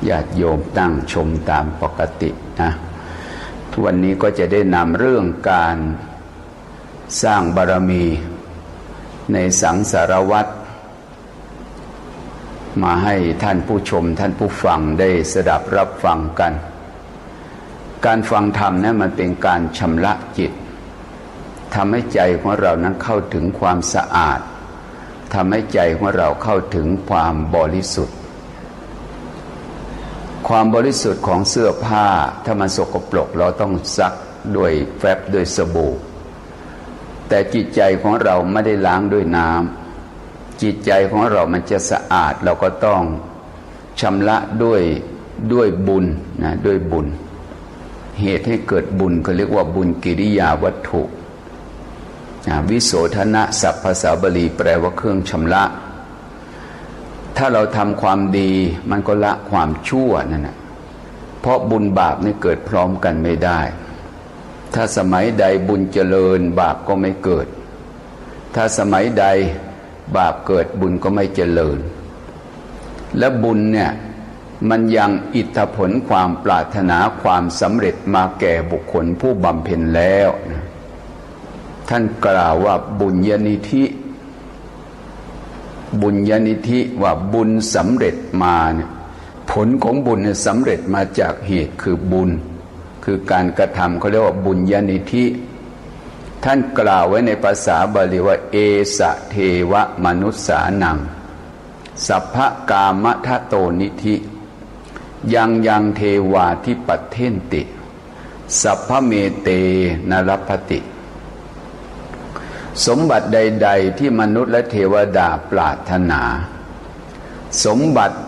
ญาติโยมตั้งชมตามปกตินะวันนี้ก็จะได้นำเรื่องการสร้างบารมีในสังสารวัฏมาให้ท่านผู้ชมท่านผู้ฟังได้สดับรับฟังกันการฟังธรรมนั้นมันเป็นการชำระจิตทำให้ใจของเรานั้นเข้าถึงความสะอาดทำให้ใจของเราเข้าถึงความบริสุทธิ์ความบริสุทธิ์ของเสื้อผ้าถ้ามันสกปรกเราต้องซักด้วยแฟบด้วยสบู่แต่จิตใจของเราไม่ได้ล้างด้วยน้ำจิตใจของเรามันจะสะอาดเราก็ต้องชำระด้วยบุญนะด้วยบุญเหตุให้เกิดบุญเขาเรียกว่าบุญกิริยาวัตถุวิโสทนะศัพท์ภาษาบาลีแปลว่าเครื่องชำระถ้าเราทำความดีมันก็ละความชั่วนั่นแหละเพราะบุญบาปนี่เกิดพร้อมกันไม่ได้ถ้าสมัยใดบุญเจริญบาปก็ไม่เกิดถ้าสมัยใดบาปเกิดบุญก็ไม่เจริญและบุญเนี่ยมันยังอิทธิผลความปรารถนาความสำเร็จมาแก่บุคคลผู้บำเพ็ญแล้วท่านกล่าวว่าบุญญาณิธิบุญญาณิธิว่าบุญสำเร็จมาเนี่ยผลของบุญเนี่ยสำเร็จมาจากเหตุคือบุญคือการกระทำเขาเรียกว่าบุญญาณิธิท่านกล่าวไว้ในภาษาบาลีว่าเอสะเทวมนุสสานังสัพพกามทัตโตนิธิยังเทวาทิปัฏเทนติสัพพเมเตนรพติสมบัติใดๆที่มนุษย์และเทวดาปรารถนาสมบัติ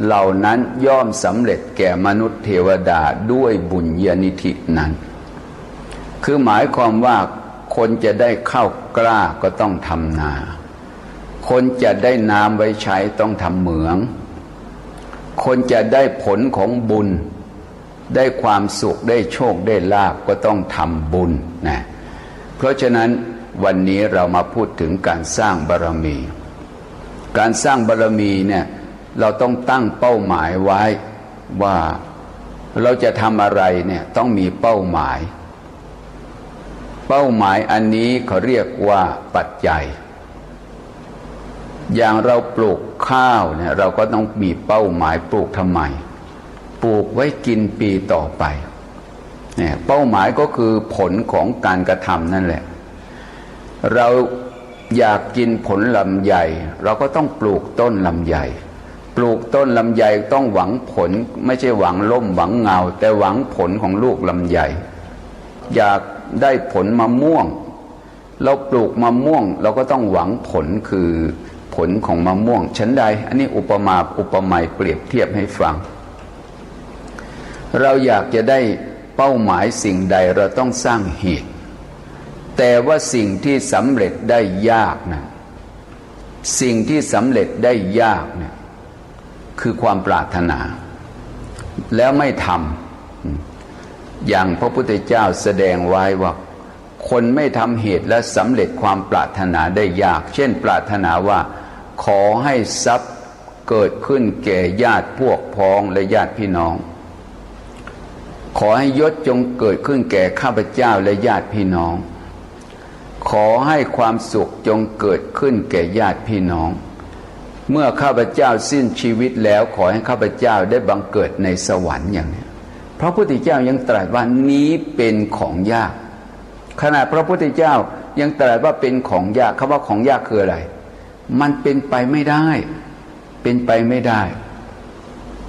เหล่านั้นย่อมสำเร็จแก่มนุษย์เทวดาด้วยบุญญาณิธินั้นคือหมายความว่าคนจะได้ข้าวกล้าก็ต้องทำนาคนจะได้น้ำไว้ใช้ต้องทำเหมืองคนจะได้ผลของบุญได้ความสุขได้โชคได้ลาภก็ต้องทำบุญนะเพราะฉะนั้นวันนี้เรามาพูดถึงการสร้างบารมีการสร้างบารมีเนี่ยเราต้องตั้งเป้าหมายไว้ว่าเราจะทำอะไรเนี่ยต้องมีเป้าหมายเป้าหมายอันนี้เขาเรียกว่าปัจจัยอย่างเราปลูกข้าวเนี่ยเราก็ต้องมีเป้าหมายปลูกทำไมปลูกไว้กินปีต่อไปเนี่ยเป้าหมายก็คือผลของการกระทำนั่นแหละเราอยากกินผลลำไยเราก็ต้องปลูกต้นลำไยปลูกต้นลำไยต้องหวังผลไม่ใช่หวังล่มหวังเงาแต่หวังผลของลูกลำไยอยากได้ผลมะม่วงเราปลูกมะม่วงเราก็ต้องหวังผลคือผลของมะม่วงฉันใดอันนี้อุปไมยเปรียบเทียบให้ฟังเราอยากจะได้เป้าหมายสิ่งใดเราต้องสร้างเหตุแต่ว่าสิ่งที่สำเร็จได้ยากนะสิ่งที่สำเร็จได้ยากเนี่ยคือความปรารถนาแล้วไม่ทำอย่างพระพุทธเจ้าแสดงไว้ว่าคนไม่ทำเหตุและสำเร็จความปรารถนาได้ยากเช่นปรารถนาว่าขอให้ทรัพย์เกิดขึ้นแก่ญาติพวกพ้องและญาติพี่น้องขอให้ยศจงเกิดขึ้นแก่ข้าพเจ้าและญาติพี่น้องขอให้ความสุขจงเกิดขึ้นแก่ญาติพี่น้องเมื่อข้าพเจ้าสิ้นชีวิตแล้วขอให้ข้าพเจ้าได้บังเกิดในสวรรค์อย่างนี้พระพุทธเจ้ายังตรัสว่านี้เป็นของยากขณะพระพุทธเจ้ายังตรัสว่าเป็นของยากคำว่าของยากคืออะไรมันเป็นไปไม่ได้เป็นไปไม่ได้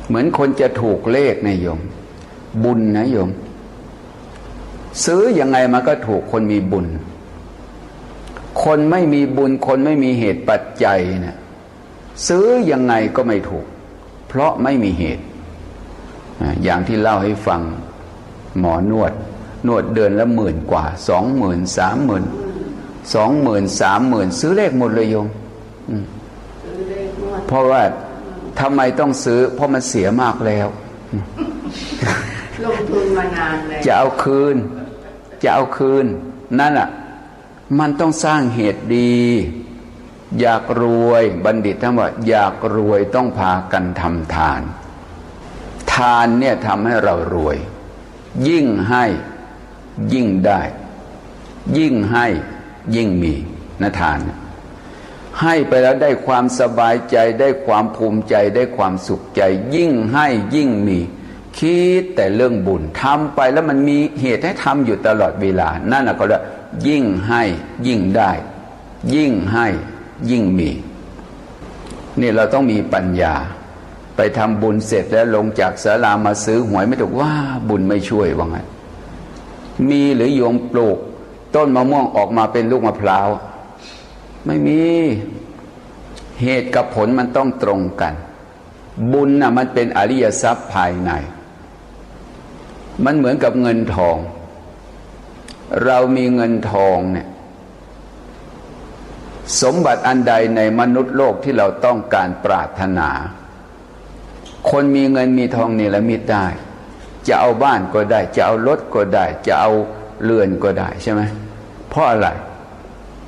เหมือนคนจะถูกเลขนะโยมบุญนะโยมซื้อยังไงมันก็ถูกคนมีบุญคนไม่มีบุญคนไม่มีเหตุปัจจัยนะซื้อยังไงก็ไม่ถูกเพราะไม่มีเหตุอย่างที่เล่าให้ฟังหมอนวดเดือนละ10,000 กว่า 20,000 30,000 20,000 30,000ซื้อเลขหมดเลยโยมเพราะว่าทำไมต้องซื้อเพราะมันเสียมากแล้วลงทุนมานานแล้วจะเอาคืนนั่นแหละมันต้องสร้างเหตุดีอยากรวยบัณฑิตท่านว่าอยากรวยต้องพากันทำทาน ทานเนี่ยทำให้เรารวยยิ่งให้ยิ่งได้ยิ่งให้ยิ่งมีนะทานให้ไปแล้วได้ความสบายใจได้ความภูมิใจได้ความสุขใจยิ่งให้ยิ่งมีคิดแต่เรื่องบุญทำไปแล้วมันมีเหตุให้ทำอยู่ตลอดเวลานั่นแหละเขาเรียกยิ่งให้ยิ่งได้ยิ่งให้ยิ่งมีนี่เราต้องมีปัญญาไปทำบุญเสร็จแล้วลงจากศาลามาซื้อหวยไม่ถูกว่าบุญไม่ช่วยว่าไงมีหรือโยมปลูกต้นมะม่วงออกมาเป็นลูกมะพร้าวไม่มีเหตุกับผลมันต้องตรงกันบุญน่ะมันเป็นอริยทรัพย์ภายในมันเหมือนกับเงินทองเรามีเงินทองเนี่ยสมบัติอันใดในมนุษย์โลกที่เราต้องการปรารถนาคนมีเงินมีทองนี่ละมิตได้จะเอาบ้านก็ได้จะเอารถก็ได้จะเอาเรือนก็ได้ใช่ไหมเพราะอะไร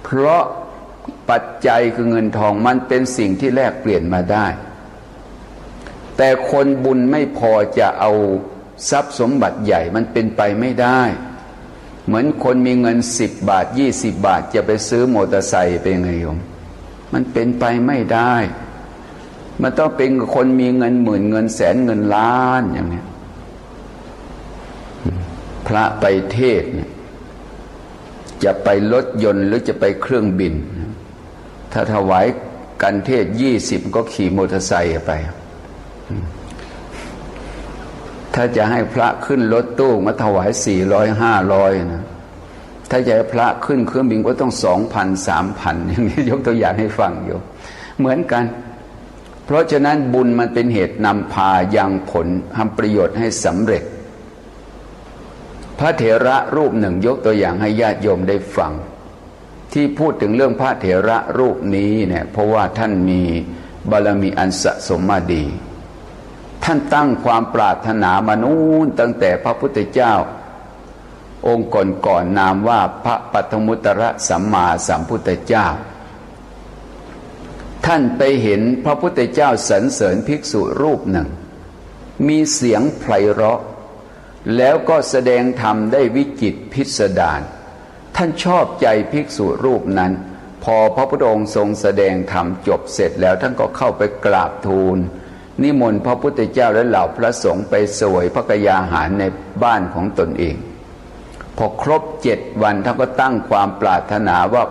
เพราะปัจจัยคือเงินทองมันเป็นสิ่งที่แลกเปลี่ยนมาได้แต่คนบุญไม่พอจะเอาทรัพย์สมบัติใหญ่มันเป็นไปไม่ได้เหมือนคนมีเงิน10 บาท20 บาทจะไปซื้อมอเตอร์ไซค์เป็นไงโยมมันเป็นไปไม่ได้มันต้องเป็นคนมีเงินหมื่นเงินแสนเงินล้านอย่างนี้พระไปเทศเนี่ยจะไปรถยนต์หรือจะไปเครื่องบินถ้าถวายกันเทศ20ก็ขี่มอเตอร์ไซค์ไปถ้าจะให้พระขึ้นรถตู้มาถวาย400 500นะถ้าจะให้พระขึ้นเครื่องบินก็ต้อง 2,000 3,000 อย่างนี้ยกตัวอย่างให้ฟังอยู่เหมือนกันเพราะฉะนั้นบุญมันเป็นเหตุนำพายังผลทำประโยชน์ให้สำเร็จพระเถระรูปหนึ่งยกตัวอย่างให้ญาติโยมได้ฟังที่พูดถึงเรื่องพระเถระรูปนี้เนี่ยเพราะว่าท่านมีบารมีอันสะสมมาดีท่านตั้งความปรารถนามานู้นตั้งแต่พระพุทธเจ้าองค์ก่อนนามว่าพระปัทมุตตรสัมมาสัมพุทธเจ้าท่านไปเห็นพระพุทธเจ้าสรรเสริญภิกษุรูปหนึ่งมีเสียงไพเราะแล้วก็แสดงธรรมได้วิจิตรพิสดารท่านชอบใจภิกษุรูปนั้นพอพระพุทธองค์ทรงแสดงธรรมจบเสร็จแล้วท่านก็เข้าไปกราบทูลนิมนต์พระพุทธเจ้าและเหล่าพระสงฆ์ไปเสวยพระกยาหารในบ้านของตนเองพอครบ7 วันท่านก็ตั้งความปรารถนาว่า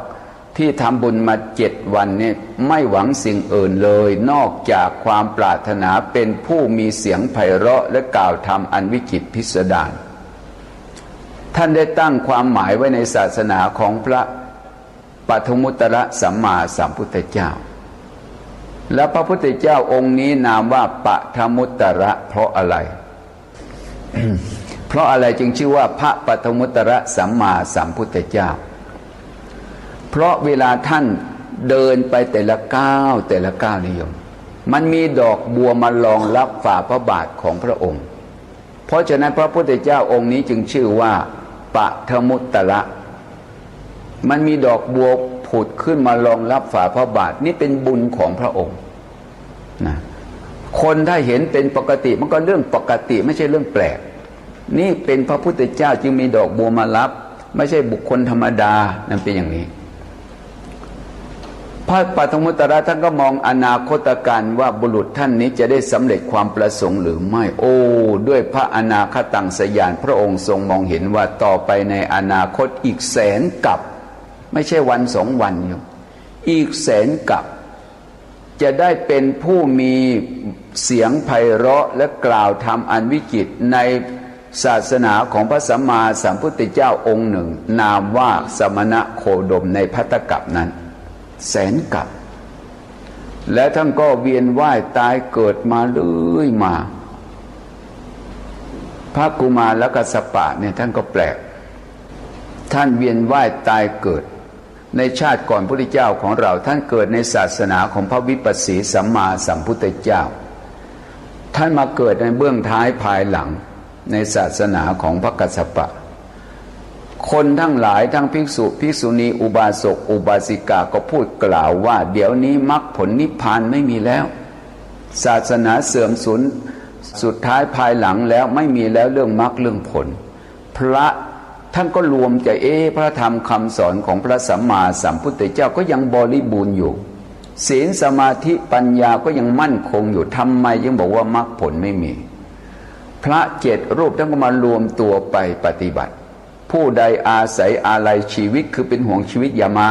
ที่ทำบุญมา7 วันเนี่ยไม่หวังสิ่งอื่นเลยนอกจากความปรารถนาเป็นผู้มีเสียงไพเราะและกล่าวธรรมอันวิจิตรพิสดารท่านได้ตั้งความหมายไว้ในศาสนาของพระปฐมุตตรสัมมาสัมพุทธเจ้าและพระพุทธเจ้าองค์นี้นามว่าปฐมุตตระเพราะอะไร เพราะอะไรจึงชื่อว่าพระปฐมุตตรสัมมาสัมพุทธเจ้าเพราะเวลาท่านเดินไปแต่ละก้าวนิยมมันมีดอกบัวมารองรับฝ่าพระบาทของพระองค์เพราะฉะนั้นพระพุทธเจ้าองค์นี้จึงชื่อว่าปฐมุตตระมันมีดอกบัวผุดขึ้นมารองรับฝ่าพระบาทนี่เป็นบุญของพระองค์นะคนถ้าเห็นเป็นปกติมันก็เรื่องปกติไม่ใช่เรื่องแปลกนี่เป็นพระพุทธเจ้าจึงมีดอกบัวมารับไม่ใช่บุคคลธรรมดานั่นเป็นอย่างนี้พระปฐมุตตระท่านก็มองอนาคตการว่าบุรุษท่านนี้จะได้สำเร็จความประสงค์หรือไม่โอ้ด้วยพระอนาคตังสยานพระองค์ทรงมองเห็นว่าต่อไปในอนาคตอีก100,000 กับไม่ใช่วัน2 วันอยู่อีก100,000 กับจะได้เป็นผู้มีเสียงไพเราะและกล่าวธรรมอันวิจิตรในศาสนาของพระสัมมาสัมพุทธเจ้าองค์หนึ่งนามว่าสมณโคดมในภัตตกัปนั้น100,000 กับและท่านก็เวียนว่ายตายเกิดมาเรื่อยมาพระกุมารกัสสปะเนี่ยท่านก็แปลกท่านเวียนว่ายตายเกิดในชาติก่อนพระพุทธเจ้าของเราท่านเกิดในศาสนาของพระวิปัสสีสัมมาสัมพุทธเจ้าท่านมาเกิดในเบื้องท้ายภายหลังในศาสนาของพระกัสสปะคนทั้งหลายทั้งภิกษุภิกษุณีอุบาสกอุบาสิกาก็พูดกล่าวว่าเดี๋ยวนี้มรรคผลนิพพานไม่มีแล้วศาสนาเสื่อมสูญ สุดท้ายภายหลังแล้วไม่มีแล้วเรื่องมรรคเรื่องผลพระท่านก็รวมใจพระธรรมคำสอนของพระสัมมาสัมพุทธเจ้าก็ยังบริบูรณ์อยู่ศีลสมาธิปัญญาก็ยังมั่นคงอยู่ทำไมยังบอกว่ามรรคผลไม่มีพระ7 รูปท่านก็มารวมตัวไปปฏิบัติผู้ใดอาศัยอะไรชีวิตคือเป็นห่วงชีวิตอย่ามา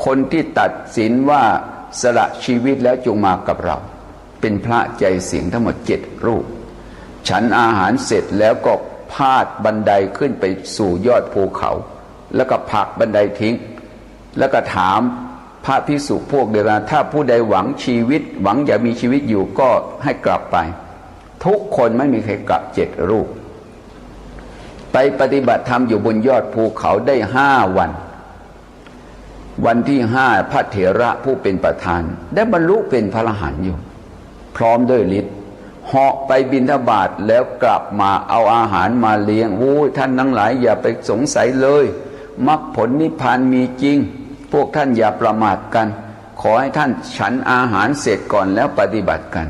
คนที่ตัดสินว่าสละชีวิตแล้วจงมากับเราเป็นพระใจสิงทั้งหมด7 รูปฉันอาหารเสร็จแล้วก็พาดบันไดขึ้นไปสู่ยอดภูเขาแล้วก็ผลักบันไดทิ้งแล้วก็ถามพระภิกษุพวกเดียวกันถ้าผู้ใดหวังชีวิตหวังอย่ามีชีวิตอยู่ก็ให้กลับไปทุกคนไม่มีใครกลับ7 รูปไปปฏิบัติธรรมอยู่บนยอดภูเขาได้5 วันวันที่5พระเถระผู้เป็นประธานได้บรรลุเป็นพระอรหันต์อยู่พร้อมด้วยฤทธิ์เหาะไปบิณฑบาตแล้วกลับมาเอาอาหารมาเลี้ยงโอ้ยท่านทั้งหลายอย่าไปสงสัยเลยมรรคผลนิพพานมีจริงพวกท่านอย่าประมาทกันขอให้ท่านฉันอาหารเสร็จก่อนแล้วปฏิบัติกัน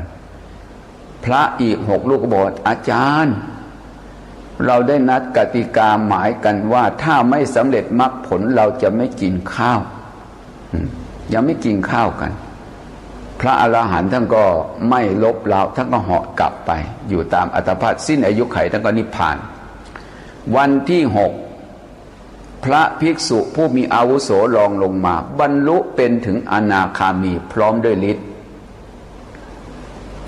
พระอีก6 รูปก็บอกอาจารย์เราได้นัดกติกาหมายกันว่าถ้าไม่สำเร็จมรรคผลเราจะไม่กินข้าวยังไม่กินข้าวกันพระอรหันต์ท่านก็ไม่ลบเล้าท่านก็เหาะกลับไปอยู่ตามอัตภาพสิ้นอายุไขท่านก็นิพพานวันที่6พระภิกษุผู้มีอาวุโสรองลงมาบรรลุเป็นถึงอนาคามีพร้อมด้วยฤทธิ์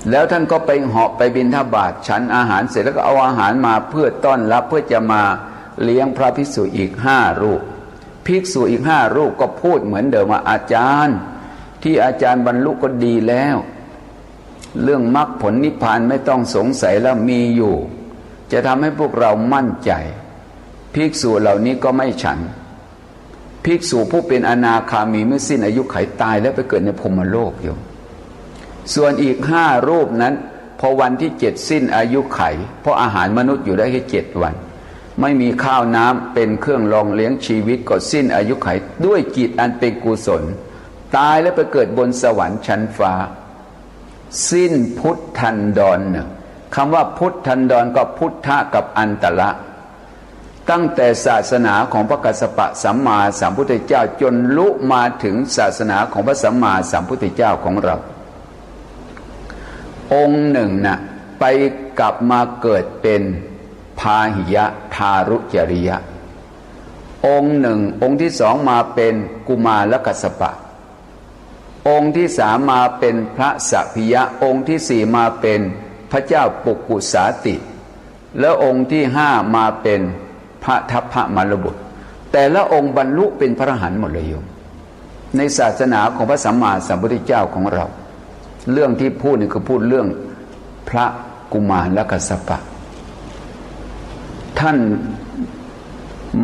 แล้วท่านก็ไปเหาะไปบิณฑบาตฉันอาหารเสร็จแล้วก็เอาอาหารมาเพื่อต้อนรับเพื่อจะมาเลี้ยงพระภิกษุอีก5 รูปภิกษุอีก5 รูปก็พูดเหมือนเดิมว่าอาจารย์ที่อาจารย์บรรลุก็ดีแล้วเรื่องมรรคผลนิพพานไม่ต้องสงสัยแล้วมีอยู่จะทำให้พวกเรามั่นใจภิกษุเหล่านี้ก็ไม่ฉันภิกษุผู้เป็นอนาคามีเมื่อสิ้นอายุไขตายแล้วไปเกิดในพรหมโลกอยู่ส่วนอีก5 รูปนั้นพอวันที่7สิ้นอายุไขเพราะอาหารมนุษย์อยู่ได้แค่7 วันไม่มีข้าวน้ำเป็นเครื่องรองเลี้ยงชีวิตก็สิ้นอายุไขด้วยจิตอันเป็นกุศลตายแล้วไปเกิดบนสวรรค์ชั้นฟ้าสิ้นพุทธันดรคำว่าพุทธันดรก็พุทธะกับอันตระตั้งแต่ศาสนาของพระกัสสปะสัมมาสัมพุทธเจ้าจนลุมาถึงศาสนาของพระสัมมาสัมพุทธเจ้าของเราองค์หนึ่งน่ะไปกลับมาเกิดเป็นพาหิยะทารุจริยะองค์หนึ่งองค์ที่2มาเป็นกุมารกัสสปะองค์ที่3มาเป็นพระสัพพิยะองค์ที่4มาเป็นพระเจ้าปุกุสาติแล้วองค์ที่5มาเป็นพระทัพพมรบุตรแต่ละองค์บรรลุเป็นพระอรหันต์หมดเลยโยมในศาสนาของพระสัมมาสัมพุทธเจ้าของเราเรื่องที่พูดนี่คือพูดเรื่องพระกุมารกัสสปะท่าน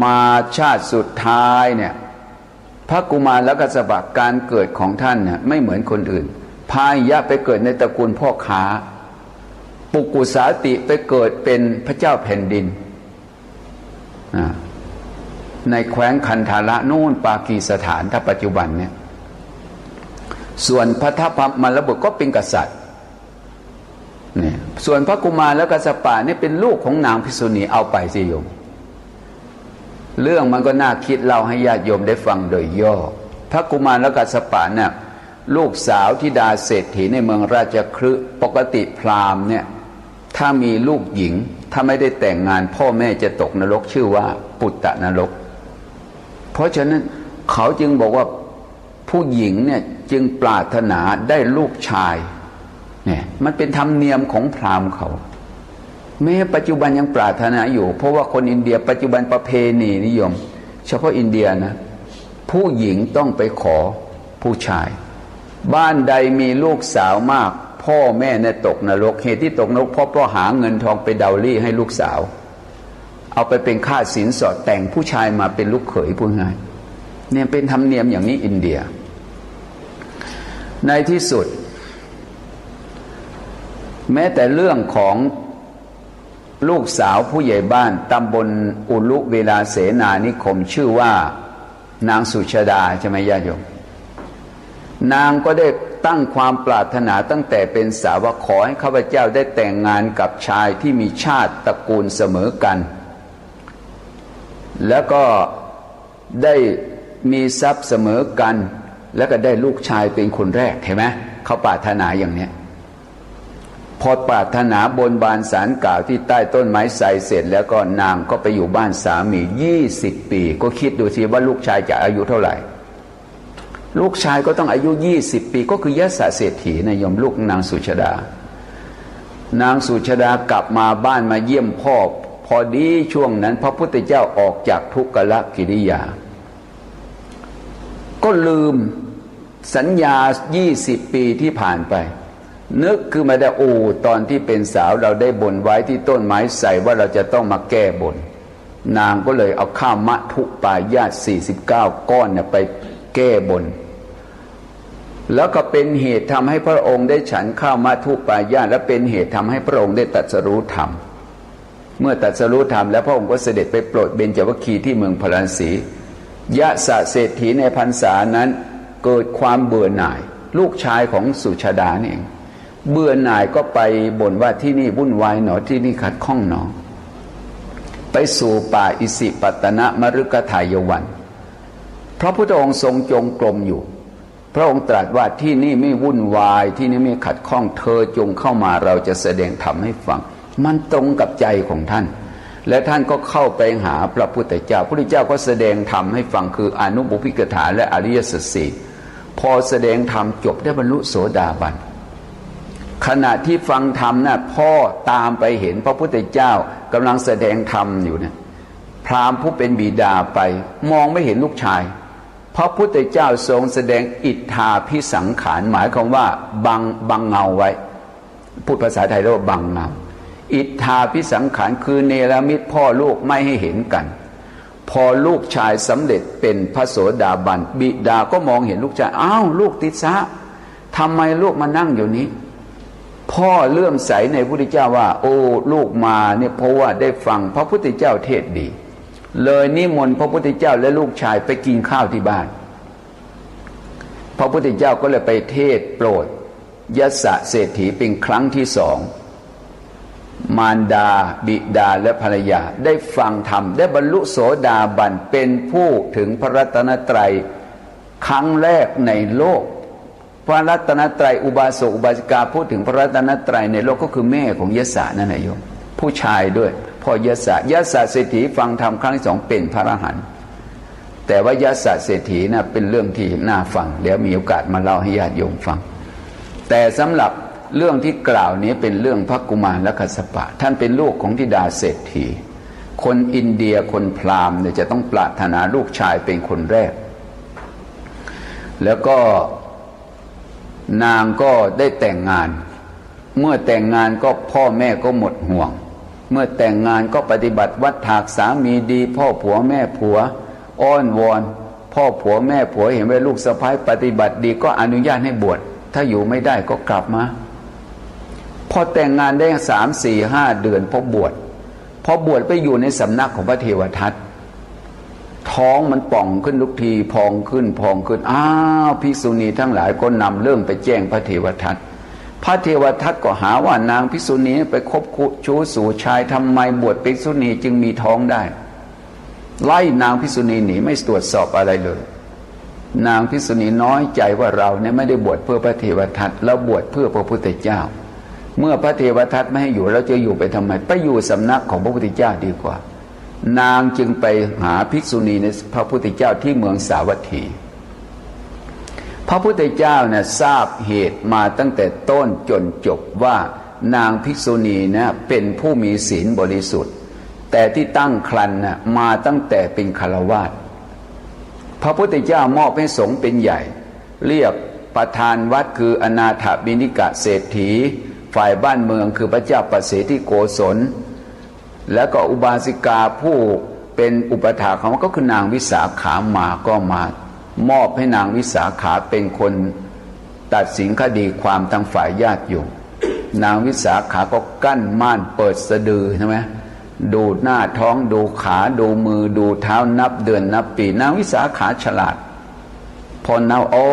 มาชาติสุดท้ายเนี่ยพระกุมารกัสสปะการเกิดของท่านเนี่ยไม่เหมือนคนอื่นพาหิยะไปเกิดในตระกูลพ่อค้าปุกุสาติไปเกิดเป็นพระเจ้าแผ่นดินในแคว้นคันธาระนู่นปากีสถานถ้าปัจจุบันเนี่ยส่วนพระทัพพมรบุตรก็เป็นกษัตริย์เนี่ยส่วนพระกุมารกัสสปะนี่เป็นลูกของนางภิกษุณีเอาไปสิโยมเรื่องมันก็น่าคิดเล่าให้ญาติโยมได้ฟังโดยย่อพระกุมารกัสสปะเนี่ยลูกสาวธิดาเศรษฐีในเมืองราชคฤห์ปกติพราหมณ์เนี่ยถ้ามีลูกหญิงถ้าไม่ได้แต่งงานพ่อแม่จะตกนรกชื่อว่าปุตตนรกเพราะฉะนั้นเขาจึงบอกว่าผู้หญิงเนี่ยจึงปรารถนาได้ลูกชายเนี่ยมันเป็นธรรมเนียมของพราหมณ์เขาแม้ปัจจุบันยังปรารถนาอยู่เพราะว่าคนอินเดียปัจจุบันประเพณีนิยมเฉพาะอินเดียนะผู้หญิงต้องไปขอผู้ชายบ้านใดมีลูกสาวมากพ่อแม่เนี่ยตกนรกเหตุที่ตกนรกเพราะหาเงินทองไปดาวลี่ให้ลูกสาวเอาไปเป็นค่าสินสอดแต่งผู้ชายมาเป็นลูกเขยผู้ง่ายเนี่ยเป็นธรรมเนียมอย่างนี้อินเดียในที่สุดแม้แต่เรื่องของลูกสาวผู้ใหญ่บ้านตำบลอุลุเวลาเสนานิคมชื่อว่านางสุชาดาใช่ไหมญาติโยมนางก็ได้ ตั้งความปรารถนาตั้งแต่เป็นสาวกขอให้ข้าพเจ้าได้แต่งงานกับชายที่มีชาติตระกูลเสมอกันแล้วก็ได้มีทรัพย์เสมอกันแล้วก็ได้ลูกชายเป็นคนแรกเห็นไหมเขาปรารถนาอย่างเนี้ยพอปรารถนาบนบานศาลกล่าวที่ใต้ต้นไม้ไทรเสร็จแล้วก็นางก็ไปอยู่บ้านสามี20 ปีก็คิดดูสิว่าลูกชายจะอายุเท่าไหร่ลูกชายก็ต้องอายุ20 ปีก็คือยศเศรษฐีนะโยมลูกนางสุชาดานางสุชาดากลับมาบ้านมาเยี่ยมพ่อพอดีช่วงนั้นพระพุทธเจ้าออกจากทุกขละกิริยาก็ลืมสัญญา20 ปีที่ผ่านไปนึกคือมาได้ตอนที่เป็นสาวเราได้บนไว้ที่ต้นไม้ใส่ว่าเราจะต้องมาแก้บนนางก็เลยเอาข้าวมะทุปายาต49 ก้อนไปแก้บนแล้วก็เป็นเหตุทำให้พระองค์ได้ฉันข้าวมะทุปายาตและเป็นเหตุทำให้พระองค์ได้ตรัสรู้ธรรมเมื่อตรัสรู้ธรรมแล้วพระองค์ก็เสด็จไปโปรดเบญจวัคคีย์ที่เมืองพาราณสียะสะเศรษฐีในพรรษานั้นเกิดความเบื่อหน่ายลูกชายของสุชาดานี่เองเบื่อหน่ายก็ไปบ่นว่าที่นี่วุ่นวายหนอที่นี่ขัดข้องหนอไปสู่ป่าอิสิปตนะมฤคทายวันพระพุทธองค์ทรงจงกรมอยู่พระองค์ตรัสว่าที่นี่ไม่วุ่นวายที่นี่ไม่ขัดข้องเธอจงเข้ามาเราจะแสดงธรรมให้ฟังมันตรงกับใจของท่านและท่านก็เข้าไปหาพระพุทธเจ้าพระพุทธเจ้าก็แสดงธรรมให้ฟังคืออนุบุพพิกถาและอริยสัจสี่พอแสดงธรรมจบได้บรรลุโสดาบันขณะที่ฟังธรรมน่ะพ่อตามไปเห็นพระพุทธเจ้ากำลังแสดงธรรมอยู่เนี่ยพราหมณ์ผู้เป็นบิดาไปมองไม่เห็นลูกชายพระพุทธเจ้าทรงแสดงอิทธาภิสังขารหมายความว่าบังเงาไว้พูดภาษาไทยเรียกว่าบังเงาอิทธาภิสังขารคือเนรมิตพ่อลูกไม่ให้เห็นกันพอลูกชายสำเร็จเป็นพระโสดาบันบิดาก็มองเห็นลูกชายอ้าวลูกติสสะทำไมลูกมานั่งอยู่นี้พ่อเลื่อมใสในพระพุทธเจ้าว่าโอ้ลูกมาเนี่ยเพราะว่าได้ฟังพระพุทธเจ้าเทศดีเลยนิมนต์พระพุทธเจ้าและลูกชายไปกินข้าวที่บ้านพระพุทธเจ้าก็เลยไปเทศโปรดยศเศรษฐีเป็นครั้งที่2มารดาบิดาและภรรยาได้ฟังธรรมได้บรรลุโสดาบันเป็นผู้ถึงพระรัตนตรัยครั้งแรกในโลกพระรัตนตรัยอุบาสกอุบาสิกาพูดถึงพระรัตนตรัยในโลกก็คือแม่ของยศนั่นแหละโยมผู้ชายด้วยพ่อยศเศรษฐีฟังธรรมครั้งที่2เป็นพระอรหันต์แต่ว่ายศเศรษฐีน่ะเป็นเรื่องที่น่าฟังเดี๋ยวมีโอกาสมาเล่าให้ญาติโยมฟังแต่สำหรับเรื่องที่กล่าวนี้เป็นเรื่องพระกุมารและกัสสปะท่านเป็นลูกของธิดาเศรษฐีคนอินเดียคนพราหมณ์เนี่ยจะต้องปรารถนาลูกชายเป็นคนแรกแล้วก็นางก็ได้แต่งงานเมื่อแต่งงานก็พ่อแม่ก็หมดห่วงเมื่อแต่งงานก็ปฏิบัติวัดถากสามีดีพ่อผัวแม่ผัวอ้อนวอนพ่อผัวแม่ผัวเห็นว่าลูกสะใภ้ปฏิบัติดีก็อนุญาตให้บวชถ้าอยู่ไม่ได้ก็กลับมาพอแต่งงานได้3 4 5 เดือนพอบวชไปอยู่ในสำนักของพระเทวทัตท้องมันป่องขึ้นทุกทีพองขึ้นอ้าวภิกษุณีทั้งหลายก็นำเรื่องไปแจ้งพระเทวทัตพระเทวทัตก็หาว่านางภิกษุณีไปคบชู้สู่ชายทำไมบวชภิกษุณีจึงมีท้องได้ไล่นางภิกษุณีหนีไม่ตรวจสอบอะไรเลยนางภิกษุณีน้อยใจว่าเราเนี่ยไม่ได้บวชเพื่อพระเทวทัตแล้วบวชเพื่อพระพุทธเจ้าเมื่อพระเทวทัตไม่ให้อยู่เราจะอยู่ไปทำไมไปอยู่สำนักของพระพุทธเจ้าดีกว่านางจึงไปหาภิกษุณีในพระพุทธเจ้าที่เมืองสาวัตถีพระพุทธเจ้าเนี่ยทราบเหตุมาตั้งแต่ต้นจนจบว่านางภิกษุณีเนี่ยเป็นผู้มีศีลบริสุทธิ์แต่ที่ตั้งครรภ์น่ะมาตั้งแต่เป็นฆราวาสพระพุทธเจ้ามอบให้สงฆ์เป็นใหญ่เรียกประธานวัดคืออนาถบิณฑิกะเศรษฐีฝ่ายบ้านเมืองคือพระเจ้าประเสฐีโกศลแล้วก็อุบาสิกาผู้เป็นอุปถาของก็คือนางวิสาขามาก็มามอบให้นางวิสาขาเป็นคนตัดสินคดีความทางฝ่ายญาติโยมนางวิสาขาก็กั้นม่านเปิดสะดือใช่ไหมดูหน้าท้องดูขาดูมือดูเท้านับเดือนนับปีนางวิสาขาฉลาดพอนับโอ้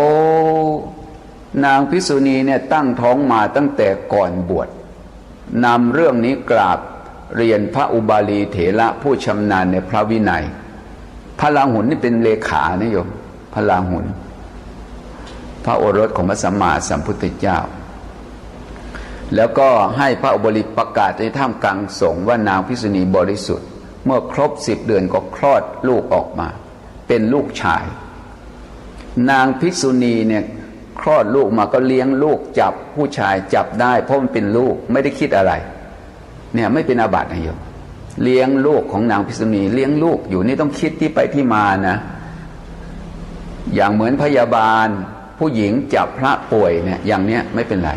นางภิกษุณีเนี่ยตั้งท้องมาตั้งแต่ก่อนบวชนำเรื่องนี้กราบเรียนพระอุบาลีเถระผู้ชำนาญในพระวินัยพระราหุลนี่เป็นเลขานะโยมพระราหุลพระโอรสของพระสัมมาสัมพุทธเจ้าแล้วก็ให้พระอุบาลีประกาศในท่ามกลางสงฆ์ว่านางภิกษุณีบริสุทธิ์เมื่อครบ10 เดือนก็คลอดลูกออกมาเป็นลูกชายนางภิกษุณีเนี่ยคลอดลูกมาก็เลี้ยงลูกจับผู้ชายจับได้เพราะมันเป็นลูกไม่ได้คิดอะไรเนี่ยไม่เป็นอาบัตินะโยมเลี้ยงลูกของนางภิกษุณีเลี้ยงลูกอยู่นี่ต้องคิดที่ไปที่มานะอย่างเหมือนพยาบาลผู้หญิงจับพระป่วยเนี่ยอย่างเนี้ยไม่เป็นไร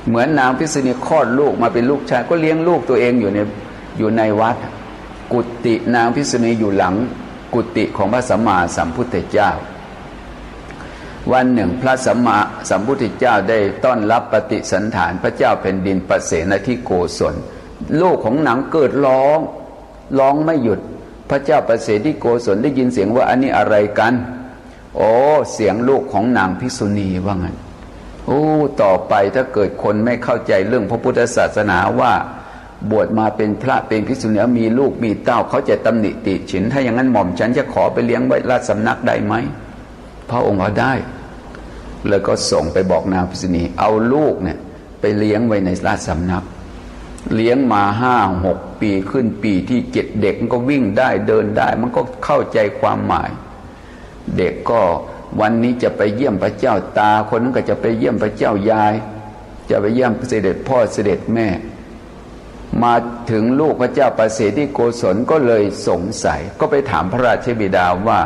เหมือนนางภิกษุณีคลอดลูกมาเป็นลูกชายก็เลี้ยงลูกตัวเองอยู่ในวัดกุฏินางภิกษุณีอยู่หลังกุฏิของพระสัมมาสัมพุทธเจ้าวันหนึ่งพระสัมมาสัมพุทธเจ้าได้ต้อนรับปฏิสันถานพระเจ้าแผ่นดินประเสนทิโกศลลูกของนางเกิดร้องไม่หยุดพระเจ้าประเสนทิโกศลได้ยินเสียงว่าอันนี้อะไรกันโอ้เสียงลูกของนางภิกษุณีว่างั้นโอ้ต่อไปถ้าเกิดคนไม่เข้าใจเรื่องพระพุทธศาสนาว่าบวชมาเป็นพระเป็นภิกษุณีมีลูกมีเต้าเขาจะตำหนิติฉินถ้าอย่างนั้นหม่อมฉันจะขอไปเลี้ยงไว้ราชสำนักได้ไหมพระองค์ว่าได้แล้วก็ส่งไปบอกนางภิกษุณีเอาลูกเนี่ยไปเลี้ยงไว้ในราชสำนักเลี้ยงมา5-6 ปีขึ้นปีที่7เด็กมันก็วิ่งได้เดินได้มันก็เข้าใจความหมายเด็กก็วันนี้จะไปเยี่ยมพระเจ้าตาคนนั้นก็จะไปเยี่ยมพระเจ้ายายจะไปเยี่ยมเสด็จพ่อเสด็จแม่มาถึงลูกพระเจ้าประเสนทิโกศลก็เลยสงสัยก็ไปถามพระราชบิดาว่า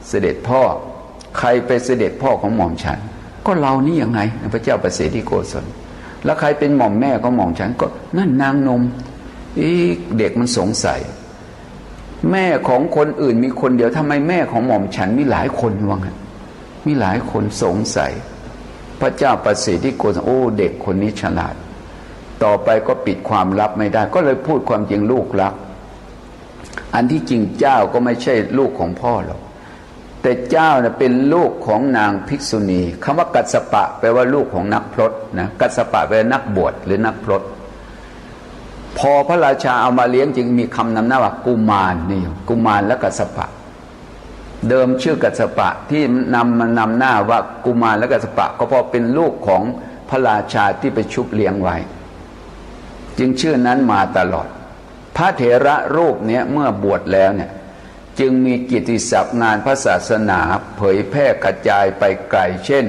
เสด็จพ่อใครเป็นเสด็จพ่อของหม่อมฉันก็เรานี่ยังไงพระเจ้าประเสนทิโกศลแล้วใครเป็นหม่อมแม่ของหม่อมฉันก็นั่นนางนมเด็กมันสงสัยแม่ของคนอื่นมีคนเดียวทำไมแม่ของหม่อมฉันมีหลายคนวะงั้นมีหลายคนสงสัยพระเจ้าประเสนทิโกศลโอ้เด็กคนนี้ฉลาดต่อไปก็ปิดความลับไม่ได้ก็เลยพูดความจริงลูกรักอันที่จริงเจ้าก็ไม่ใช่ลูกของพ่อหรอกแต่เจ้าเนี่ยเป็นลูกของนางภิกษุณีคำว่ากัสสปะแปลว่าลูกของนักพรตนะกัสสปะแปลว่านักบวชหรือนักพรตพอพระราชาเอามาเลี้ยงจึงมีคำนำหน้าว่ากุมารนี่กุมารและกัสสปะเดิมชื่อกัสสปะที่นำหน้าว่ากุมารและกัสสปะก็เพราะเป็นลูกของพระราชาที่ไปชุบเลี้ยงไว้จึงชื่อนั้นมาตลอดพระเถระรูปนี้เมื่อบวชแล้วเนี่ยจึงมีกิตติศัพท์งานพระศาสนาเผยแพร่กระจายไปไกลเช่น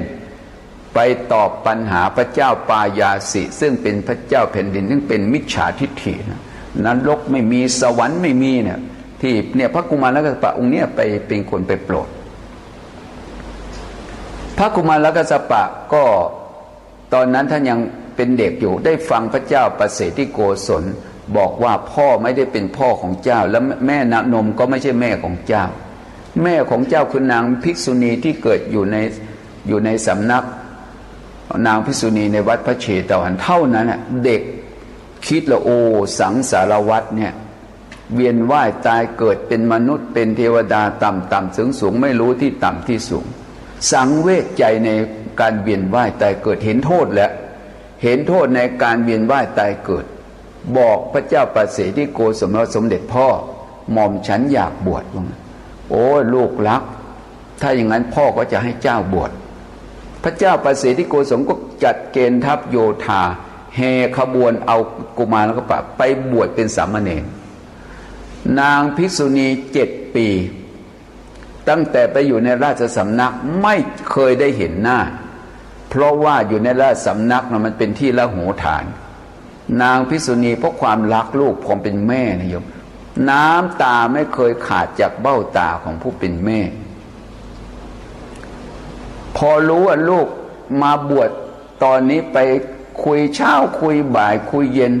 ไปตอบปัญหาพระเจ้าปายาสิซึ่งเป็นพระเจ้าแผ่นดินซึ่งเป็นมิจฉาทิฏฐินรกไม่มีสวรรค์ไม่มีเนี่ยที่เนี่ยพระกุมารกัสสปะองค์เนี้ยไปเป็นคนไปโปรดพระกุมารกัสสปะก็ตอนนั้นท่านยังเป็นเด็กอยู่ได้ฟังพระเจ้าประเสนทิโกศลบอกว่าพ่อไม่ได้เป็นพ่อของเจ้าและแม่นมก็ไม่ใช่แม่ของเจ้าแม่ของเจ้าคือนางภิกษุณีที่เกิดอยู่ในสำนักนางภิกษุณีในวัดพระเชตวันเท่านั้นเด็กคิดละโอสังสารวัฏเนี่ยเวียนว่ายตายเกิดเป็นมนุษย์เป็นเทวดาต่ำๆสูงไม่รู้ที่ต่ำที่สูงสังเวชใจในการเวียนว่ายตายเกิดเห็นโทษแล้วเห็นโทษในการเวียนว่ายตายเกิดบอกพระเจ้าประเสนทิโกศลว่าสมเด็จพ่อหม่อมฉันอยากบวชโอ้ลูกรักถ้าอย่างนั้นพ่อก็จะให้เจ้าบวชพระเจ้าประเสนทิโกศลก็จัดเกณฑ์ทัพโยธาแห่ขบวนเอากุมารกัสสปะไปบวชเป็นสามเณรนางภิกษุณี7 ปีตั้งแต่ไปอยู่ในราชสำนักไม่เคยได้เห็นหน้าเพราะว่าอยู่ในราชสำนักมันเป็นที่ละโหฐานนางภิกษุณีเพราะความรักลูกความเป็นแม่นะโยมน้ำตาไม่เคยขาดจากเบ้าตาของผู้เป็นแม่พอรู้ว่าลูกมาบวชตอนนี้ไปคุยเช้าคุยบ่ายคุยเย็น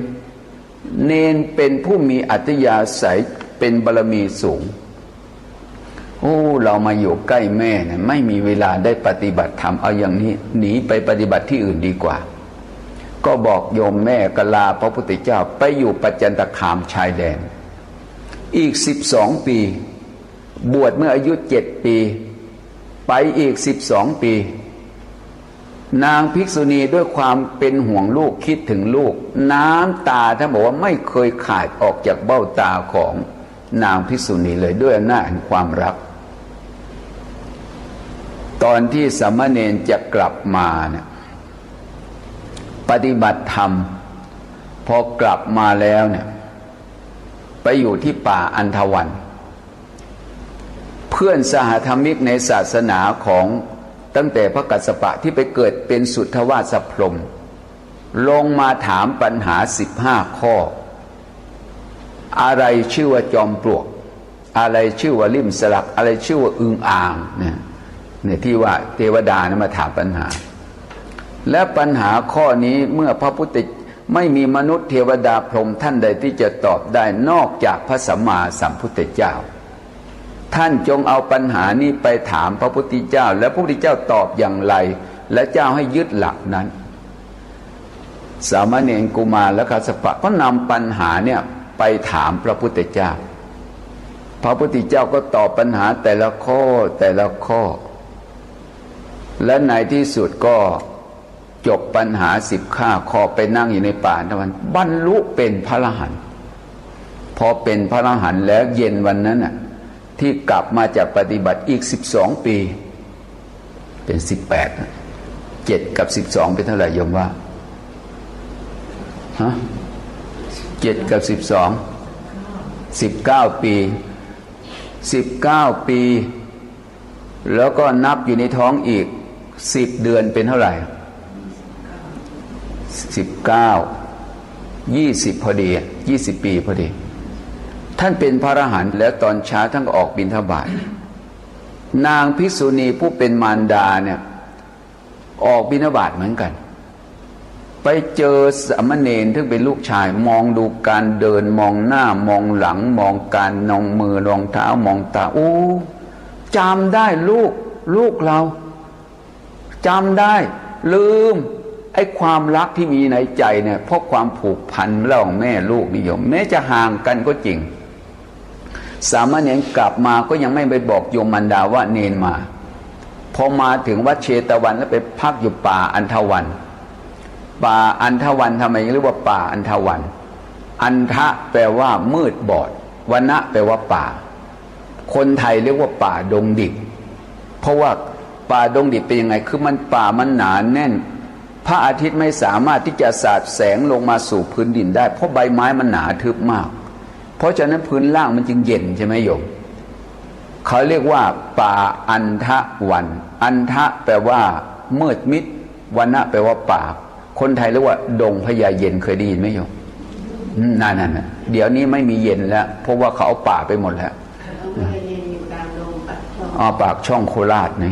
เนนเป็นผู้มีอัธยาศัยเป็นบารมีสูงโอ้เรามาอยู่ใกล้แม่เนี่ยไม่มีเวลาได้ปฏิบัติธรรมเอาอย่างนี้หนีไปปฏิบัติที่อื่นดีกว่าก็บอกโยมแม่กลาพระพุทธเจ้าไปอยู่ปัจจันตคามชายแดนอีก12 ปีบวชเมื่ออายุ7 ปีไปอีก12 ปี นางภิกษุณีด้วยความเป็นห่วงลูกคิดถึงลูกน้ำตาท่านบอกว่าไม่เคยขาดออกจากเบ้าตาของนางภิกษุณีเลยด้วยอำนาจแห่งความรักตอนที่สามเณรจะกลับมาเนี่ยปฏิบัติธรรมพอกลับมาแล้วเนี่ยไปอยู่ที่ป่าอันธวัน เพื่อนสหธรรมิกในศาสนาของตั้งแต่พระกัสสปะที่ไปเกิดเป็นสุทธวาสพรหมลงมาถามปัญหา15 ข้ออะไรชื่อว่าจอมปลวกอะไรชื่อว่าลิ่มสลักอะไรชื่อว่าอึงอ่างเนี่ยที่ว่าเทวดานะมาถามปัญหาและปัญหาข้อนี้เมื่อพระพุทธไม่มีมนุษย์เทวดาพรหมท่านใดที่จะตอบได้นอกจากพระสัมมาสัมพุทธเจ้าท่านจงเอาปัญหานี้ไปถามพระพุทธเจ้าและพระพุทธเจ้าตอบอย่างไรและเจ้าให้ยึดหลักนั้นสามเณรกุมารและกัสสปะก็นำปัญหาเนี่ยไปถามพระพุทธเจ้าพระพุทธเจ้าก็ตอบปัญหาแต่ละข้อแต่ละข้อและในที่สุดก็จบปัญหา15 ข้อไปนั่งอยู่ในป่าตะวันบรรลุเป็นพระอรหันต์พอเป็นพระอรหันต์แล้วเย็นวันนั้นน่ะที่กลับมาจากปฏิบัติอีก12 ปีเป็น18 7 กับ 12เป็นเท่าไหร่โยมว่าฮะ7 กับ 12 19 ปี19 ปีแล้วก็นับอยู่ในท้องอีก10 เดือนเป็นเท่าไหร่19 20พอดี20 ปีพอดีท่านเป็นพระอรหันต์แล้วตอนเช้าท่านก็ออกบิณฑบาตนางภิกษุณีผู้เป็นมารดาเนี่ยออกบิณฑบาตเหมือนกันไปเจอสามเณรที่เป็นลูกชายมองดูการเดินมองหน้ามองหลังมองการนองมือรองเท้ามองตาโอ้จำได้ลูกเราจำได้ลืมไอ้ความรักที่มีในใจเนี่ยเพราะความผูกพันระหว่างแม่ลูกนิยมแม้จะห่างกันก็จริงสามเณรกลับมาก็ยังไม่ไปบอกโยมมารดาว่าเนรมาพอมาถึงวัดเชตวันแล้วไปพักอยู่ป่าอันธวันป่าอันธวันทำไมเรียกว่าป่าอันธวันอันทะแปลว่ามืดบอดวนะแปลว่าป่าคนไทยเรียกว่าป่าดงดิบเพราะว่าป่าดงดิบเป็นยังไงคือมันป่ามันหนาแน่นพระอาทิตย์ไม่สามารถที่จะสาดแสงลงมาสู่พื้นดินได้เพราะใบไม้มันหนาทึบมากเพราะฉะนั้นพื้นล่างมันจึงเย็นใช่ไหมโยมเขาเรียกว่าป่าอันทะวันอันทะแปลว่ามืดมิดวนะแปลว่าป่าคนไทยเรียกว่าดงพญาเย็นเคยได้ยินไหมโยมนั่นเดี๋ยวนี้ไม่มีเย็นแล้วเพราะว่าเขาเอาป่าไปหมดแล้วปากช่องโคราชนี่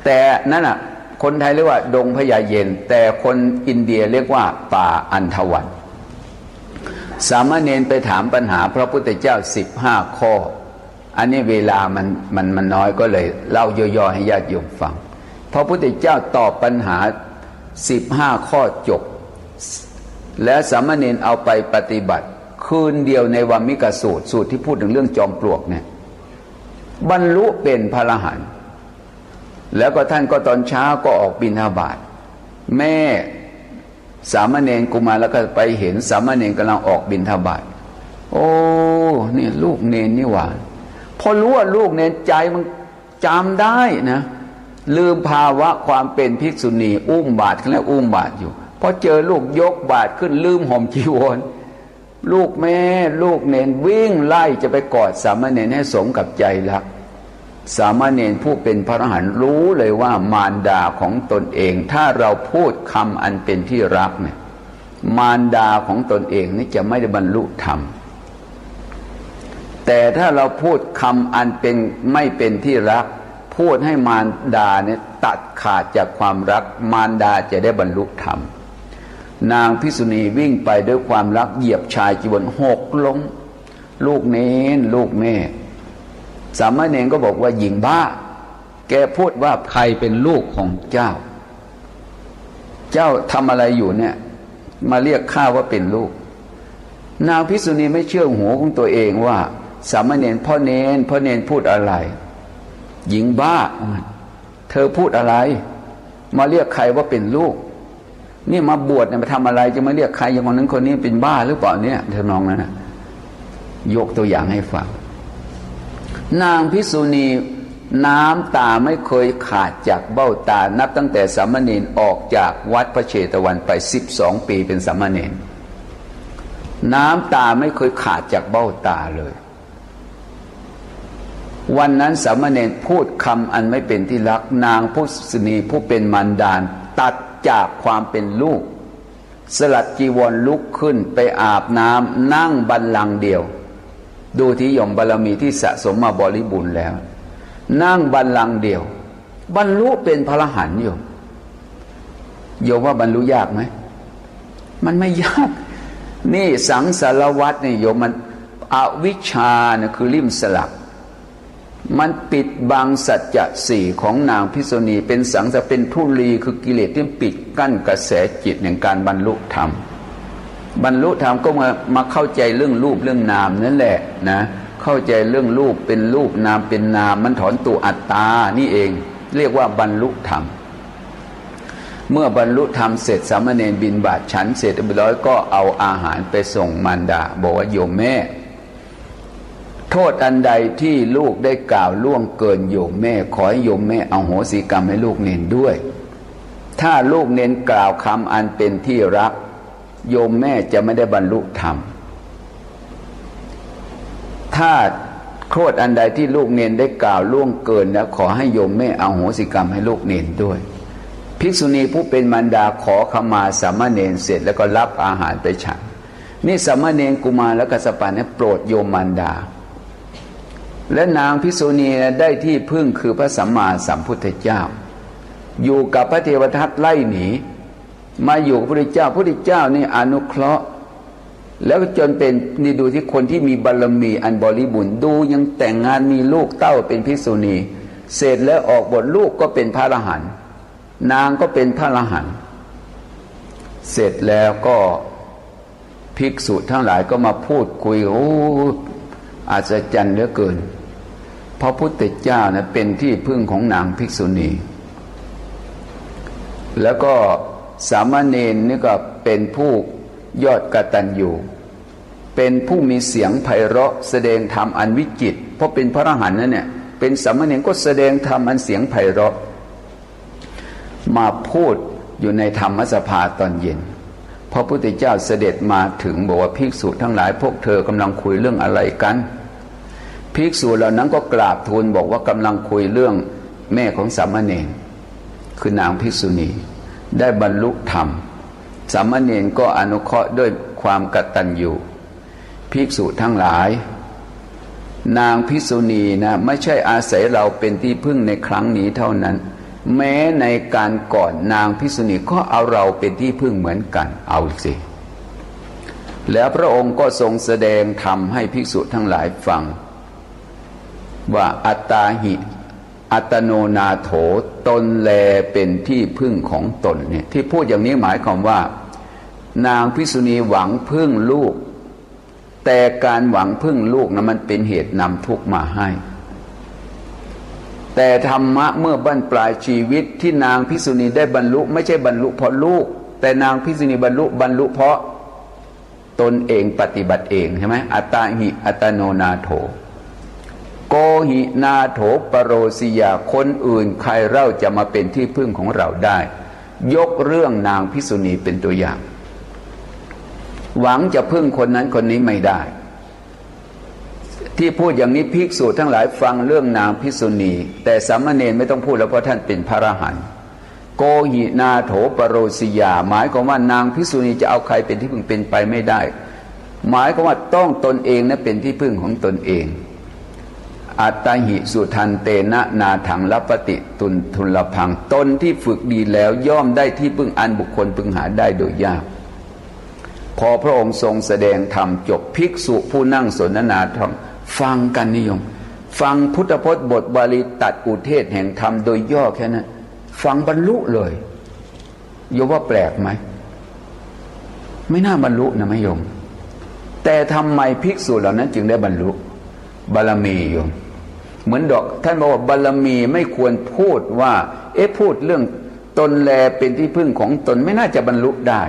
แต่นั่นน่ะคนไทยเรียกว่าดงพญาเย็นแต่คนอินเดียเรียกว่าป่าอันธวันสามเณรไปถามปัญหาพระพุทธเจ้า15 ข้ออันนี้เวลามันน้อยก็เลยเล่าย่อๆให้ญาติโยมฟังพระพุทธเจ้าตอบปัญหา15 ข้อจบและสามเณรเอาไปปฏิบัติคืนเดียวในวัมมิกสูตรที่พูดถึงเรื่องจอมปลวกเนี่ยบรรลุเป็นพระอรหันต์แล้วก็ท่านก็ตอนเช้าก็ออกบิณฑบาตแม่สามเณรกุมารแล้วก็ไปเห็นสามเณรกำลังออกบิณฑบาตโอ้นี่ลูกเนรนี่หว่าพอรู้ว่าลูกเนรใจมันจำได้นะลืมภาวะความเป็นภิกษุณีอุ้มบาตรแล้วอุ้มบาตรอยู่พอเจอลูกยกบาตรขึ้นลืมห่มจีวรลูกแม่ลูกเนรวิ่งไล่จะไปกอดสามเณรให้สมกับใจรักสามเณรผู้เป็นพระอรหันต์รู้เลยว่ามารดาของตนเองถ้าเราพูดคำอันเป็นที่รักเนี่ยมารดาของตนเองนี่จะไม่ได้บรรลุธรรมแต่ถ้าเราพูดคำอันเป็นไม่เป็นที่รักพูดให้มารดาเนี่ยตัดขาดจากความรักมารดาจะได้บรรลุธรรมนางภิกษุณีวิ่งไปด้วยความรักเหยียบชายจีวรหกล้มลูกเน้นลูกแม่สามเณรก็บอกว่าหญิงบ้าแกพูดว่าใครเป็นลูกของเจ้าเจ้าทำอะไรอยู่เนี่ยมาเรียกข้าว่าเป็นลูกนางภิกษุณีไม่เชื่อหูของตัวเองว่าสามเณรพ่อเนรพูดอะไรหญิงบ้าเธอพูดอะไร มาเรียกใครว่าเป็นลูกนี่มาบวชเนี่ยมาทำอะไรจะมาเรียกใครอย่างคนนั้นคนนี้เป็นบ้าหรือเปล่าเนี่ยทำนองนั้นนะยกตัวอย่างให้ฟังนางภิกษุณีน้ำตาไม่เคยขาดจากเบ้าตานับตั้งแต่สามเณรออกจากวัดพระเชตวันไป12 ปีเป็นสามเณรน้ำตาไม่เคยขาดจากเบ้าตาเลยวันนั้นสามเณรพูดคำอันไม่เป็นที่รักนางภิกษุณีผู้เป็นมารดาตัดจากความเป็นลูกสลัดจีวรลุกขึ้นไปอาบน้ำนั่งบัลลังก์เดียวดูที่ยมบารมีที่สะสมมาบริบูรณ์แล้วนั่งบัลลังก์เดียวบรรลุเป็นพระอรหันต์โยมว่าบรรลุยากไหมมันไม่ยากนี่สังสารวัฏเนี่ยโยมมันอวิชชาเนี่ยคือลิ่มสลักมันปิดบังสัจจะสี่ของนางภิกษุณีเป็นสังสารเป็นทุลีคือกิเลสที่ปิดกั้นกระแสจิตแห่งการบรรลุธรรมบรรลุธรรมก็มาเข้าใจเรื่องรูปเรื่องนามนั่นแหละนะเข้าใจเรื่องรูปเป็นรูปนามเป็นนามมันถอนตัวอัตตานี่เองเรียกว่าบรรลุธรรมเมื่อบรรลุธรรมเสร็จสามเณรบิณฑบาตฉันเสร็จเรียบร้อยก็เอาอาหารไปส่งมารดาบอกว่าโยมแม่โทษอันใดที่ลูกได้กล่าวล่วงเกินโยมแม่ขอให้โยมแม่อโหสิกรรมให้ลูกเนนด้วยถ้าลูกเนนกล่าวคำอันเป็นที่รักโยมแม่จะไม่ได้บรรลุธรรมถ้าโทษอันใดที่ลูกเนนได้กล่าวล่วงเกินแล้วขอให้โยมแม่อโหสิกรรมให้ลูกเนนด้วยภิกษุณีผู้เป็นมารดาขอขมาสามเณรเสร็จแล้วก็รับอาหารไปฉันนี่สามเณรกุมารและกัสสปะเนี่ยโปรดโยมมารดาและนางภิกษุณีได้ที่พึ่งคือพระสัมมาสัมพุทธเจ้าอยู่กับพระเทวทัตไล่หนีมาอยู่กับพระพุทธเจ้าพระพุทธเจ้านี่อนุเคราะห์แล้วจนเป็นนี่ดูที่คนที่มีบารมีอันบริบูรณ์ดูยังแต่งงานมีลูกเต้าเป็นภิกษุณีเสร็จแล้วออกบวชลูกก็เป็นพระอรหันต์นางก็เป็นพระอรหันต์เสร็จแล้วก็ภิกษุทั้งหลายก็มาพูดคุยโอ้อัศจรรย์เหลือเกินพระพุทธเจ้านะเป็นที่พึ่งของนางภิกษุณีแล้วก็สามเณรนี่ก็เป็นผู้ยอดกตัญญูเป็นผู้มีเสียงไพเราะแสดงธรรมอันวิจิตรเพราะเป็นพระอรหันต์นั่นเนี่ยเป็นสามเณรก็แสดงธรรมอันเสียงไพเราะมาพูดอยู่ในธรรมสภาตอนเย็นพระพุทธเจ้าเสด็จมาถึงบอกว่าภิกษุทั้งหลายพวกเธอกำลังคุยเรื่องอะไรกันภิกษุเหล่านั้นก็กราบทูลบอกว่ากำลังคุยเรื่องแม่ของสามเณรคือนางภิกษุณีได้บรรลุธรรมสามเณรก็อนุเคราะห์ด้วยความกตัญญูภิกษุทั้งหลายนางภิกษุณีนะไม่ใช่อาศัยเราเป็นที่พึ่งในครั้งนี้เท่านั้นแม้ในการก่อนนางภิกษุณีก็เอาเราเป็นที่พึ่งเหมือนกันเอาสิแล้วพระองค์ก็ทรงแสดงธรรมให้ภิกษุทั้งหลายฟังว่าอัตตาหิอัตโนนาโถตนแลเป็นที่พึ่งของตนเนี่ยที่พูดอย่างนี้หมายความว่านางภิกษุณีหวังพึ่งลูกแต่การหวังพึ่งลูกนะมันเป็นเหตุนำทุกข์มาให้แต่ธรรมะเมื่อบั้นปลายชีวิตที่นางภิกษุณีได้บรรลุไม่ใช่บรรลุเพราะลูกแต่นางภิกษุณีบรรลุเพราะตนเองปฏิบัติเองใช่ไหมอัตตาหิอัตโนนาโถโกหินาโถปโรสิยาคนอื่นใครเล่าจะมาเป็นที่พึ่งของเราได้ยกเรื่องนางภิกษุณีเป็นตัวอย่างหวังจะพึ่งคนนั้นคนนี้ไม่ได้ที่พูดอย่างนี้ภิกษุทั้งหลายฟังเรื่องนางภิกษุณีแต่สามเณรไม่ต้องพูดแล้วเพราะท่านเป็นพระอรหันต์โกหินาโถปโรสิยาหมายความว่านางภิกษุณีจะเอาใครเป็นที่พึ่งเป็นไปไม่ได้หมายความว่าต้องตนเองนะเป็นที่พึ่งของตนเองอัตตหิสุทันเตนะนาถังลัปติตุนทุลพังตนที่ฝึกดีแล้วย่อมได้ที่พึ่งอันบุคคลพึงหาได้โดยยากพอพระองค์ทรงแสดงธรรมจบภิกษุผู้นั่งสนทนาธรรมฟังกันนิยมฟังพุทธพจน์บทบาลีตัดอุเทศแห่งธรรมโดยย่อแค่นั้นฟังบรรลุเลยโยมว่าแปลกไหมไม่น่าบรรลุนะไม่โยมแต่ทำไมภิกษุเหล่านั้นจึงได้บรรลุบารมีโยมเหมือนดอกท่านบอกว่าบารมีไม่ควรพูดว่าพูดเรื่อง ตนแลเป็นที่พึ่งของตนไม่น่าจะบรรลุได้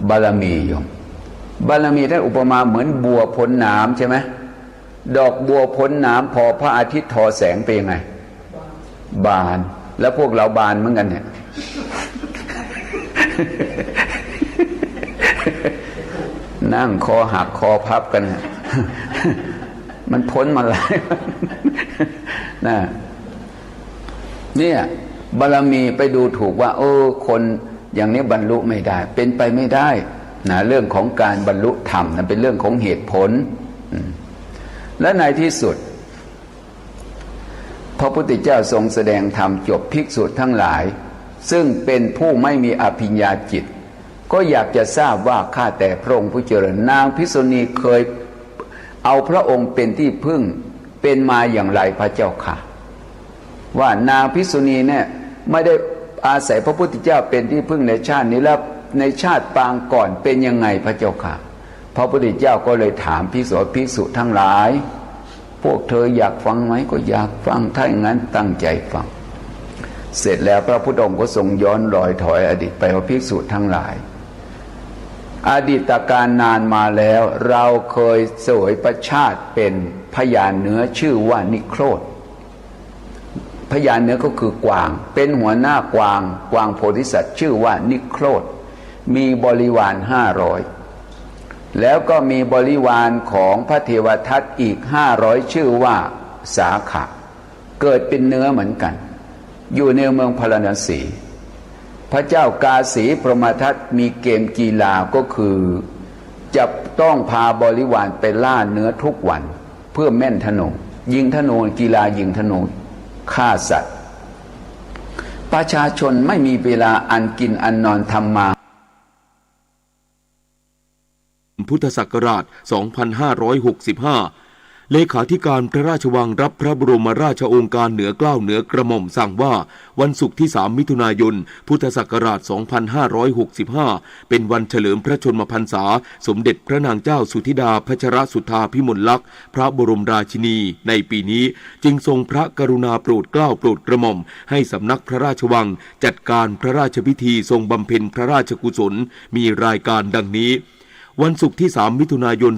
บารมีโยมบารมีท่านอุปมาเหมือนบัวพ้นน้ำใช่ไหมดอกบัวพ้นน้ำพอพระอาทิตย์ทอแสงเป็นยังไงบานแล้วพวกเราบานเหมือนกันเนี่ย นั่งคอหักคอพับกัน มันพ้นมาหลายนะเนี่ยบารมีไปดูถูกว่าคนอย่างนี้บรรลุไม่ได้เป็นไปไม่ได้นะเรื่องของการบรรลุธรรมนั้นเป็นเรื่องของเหตุผลและในที่สุดพระพุทธเจ้าทรงแสดงธรรมจบภิกษุทั้งหลายซึ่งเป็นผู้ไม่มีอภิญญาจิตก็อยากจะทราบว่าข้าแต่พระองค์ผู้เจริญนางภิกษุณีเคยเอาพระองค์เป็นที่พึ่งเป็นมาอย่างไรพระเจ้าค่ะว่านางภิกษุณีเนี่ยไม่ได้อาศัยพระพุทธเจ้าเป็นที่พึ่งในชาตินี้แล้วในชาติปางก่อนเป็นยังไงพระเจ้าค่ะพระพุทธเจ้าก็เลยถามภิกษุทั้งหลายพวกเธออยากฟังไหมก็อยากฟังถ้าอย่างนั้นตั้งใจฟังเสร็จแล้วพระพุทธองค์ก็ทรงย้อนรอยถอยอดีตไปว่าภิกษุทั้งหลายอดีตการนานมาแล้วเราเคยเสวยประชาติเป็นพญาเนื้อชื่อว่านิโครธพญาเนื้อก็คือกวางเป็นหัวหน้ากวางโพธิสัตว์ชื่อว่านิโครธมีบริวาร500แล้วก็มีบริวารของพระเทวทัตอีก500ชื่อว่าสาขะเกิดเป็นเนื้อเหมือนกันอยู่ในเมืองพาราณสีพระเจ้ากาสีพรหมทัตมีเกมกีฬาก็คือจะต้องพาบริวารไปล่าเนื้อทุกวันเพื่อแม่นธนูยิงธนูกีฬายิงธนูฆ่าสัตว์ประชาชนไม่มีเวลาอันกินอันนอนทำมาพุทธศักราช 2565 เลขาธิการพระราชวังรับพระบรมราชโองการเหนือเกล้าเหนือกระหม่อมสั่งว่าวันศุกร์ที่ 3 มิถุนายน พุทธศักราช 2565 เป็นวันเฉลิมพระชนมพรรษาสมเด็จพระนางเจ้าสุธิดาพัชรสุธาพิมลลักษณ์พระบรมราชินีในปีนี้จึงทรงพระกรุณาโปรดเกล้าโปรดกระหม่อมให้สำนักพระราชวังจัดการพระราชพิธีทรงบำเพ็ญพระราชกุศลมีรายการดังนี้วันศุกร์ที่ 3 มิถุนายน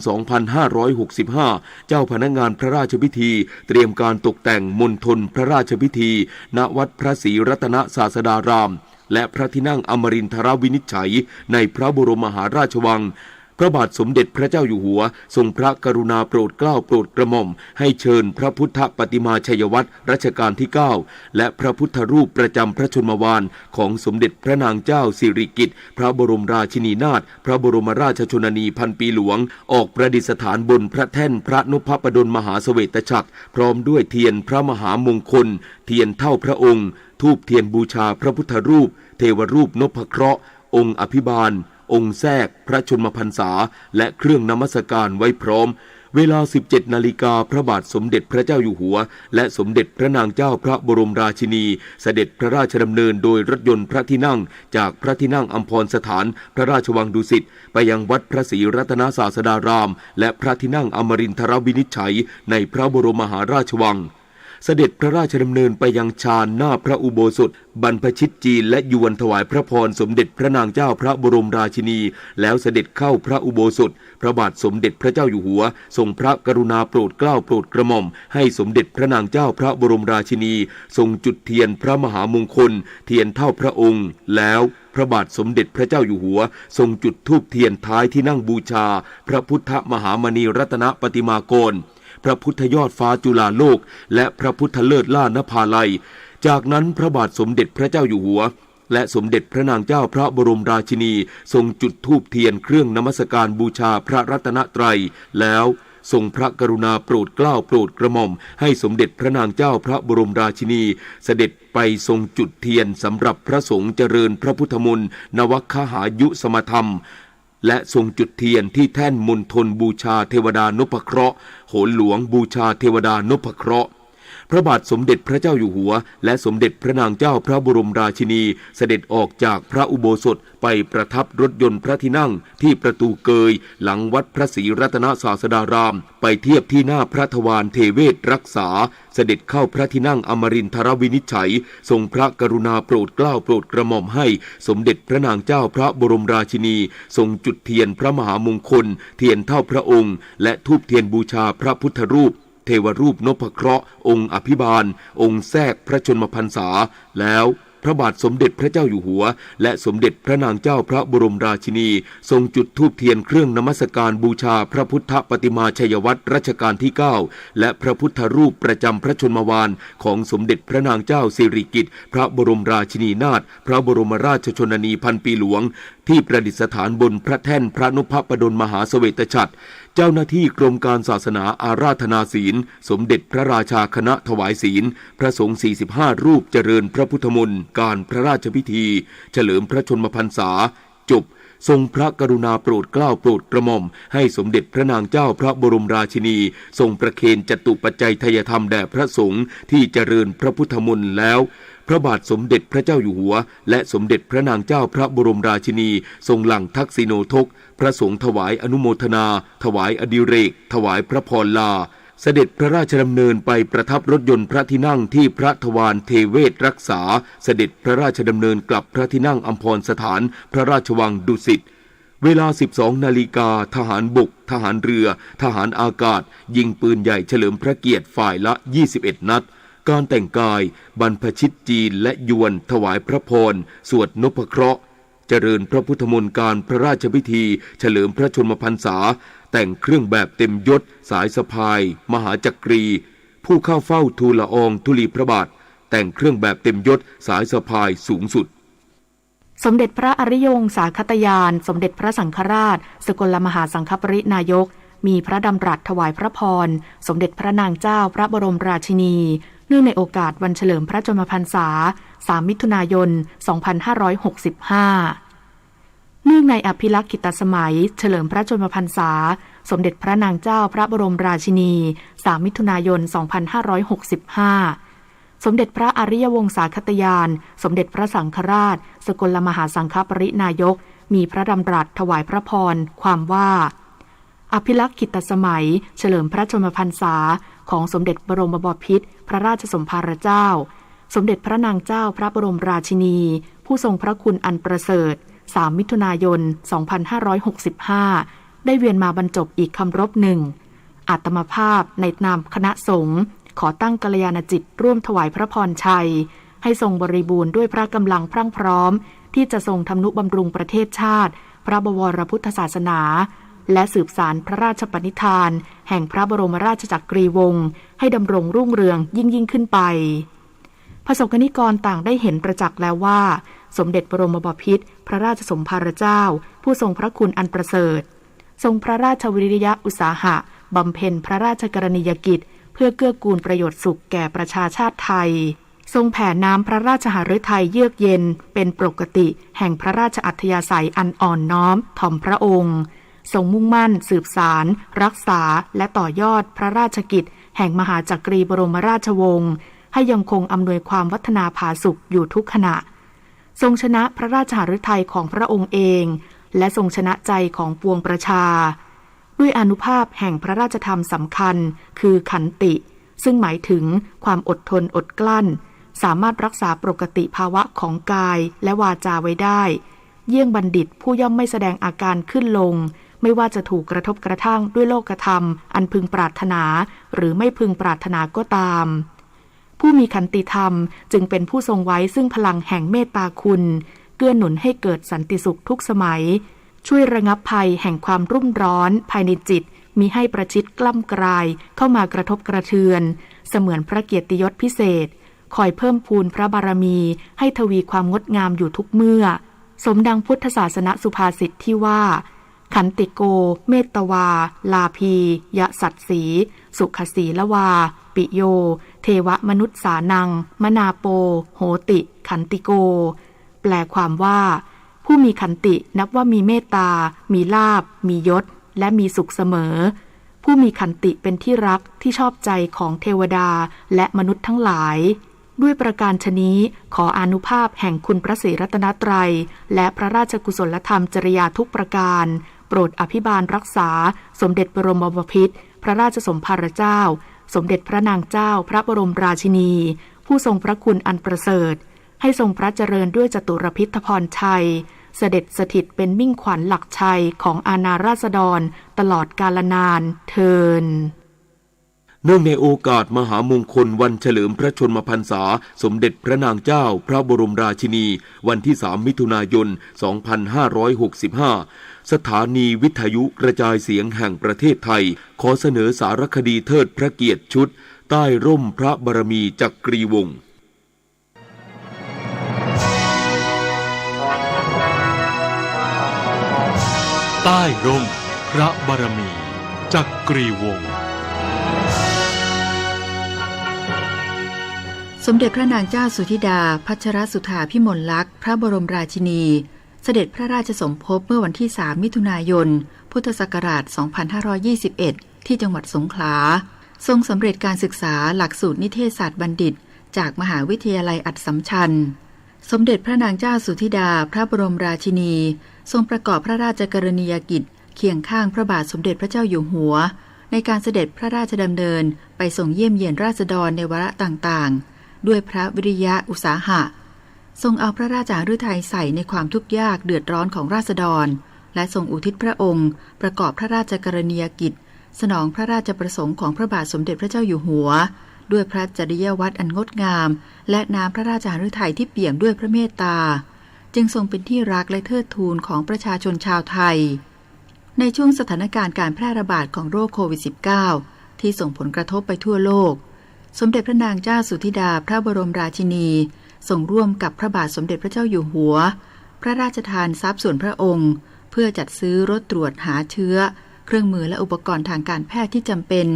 2565 เจ้าพนักงานพระราชพิธีเตรียมการตกแต่งมณฑลพระราชพิธีณวัดพระศรีรัตนศาสดารามและพระที่นั่งอมรินทรวินิจฉัยในพระบรมมหาราชวังพระบาทสมเด็จพระเจ้าอยู่หัวทรงพระกรุณาโปรดเกล้าโปรดกระหม่อมให้เชิญพระพุทธปฏิมาชัยวัตรรัชกาลที่ 9และพระพุทธรูปประจำพระชนมวาลของสมเด็จพระนางเจ้าสิริกิติ์พระบรมราชินีนาถพระบรมราชชนนีพันปีหลวงออกประดิษฐานบนพระแท่นพระนพปดลมหาเสวตฉัตรพร้อมด้วยเทียนพระมหามงคลเทียนเท่าพระองค์ธูปเทียนบูชาพระพุทธรูปเทวรูปนพเคราะห์องค์อภิบาลองค์แทรกพระชนมพรรษาและเครื่องนมัสการไว้พร้อมเวลา 17 นาฬิกาพระบาทสมเด็จพระเจ้าอยู่หัวและสมเด็จพระนางเจ้าพระบรมราชินีเสด็จพระราชดำเนินโดยรถยนต์พระที่นั่งจากพระที่นั่งอัมพรสถานพระราชวังดุสิตไปยังวัดพระศรีรัตนศาสดารามและพระที่นั่งอมรินทรวินิจฉัยในพระบรมมหาราชวังเสด็จพระราชดำเนินไปยังชานหน้าพระอุโบสถบรรพชิตจีนและยวนถวายพระพรสมเด็จพระนางเจ้าพระบรมราชินีแล้วเสด็จเข้าพระอุโบสถพระบาทสมเด็จพระเจ้าอยู่หัวทรงพระกรุณาโปรดเกล้าโปรดกระหม่อมให้สมเด็จพระนางเจ้าพระบรมราชินีทรงจุดเทียนพระมหามงคลเทียนเท่าพระองค์แล้วพระบาทสมเด็จพระเจ้าอยู่หัวทรงจุดธูปเทียนท้ายที่นั่งบูชาพระพุทธมหามณีรัตนปฏิมากรพระพุทธยอดฟ้าจุฬาโลกและพระพุทธเลิศล่านภาลัยจากนั้นพระบาทสมเด็จพระเจ้าอยู่หัวและสมเด็จพระนางเจ้าพระบรมราชินีทรงจุดธูปเทียนเครื่องนมัสการบูชาพระรัตนตรัยแล้วทรงพระกรุณาโปรดเกล้าโปรดกระหม่อมให้สมเด็จพระนางเจ้าพระบรมราชินีเสด็จไปทรงจุดเทียนสำหรับพระสงฆ์เจริญพระพุทธมนต์นวคหายุสมธรรมและทรงจุดเทียนที่แท่นมณฑลบูชาเทวดานพเคราะห์โหรหลวงบูชาเทวดานพเคราะห์พ พระบาทสมเด็จพระเจ้าอยู่หัวและสมเด็จพระนางเจ้าพระบรมราชินีเสด็จออกจากพระอุโบสถไปประทับรถยนต์พระที่นั่งที่ประตูเกยหลังวัดพระศรีรัตนศาสดารามไปเทียบที่หน้าพระทวารเทเวศรักษาเสด็จเข้าพระที่นั่งอมรินทรวินิจฉัยทรงพระกรุณาโปรดเกล้าโปรดกระหม่อมให้สมเด็จพระนางเจ้าพระบรมราชินีทรงจุดเทียนพระมหามงคลเทียนเท่าพระองค์และธูปเทียนบูชาพระพุทธรูปเทวรูปนพเคราะห์องค์อภิบาลองค์แทรกพระชนมพรรษาแล้วพระบาทสมเด็จพระเจ้าอยู่หัวและสมเด็จพระนางเจ้าพระบรมราชินีทรงจุดธูปเทียนเครื่องนมัสการบูชาพระพุทธปฏิมาชัยวัตรรัชกาลที่9และพระพุทธรูปประจำพระชนมวาลของสมเด็จพระนางเจ้าสิริกิติ์พระบรมราชินีนาถพระบรมราชชนนีพันปีหลวงที่ประดิษฐานบนพระแท่นพระนพปดลมหาเสวตฉัตรเจ้าหน้าที่กรมการศาสนาอาราธนาศีลสมเด็จพระราชาคณะถวายศีลพระสงฆ์45รูปเจริญพระพุทธมนต์การพระราชพิธีเฉลิมพระชนมพรรษาจบทรงพระกรุณาโปรดเกล้าโปรดกระหม่อมให้สมเด็จพระนางเจ้าพระบรมราชินีทรงประเคนจตุปัจจัยทายธรรมแด่พระสงฆ์ที่เจริญพระพุทธมนต์แล้วพระบาทสมเด็จพระเจ้าอยู่หัวและสมเด็จพระนางเจ้าพระบรมราชินีทรงหลั่งทักษิโนทกพระสงฆ์ถวายอนุโมทนาถวายอดิเรกถวายพระพรลาเสด็จพระราชดำเนินไปประทับรถยนต์พระที่นั่งที่พระทวารเทเวศรักษาเสด็จพระราชดำเนินกลับพระที่นั่งอัมพรสถานพระราชวังดุสิตเวลา 12 นาฬิกาทหารบกทหารเรือทหารอากาศยิงปืนใหญ่เฉลิมพระเกียรติฝ่ายละ21นัดการแต่งกายบรรพชิตจีนและยวนถวายพระพรสวดนพเคราะห์เจริญพระพุทธมนต์การพระราชพิธีเฉลิมพระชนมพรรษาแต่งเครื่องแบบเต็มยศสายสะพายมหาจักรีผู้เข้าเฝ้าทูลละอองธุลีพระบาทแต่งเครื่องแบบเต็มยศสายสะพายสูงสุดสมเด็จพระอริยงศาคตยานสมเด็จพระสังฆราชสกลมหาสังฆปรินายกมีพระดำรัสถวายพระพรสมเด็จพระนางเจ้าพระบรมราชินีเนื่องในโอกาสวันเฉลิมพระชนมพรรษา3 มิถุนายน 2565เนื่องในอภิลักษิตสมัยเฉลิมพระชนมพรรษาสมเด็จพระนางเจ้าพระบรมราชินี3 มิถุนายน 2565สมเด็จพระอริยวงศาคตยานสมเด็จพระสังฆราชสกลมหาสังฆปรินายกมีพระดำรัสถวายพระพรความว่าอภิลักษิตสมัยเฉลิมพระชนมพรรษาของสมเด็จบรมบพิตรพระราชสมภารเจ้าสมเด็จพระนางเจ้าพระบรมราชินีผู้ทรงพระคุณอันประเสริฐ3 มิถุนายน 2565ได้เวียนมาบรรจบอีกคำรบหนึ่งอาตมาภาพในนามคณะสงฆ์ขอตั้งกัลยาณจิตร่วมถวายพระพรชัยให้ทรงบริบูรณ์ด้วยพระกำลังพรั่งพร้อมที่จะทรงทำนุบำรุงประเทศชาติพระบวรพุทธศาสนาและสืบสานพระราชปณิธานแห่งพระบรมราชจักรีวงศ์ให้ดำรงรุ่งเรืองยิ่งขึ้นไปประสบกนิกรต่างได้เห็นประจักษ์แล้วว่าสมเด็จบรมบพิตรพระราชสมภารเจ้าผู้ทรงพระคุณอันประเสริฐทรงพระราชวิริยะอุตสาหะบำเพ็ญพระราชกรณียกิจเพื่อเกื้อกูลประโยชน์สุขแก่ประชาชาติไทยทรงแผ่น้ำพระราชหฤทัยเยือกเย็นเป็นปกติแห่งพระราชอัธยาศัยอันอ่อนน้อมถ่อมพระองค์ทรงมุ่งมั่นสืบสารรักษาและต่อยอดพระราชกิจแห่งมหาจักรีบรมราชวงศ์ให้ยังคงอำนวยความวัฒนาผาสุกอยู่ทุกขณะทรงชนะพระราชหฤทัยของพระองค์เองและทรงชนะใจของปวงประชาด้วยอานุภาพแห่งพระราชธรรมสำคัญคือขันติซึ่งหมายถึงความอดทนอดกลั้นสามารถรักษาปกติภาวะของกายและวาจาไว้ได้เยี่ยงบัณฑิตผู้ย่อมไม่แสดงอาการขึ้นลงไม่ว่าจะถูกกระทบกระทั่งด้วยโลกธรรมอันพึงปรารถนาหรือไม่พึงปรารถนาก็ตามผู้มีขันติธรรมจึงเป็นผู้ทรงไว้ซึ่งพลังแห่งเมตตาคุณเกื้อหนุนให้เกิดสันติสุขทุกสมัยช่วยระงับภัยแห่งความรุ่มร้อนภายในจิตมิให้ประชิดกล้ำกลายเข้ามากระทบกระเทือนเสมือนพระเกียรติยศพิเศษคอยเพิ่มพูนพระบารมีให้ทวีความงดงามอยู่ทุกเมื่อสมดังพุทธศาสนสุภาษิตที่ว่าขันติโกเมตตวาลาภียะสัตสีสุขสีละวาปิโยเทวมนุษย์สานังมนาโปโหติขันติโกแปลความว่าผู้มีขันตินับว่ามีเมตตามีลาภมียศและมีสุขเสมอ ผู้มีขันติเป็นที่รักที่ชอบใจของเทวดาและมนุษย์ทั้งหลายด้วยประการฉนี้ขออานุภาพแห่งคุณพระศรีรัตนตรัยและพระราชกุศลธรรมจริยาทุกประการโปรดอภิบาลรักษาสมเด็จบรมบพิตรพระราชสมภารเจ้าสมเด็จพระนางเจ้าพระบรมราชินีผู้ทรงพระคุณอันประเสริฐให้ทรงพระเจริญด้วยจตุรพิธพรชัยเสด็จสถิตเป็นมิ่งขวัญหลักชัยของอาณาราษฎรตลอดกาลนานเทินเนื่องในโอกาสมหามงคลวันเฉลิมพระชนมพรรษาสมเด็จพระนางเจ้าพระบรมราชินีวันที่3มิถุนายน 2565 สถานีวิทยุกระจายเสียงแห่งประเทศไทยขอเสนอสารคดีเทิดพระเกียรติชุดใต้ร่มพระบารมีจักรีวงศ์ใต้ร่มพระบารมีจักรีวงศ์สมเด็จพระนางเจ้าสุธิดาพัชรสุธาพิมลลักษณ์พระบรมราชินีเสด็จพระราชสมภพเมื่อวันที่3มิถุนายนพุทธศักราช 2521 ที่จังหวัดสงขลาทรงสำเร็จการศึกษาหลักสูตรนิเทศศาสตร์บัณฑิตจากมหาวิทยาลัยอัสสัมชัญสมเด็จพระนางเจ้าสุธิดาพระบรมราชินีทรงประกอบพระราชกรณียกิจเคียงข้างพระบาทสมเด็จพระเจ้าอยู่หัวในการเสด็จพระราชดำเนินไปส่งเยี่ยมเยียนราษฎรในวาระต่างๆด้วยพระวิริยะอุตสาหะทรงเอาพระราชาฤทัยใส่ในความทุกข์ยากเดือดร้อนของราษฎรและทรงอุทิศพระองค์ประกอบพระราชกรณียกิจสนองพระราชประสงค์ของพระบาทสมเด็จพระเจ้าอยู่หัวด้วยพระจริยวัตรอันงดงามและน้ำพระราชาฤทัยที่เปี่ยมด้วยพระเมตตาจึงทรงเป็นที่รักและเทิดทูนของประชาชนชาวไทยในช่วงสถานการณ์การแพร่ระบาดของโรคโควิด -19 ที่ส่งผลกระทบไปทั่วโลกสมเด็จพระนางเจ้าสุธิดาพระบรมราชินีทรงร่วมกับพระบาทสมเด็จพระเจ้าอยู่หัวพระราชทานทรัพย์ส่วนพระองค์เพื่อจัดซื้อรถตรวจหาเชื้อเครื่องมือและอุปกรณ์ทางการแพทย์ที่จำเป็น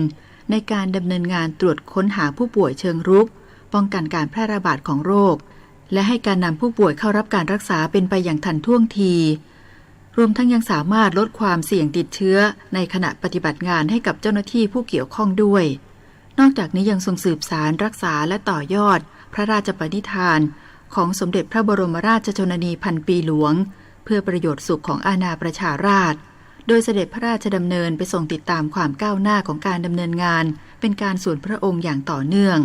ในการดำเนินงานตรวจค้นหาผู้ป่วยเชิงรุกป้องกันการแพร่ระบาดของโรคและให้การนำผู้ป่วยเข้ารับการรักษาเป็นไปอย่างทันท่วงทีรวมทั้งยังสามารถลดความเสี่ยงติดเชื้อในขณะปฏิบัติงานให้กับเจ้าหน้าที่ผู้เกี่ยวข้องด้วยนอกจากนี้ยังทรงสืบสารรักษาและต่อยอดพระราชปณิธานของสมเด็จพระบรมราชชนนีพันปีหลวงเพื่อประโยชน์สุขของอาณาประชาราษฎร์โดยเสด็จพระราชดำเนินไปทรงติดตามความก้าวหน้าของการดำเนินงานเป็นการส่วนพระองค์อย่างต่อเนื่อง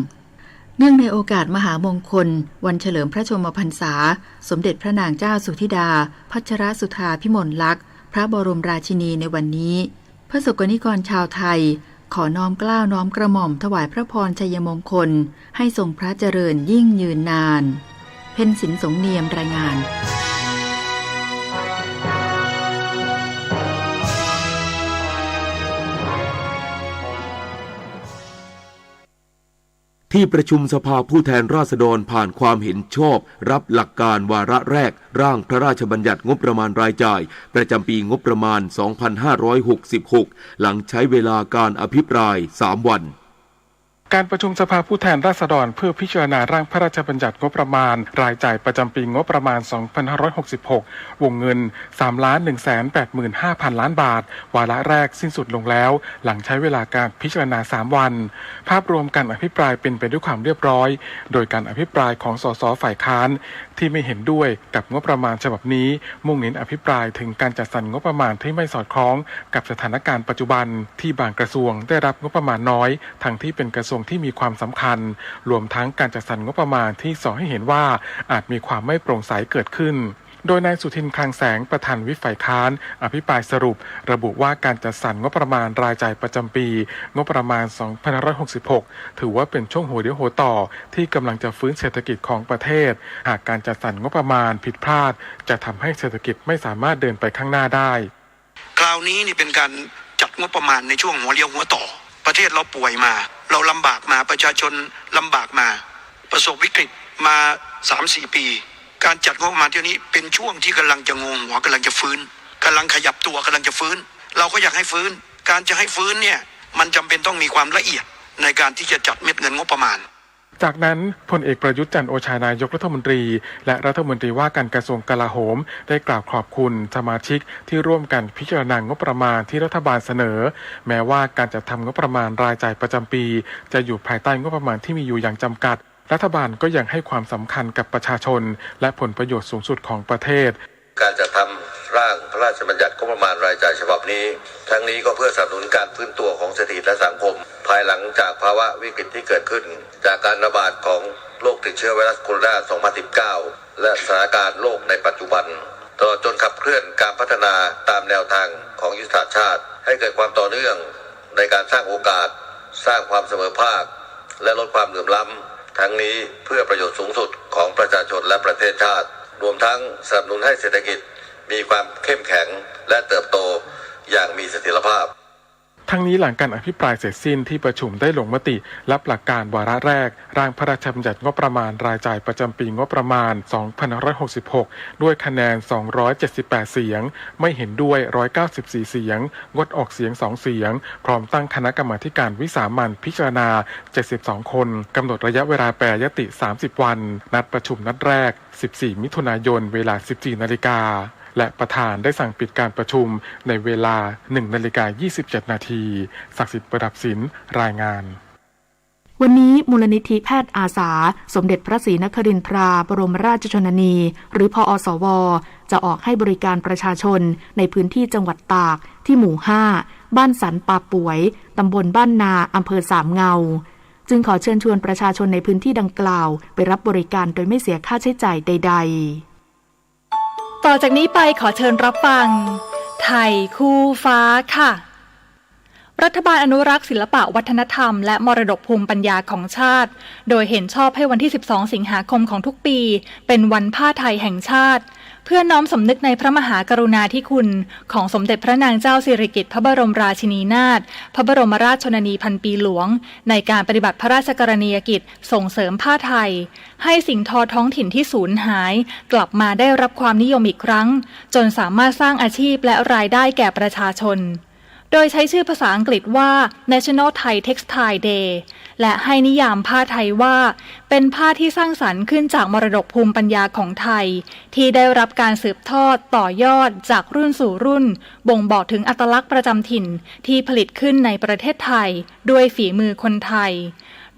เนื่องในโอกาสมหามงคลวันเฉลิมพระชนมพรรษาสมเด็จพระนางเจ้าสุธิดาพัชรสุธาพิมลลักษณ์พระบรมราชินีในวันนี้พระสกนิกรชาวไทยขอน้อมเกล้าน้อมกระหม่อมถวายพระพรชัยมงคลให้ทรงพระเจริญยิ่งยืนนานเพ็ญศิลป์สงเนียมรายงานที่ประชุมสภาผู้แทนราษฎรผ่านความเห็นชอบรับหลักการวาระแรกร่างพระราชบัญญัติงบประมาณรายจ่ายประจำปีงบประมาณ 2566 หลังใช้เวลาการอภิปราย 3 วัน การประชุมสภาผู้แทนราษฎรเพื่อพิจารณาร่างพระราชบัญญัติงบประมาณรายจ่ายประจำปีงบประมาณ 2566 วงเงิน 3,185,000 ล้านบาทวาระแรกสิ้นสุดลงแล้วหลังใช้เวลาการพิจารณา 3 วันภาพรวมการอภิปรายเป็นไปด้วยความเรียบร้อยโดยการอภิปรายของสสฝ่ายค้านที่ไม่เห็นด้วยกับงบประมาณฉบับนี้มุ่งเน้นอภิปรายถึงการจัดสรรงบประมาณที่ไม่สอดคล้องกับสถานการณ์ปัจจุบันที่บางกระทรวงได้รับงบประมาณน้อยทั้งที่เป็นกระทรวงที่มีความสำคัญรวมทั้งการจัดสรรงบประมาณที่ส่อให้เห็นว่าอาจมีความไม่โปร่งใสเกิดขึ้นโดยนายสุทินคลังแสงประธานวิปฝ่ายค้านอภิปรายสรุประบุว่าการจัดสรรงบประมาณรายจ่ายประจำปีงบประมาณ 2566 ถือว่าเป็นช่วงหัวเดียวหัวต่อที่กำลังจะฟื้นเศรษฐกิจของประเทศหากการจัดสรรงบประมาณผิดพลาดจะทำให้เศรษฐกิจไม่สามารถเดินไปข้างหน้าได้คราวนี้นี่เป็นการจัดงบประมาณในช่วงหัวเดียวหัวต่อประเทศเราป่วยมาเราลำบากมาประชาชนลำบากมาประสบวิกฤตมา 3-4 ปีการจัดงบประมาณเที่ยวนี้เป็นช่วงที่กำลังจะงงหัวกำลังจะฟื้นกำลังขยับตัวกำลังจะฟื้นเราก็อยากให้ฟื้นการจะให้ฟื้นเนี่ยมันจำเป็นต้องมีความละเอียดในการที่จะจัดเม็ดเงินงบประมาณ จากนั้นพลเอกประยุทธ์จันทร์โอชานายกรัฐมนตรีและรัฐมนตรีว่าการกระทรวงกลาโหมได้กล่าวขอบคุณสมาชิกที่ร่วมกันพิจารณางบประมาณที่รัฐบาลเสนอแม้ว่าการจัดทำงบประมาณรายจ่ายประจำปีจะอยู่ภายใต้งบประมาณที่มีอยู่อย่างจำกัดรัฐบาลก็ยังให้ความสำคัญกับประชาชนและผลประโยชน์สูงสุดของประเทศการจัดทำร่างพระราชบัญญัติงบประมาณรายจ่ายฉบับนี้ทั้งนี้ก็เพื่อสนับสนุนการฟื้นตัวของเศรษฐกิจและสังคมภายหลังจากภาวะวิกฤตที่เกิดขึ้นจากการระบาดของโรคติดเชื้อไวรัสโคโรนา 2019 และสถานการณ์โลกในปัจจุบันตลอดจนขับเคลื่อนการพัฒนาตามแนวทางของยุทธศาสตร์ชาติให้เกิดความต่อเนื่องในการสร้างโอกาสสร้างความเสมอภาคและลดความเหลื่อมล้ำทั้งนี้เพื่อประโยชน์สูงสุดของประชาชนและประเทศชาติรวมทั้งสนับสนุนให้เศรษฐกิจมีความเข้มแข็งและเติบโตอย่างมีเสถียรภาพทั้งนี้หลังการอภิปรายเสร็จสิ้นที่ประชุมได้ลงมติรับหลักการวาระแรกร่างพระราชบัญญัติงบประมาณรายจ่ายประจำปีงบประมาณ 2566 ด้วยคะแนน 278 เสียงไม่เห็นด้วย 194 เสียงงดออกเสียง 2 เสียงพร้อมตั้งคณะกรรมาการวิสามัญพิจารณา 72 คนกำหนดระยะเวลาแปรยติ 30 วันนัดประชุมนัดแรก 14 มิถุนายนเวลา 14 นาฬิกาและประธานได้สั่งปิดการประชุมในเวลา 1:27 นาทีศักดิ์สิทธิ์ประดับศิลป์รายงานวันนี้มูลนิธิแพทย์อาสาสมเด็จพระศรีนครินทราบรมราชชนนีหรือพอสวจะออกให้บริการประชาชนในพื้นที่จังหวัดตากที่หมู่ 5 บ้านสันป่าป่วยตำบลบ้านนาอำเภอสามเงาจึงขอเชิญชวนประชาชนในพื้นที่ดังกล่าวไปรับบริการโดยไม่เสียค่าใช้จ่ายใดๆต่อจากนี้ไปขอเชิญรับฟังไทยคู่ฟ้าค่ะรัฐบาลอนุรักษ์ศิลปะวัฒนธรรมและมรดกภูมิปัญญาของชาติโดยเห็นชอบให้วันที่ 12 สิงหาคมของทุกปีเป็นวันผ้าไทยแห่งชาติเพื่อน้อมสำนึกในพระมหากรุณาธิคุณของสมเด็จพระนางเจ้าสิริกิติ์พระบรมราชินีนาถพระบรมราชชนนีพันปีหลวงในการปฏิบัติพระราชกรณียกิจส่งเสริมผ้าไทยให้สิ่งทอท้องถิ่นที่สูญหายกลับมาได้รับความนิยมอีกครั้งจนสามารถสร้างอาชีพและรายได้แก่ประชาชนโดยใช้ชื่อภาษาอังกฤษว่า National Thai Textile Day และให้นิยามผ้าไทยว่าเป็นผ้าที่สร้างสรรค์ขึ้นจากมรดกภูมิปัญญาของไทยที่ได้รับการสืบทอดต่อยอดจากรุ่นสู่รุ่นบ่งบอกถึงอัตลักษณ์ประจำถิ่นที่ผลิตขึ้นในประเทศไทยด้วยฝีมือคนไทย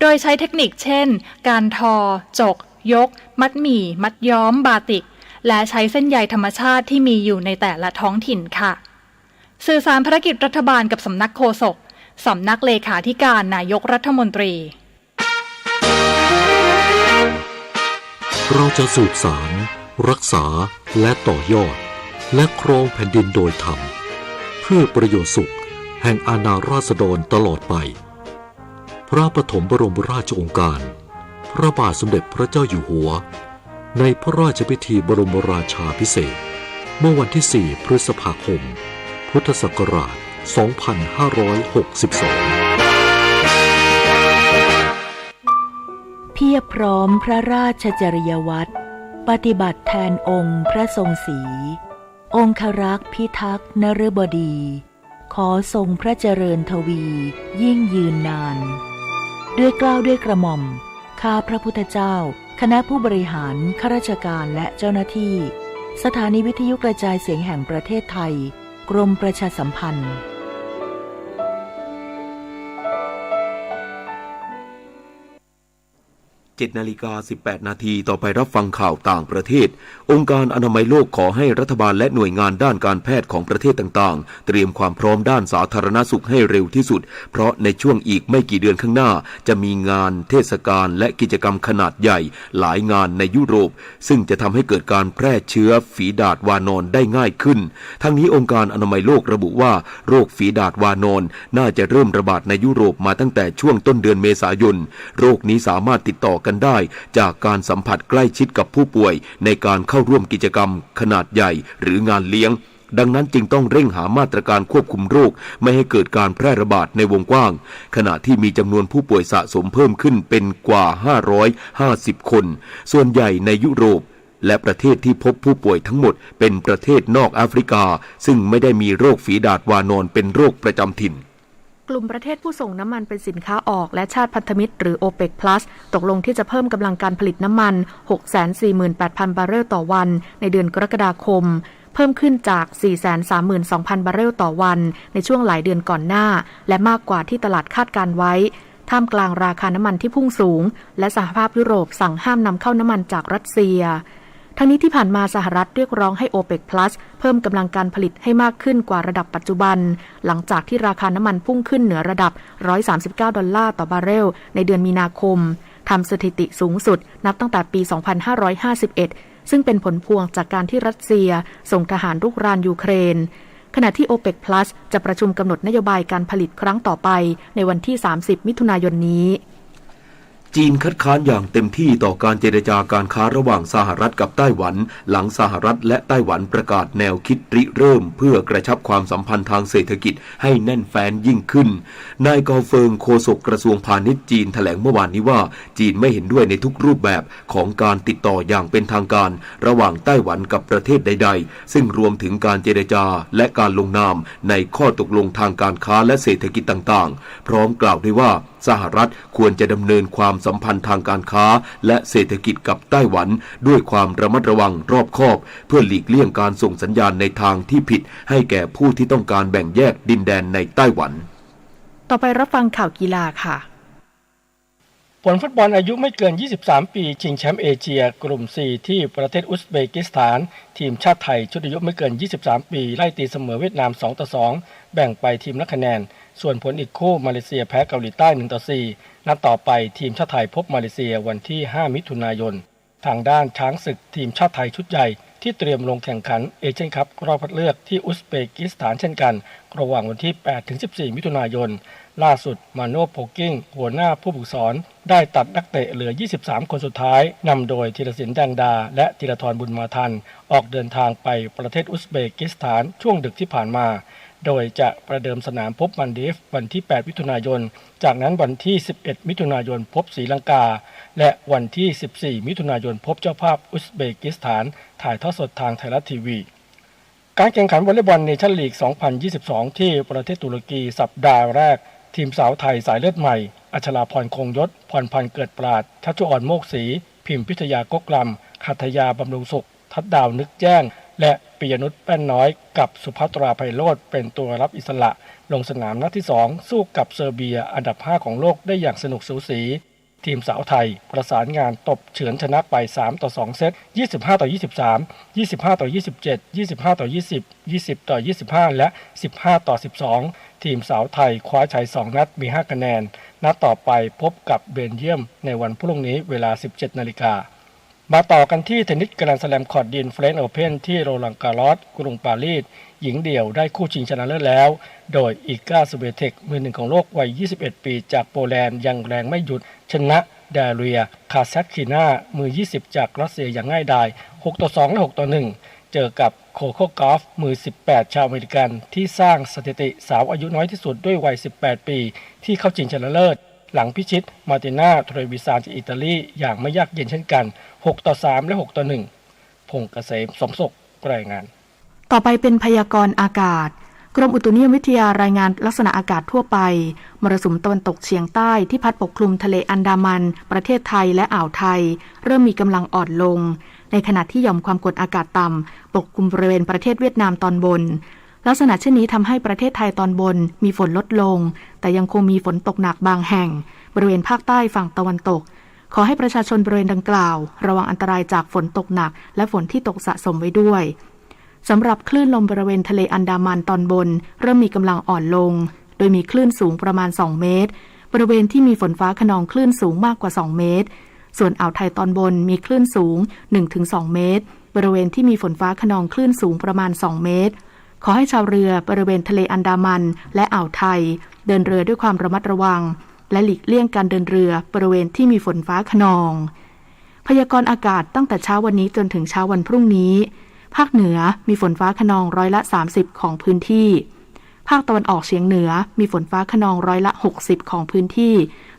โดยใช้เทคนิคเช่นการทอจกยกมัดหมี่มัดย้อมบาติกและใช้เส้นใยธรรมชาติที่มีอยู่ในแต่ละท้องถิ่นค่ะสื่อสารภารกิจรัฐบาลกับสำนักโฆษกสำนักเลขาธิการนายกรัฐมนตรีเราจะสืบสารรักษาและต่อยอดและครองแผ่นดินโดยธรรมเพื่อประโยชน์สุขแห่งอาณาราษฎรตลอดไปพระปฐมบรมราชโองการพระบาทสมเด็จพระเจ้าอยู่หัวในพระราชพิธีบรมราชาภิเษกเมื่อวันที่ 4 พฤษภาคมพุทธศักราช 2562 เพียบพร้อมพระราชจริยวัตรปฏิบัติแทนองค์พระทรงศรีองครักษ์พิทักษ์นฤบดีขอทรงพระเจริญทวียิ่งยืนนานด้วยเกล้าด้วยกระหม่อมข้าพระพุทธเจ้าคณะผู้บริหารข้าราชการและเจ้าหน้าที่สถานีวิทยุกระจายเสียงแห่งประเทศไทยกรมประชาสัมพันธ์7:18 นาทีต่อไปรับฟังข่าวต่างประเทศองค์การอนามัยโลกขอให้รัฐบาลและหน่วยงานด้านการแพทย์ของประเทศต่างๆเตรียมความพร้อมด้านสาธารณสุขให้เร็วที่สุดเพราะในช่วงอีกไม่กี่เดือนข้างหน้าจะมีงานเทศกาลและกิจกรรมขนาดใหญ่หลายงานในยุโรปซึ่งจะทำให้เกิดการแพร่เชื้อฝีดาษวานอนได้ง่ายขึ้นทั้งนี้องค์การอนามัยโลกระบุว่าโรคฝีดาษวานอนน่าจะเริ่มระบาดในยุโรปมาตั้งแต่ช่วงต้นเดือนเมษายนโรคนี้สามารถติดต่อกันได้จากการสัมผัสใกล้ชิดกับผู้ป่วยในการเข้าร่วมกิจกรรมขนาดใหญ่หรืองานเลี้ยงดังนั้นจึงต้องเร่งหามาตรการควบคุมโรคไม่ให้เกิดการแพร่ระบาดในวงกว้างขณะที่มีจำนวนผู้ป่วยสะสมเพิ่มขึ้นเป็นกว่า550คนส่วนใหญ่ในยุโรปและประเทศที่พบผู้ป่วยทั้งหมดเป็นประเทศนอกแอฟริกาซึ่งไม่ได้มีโรคฝีดาษวานอนเป็นโรคประจำถิ่น กลุ่มประเทศผู้ส่งน้ำมันเป็นสินค้าออกและชาติพันธมิตรหรือ OPEC Plus ตกลงที่จะเพิ่มกำลังการผลิตน้ำมัน 648,000 บาร์เรลต่อวันในเดือนกรกฎาคมเพิ่มขึ้นจาก 432,000 บาร์เรลต่อวันในช่วงหลายเดือนก่อนหน้าและมากกว่าที่ตลาดคาดการไว้ท่ามกลางราคาน้ำมันที่พุ่งสูงและสหภาพยุโรปสั่งห้ามนำเข้าน้ำมันจากรัสเซียทั้งนี้ที่ผ่านมาสหรัฐเรียกร้องให้ OPEC Plus เพิ่มกำลังการผลิตให้มากขึ้นกว่าระดับปัจจุบันหลังจากที่ราคาน้ำมันพุ่งขึ้นเหนือระดับ$139ต่อบาร์เรลในเดือนมีนาคมทำสถิติสูงสุดนับตั้งแต่ปี 2551 ซึ่งเป็นผลพวงจากการที่รัสเซียส่งทหารรุกรานยูเครนขณะที่ OPEC Plus จะประชุมกำหนดนโยบายการผลิตครั้งต่อไปในวันที่ 30 มิถุนายนนี้จีนคัดค้านอย่างเต็มที่ต่อการเจรจาการค้าระหว่างสหรัฐกับไต้หวันหลังสหรัฐและไต้หวันประกาศแนวคิดริเริ่มเพื่อกระชับความสัมพันธ์ทางเศรษฐกิจให้แน่นแฟ้นยิ่งขึ้นนายกอเฟิงโฆษกกระทรวงพาณิชย์จีนแถลงเมื่อวานนี้ว่าจีนไม่เห็นด้วยในทุกรูปแบบของการติดต่ออย่างเป็นทางการระหว่างไต้หวันกับประเทศใดๆซึ่งรวมถึงการเจรจาและการลงนามในข้อตกลงทางการค้าและเศรษฐกิจต่างๆพร้อมกล่าวด้วยว่าสหรัฐควรจะดำเนินความสัมพันธ์ทางการค้าและเศรษฐกิจกับไต้หวันด้วยความระมัดระวังรอบคอบเพื่อหลีกเลี่ยงการส่งสัญญาณในทางที่ผิดให้แก่ผู้ที่ต้องการแบ่งแยกดินแดนในไต้หวันต่อไปรับฟังข่าวกีฬาค่ะผลฟุตบอลอายุไม่เกิน23ปีชิงแชมป์เอเชียกลุ่ม 4 ที่ประเทศอุซเบกิสถานทีมชาติไทยชุดอายุไม่เกิน23ปีไล่ตีเสมอเวียดนาม 2-2 แบ่งไปทีมละคะแนนส่วนผลอีกคู่มาเลเซียแพ้เกาหลีใต้ 1-4 นัดต่อไปทีมชาติไทยพบมาเลเซียวันที่ 5 มิถุนายนทางด้านช้างศึกทีมชาติไทยชุดใหญ่ที่เตรียมลงแข่งขันเอเชียนคัพรอบคัดเลือกที่อุซเบกิสถานเช่นกันระหว่างวันที่ 8-14 มิถุนายนล่าสุดมาโนโพกิ้งหัวหน้าผู้ฝึกสอนได้ตัดนักเตะเหลือ23คนสุดท้ายนำโดยธีรศิลป์แดงดาและธีรทรบุญมาทันออกเดินทางไปประเทศอุซเบกิสถานช่วงดึกที่ผ่านมาโดยจะประเดิมสนามพบมันดีฟวันที่ 8 มิถุนายนจากนั้นวันที่ 11 มิถุนายนพบศรีลังกาและวันที่ 14 มิถุนายนพบเจ้าภาพอุซเบกิสถานถ่ายทอดสดทางไทยรัฐทีวีการแข่งขันวอลเลย์บอลเนชั่นลีก 2022 ที่ประเทศตุรกีสัปดาห์แรกทีมสาวไทยสายเลือดใหม่อัชราพรคงยศพรพันธ์เกิดปราดชัชชุอรโมกศรีพิมพิทยากกลำหัตถยาบำรุงสุขทัดดาวนึกแจ้งและปิยนุชแป้นน้อยกับสุภัตราไพโรจน์เป็นตัวรับอิสระลงสนามนัดที่ 2 สู้กับเซอร์เบียอันดับ 5 ของโลกได้อย่างสนุกสูสีทีมสาวไทยประสานงานตบเฉือนชนะไป 3-2 เซต 25-23 25-27 25-20 20-25 และ 15-12 ทีมสาวไทยคว้าชัย 2 นัดมี 5 คะแนนนัดต่อไปพบกับเบลเยียมในวันพรุ่งนี้เวลา 17 นาฬิกามาต่อกันที่เทนนิสแกรนด์สแลมคอร์ตดินเฟรนช์โอเพ่นที่โรลังการอสกรุงปารีสหญิงเดี่ยวได้คู่ชิงชนะเลิศแล้วโดยอีกาสเวเทคมือหนึ่งของโลกวัย 21 ปีจากโปแลนด์ยังแรงไม่หยุดชนะดาเรียคาแซคคีนามือ 20 จากรัสเซียอย่างง่ายดาย 6-2 และ 6-1 เจอกับโคโคกอฟมือ 18 ชาวอเมริกันที่สร้างสถิติสาวอายุน้อยที่สุดด้วยวัย 18 ปีที่เข้าชิงชนะเลิศหลังพิชิตมาร์ติน่าเทรวิซานจากอิตาลีอย่างไม่ยากเย็นเช่นกัน 6-3 และ 6-1 พงษ์เกษมสมศุกร์รายงานต่อไปเป็นพยากรณ์อากาศกรมอุตุนิยมวิทยารายงานลักษณะอากาศทั่วไปมรสุมตะวันตกเฉียงใต้ที่พัดปกคลุมทะเลอันดามันประเทศไทยและอ่าวไทยเริ่มมีกำลังอ่อนลงในขณะที่หย่อมความกดอากาศต่ำปกคลุมบริเวณประเทศเวียดนามตอนบนลักษณะเช่นนี้ทำให้ประเทศไทยตอนบนมีฝนลดลงแต่ยังคงมีฝนตกหนักบางแห่งบริเวณภาคใต้ฝั่งตะวันตกขอให้ประชาชนบริเวณดังกล่าวระวังอันตรายจากฝนตกหนักและฝนที่ตกสะสมไว้ด้วยสำหรับคลื่นลมบริเวณทะเลอันดามันตอนบนเริ่มมีกำลังอ่อนลงโดยมีคลื่นสูงประมาณ2เมตรบริเวณที่มีฝนฟ้าคะนองคลื่นสูงมากกว่า2เมตรส่วนอ่าวไทยตอนบนมีคลื่นสูง 1-2 เมตรบริเวณที่มีฝนฟ้าคะนองคลื่นสูงประมาณ2เมตรขอให้ชาวเรือบริเวณทะเลอันดามันและอ่าวไทยเดินเรือด้วยความระมัดระวังและหลีกเลี่ยงการเดินเรือบริเวณที่มีฝนฟ้าคะนองพยากรณ์อากาศตั้งแต่เช้าวันนี้จนถึงเช้าวันพรุ่งนี้ภาคเหนือมีฝนฟ้าคะนอง30%ของพื้นที่ภาคตะวันออกเฉียงเหนือมีฝนฟ้าคะนอง60%ของพื้นที่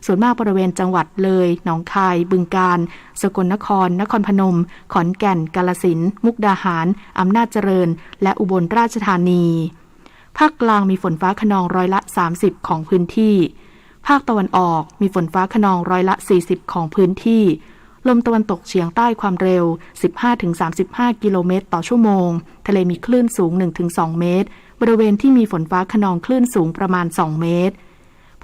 ส่วนมากบริเวณจังหวัดเลยหนองคายบึงกาฬสกลนครนครพนมขอนแก่นกาฬสินธุ์มุกดาหารอำนาจเจริญและอุบลราชธานี ภาคกลางมีฝนฟ้าคะนองร้อยละ30ของพื้นที่ภาคตะวันออกมีฝนฟ้าคะนองร้อยละ40ของพื้นที่ลมตะวันตกเฉียงใต้ความเร็ว 15-35 กิโลเมตรต่อชั่วโมงทะเลมีคลื่นสูง 1-2 เมตรบริเวณที่มีฝนฟ้าคะนองคลื่นสูงประมาณ2เมตร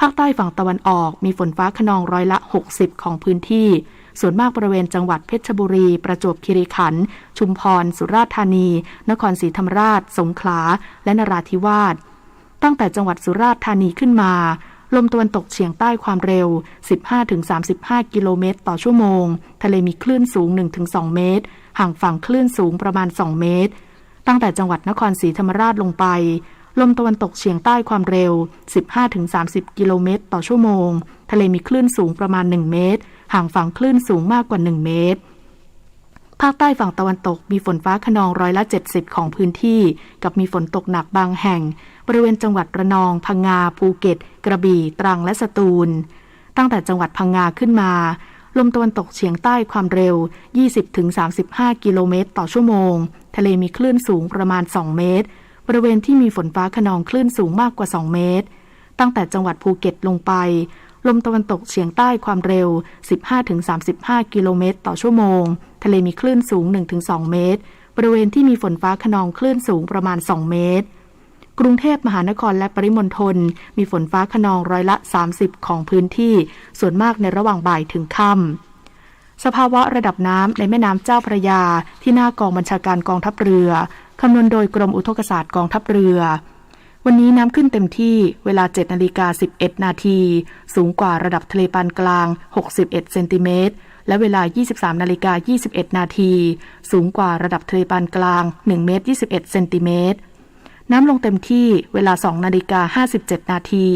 ภาคใต้ฝั่งตะวันออกมีฝนฟ้าคะนองร้อยละ60ของพื้นที่ส่วนมากบริเวณจังหวัดเพชรบุรีประจวบคีรีขันธ์ชุมพรสุราษฎร์ธานีนครศรีธรรมราชสงขลาและนราธิวาสตั้งแต่จังหวัดสุราษฎร์ธานีขึ้นมาลมตะวันตกเฉียงใต้ความเร็ว 15-35 กิโลเมตรต่อชั่วโมงทะเลมีคลื่นสูง 1-2 เมตรห่างฝั่งคลื่นสูงประมาณ2เมตรตั้งแต่จังหวัดนครศรีธรรมราชลงไปลมตะวันตกเฉียงใต้ความเร็ว 15-30 กิโลเมตรต่อชั่วโมงทะเลมีคลื่นสูงประมาณ1เมตรห่างฝั่งคลื่นสูงมากกว่า1เมตรภาคใต้ฝั่งตะวันตกมีฝนฟ้าคะนองร้อยละ70ของพื้นที่กับมีฝนตกหนักบางแห่งบริเวณจังหวัดระนองพังงาภูเก็ตกระบี่ตรังและสตูลตั้งแต่จังหวัดพังงาขึ้นมาลมตะวันตกเฉียงใต้ความเร็ว 20-35 กิโลเมตรต่อชั่วโมงทะเลมีคลื่นสูงประมาณ2เมตรบริเวณที่มีฝนฟ้าคะนองคลื่นสูงมากกว่า2เมตรตั้งแต่จังหวัดภูเก็ตลงไปลมตะวันตกเฉียงใต้ความเร็ว 15-35 กิโลเมตรต่อชั่วโมงทะเลมีคลื่นสูง 1-2 เมตรบริเวณที่มีฝนฟ้าคะนองคลื่นสูงประมาณ2เมตรกรุงเทพมหานครและปริมณฑลมีฝนฟ้าคะนองร้อยละ30ของพื้นที่ส่วนมากในระหว่างบ่ายถึงค่ำสภาวะระดับน้ำในแม่น้ำเจ้าพระยาที่หน้ากองบัญชาการกองทัพเรือคำนวณโดยกรมอุทกศาสตร์กองทัพเรือวันนี้น้ำขึ้นเต็มที่เวลา 7:11 นาทีสูงกว่าระดับทะเลปานกลาง61เซนติเมตรและเวลา 23:21 นาทีสูงกว่าระดับทะเลปานกลาง1เมตร21เซนติเมตรน้ำลงเต็มที่เวลา 2:57 นาที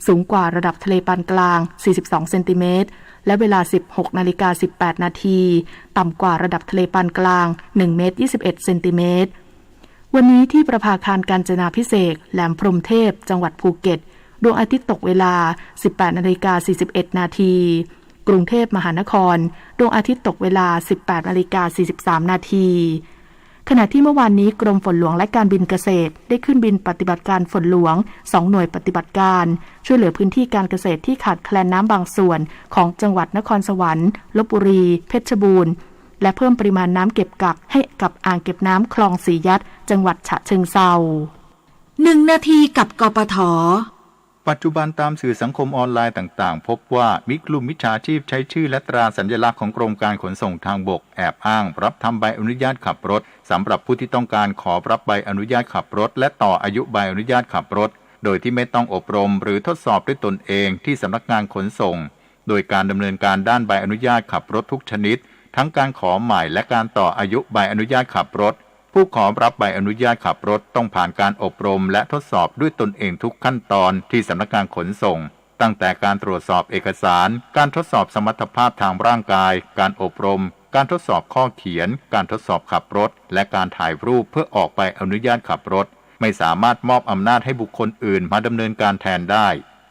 สูงกว่าระดับทะเลปานกลาง42เซนติเมตรและเวลา 16:18 นาทีต่ำกว่าระดับทะเลปานกลาง1เมตร21เซนติเมตรวันนี้ที่ประภาคารกาญจนาภิเษกแหลมพรหมเทพจังหวัดภูเก็ตดวงอาทิตย์ตกเวลา 18:41 นาทีกรุงเทพมหานครดวงอาทิตย์ตกเวลา 18:43 นาทีขณะที่เมื่อวานนี้กรมฝนหลวงและการบินเกษตรได้ขึ้นบินปฏิบัติการฝนหลวง2หน่วยปฏิบัติการช่วยเหลือพื้นที่การเกษตรที่ขาดแคลนน้ำบางส่วนของจังหวัดนครสวรรค์ลพบุรีเพชรบูรณ์และเพิ่มปริมาณน้ำเก็บกักให้กับอ่างเก็บน้ำคลองสียัดจังหวัดฉะเชิงเทรา1 นาทีกับกปท.ปัจจุบันตามสื่อสังคมออนไลน์ต่างๆพบว่ามีกลุ่มมิจฉาชีพใช้ชื่อและตราสัญลักษณ์ของกรมการขนส่งทางบกแอบอ้างรับทำใบอนุญาตขับรถสำหรับผู้ที่ต้องการขอรับใบอนุญาตขับรถและต่ออายุใบอนุญาตขับรถโดยที่ไม่ต้องอบรมหรือทดสอบด้วยตนเองที่สำนักงานขนส่งโดยการดำเนินการด้านใบอนุญาตขับรถทุกชนิดทั้งการขอใหม่และการต่ออายุใบอนุญาตขับรถผู้ขอรับใบอนุญาตขับรถต้องผ่านการอบรมและทดสอบด้วยตนเองทุกขั้นตอนที่สำนักงานขนส่งตั้งแต่การตรวจสอบเอกสารการทดสอบสมรรถภาพทางร่างกายการอบรมการทดสอบข้อเขียนการทดสอบขับรถและการถ่ายรูปเพื่อออกใบอนุญาตขับรถไม่สามารถมอบอำนาจให้บุคคลอื่นมาดำเนินการแทนได้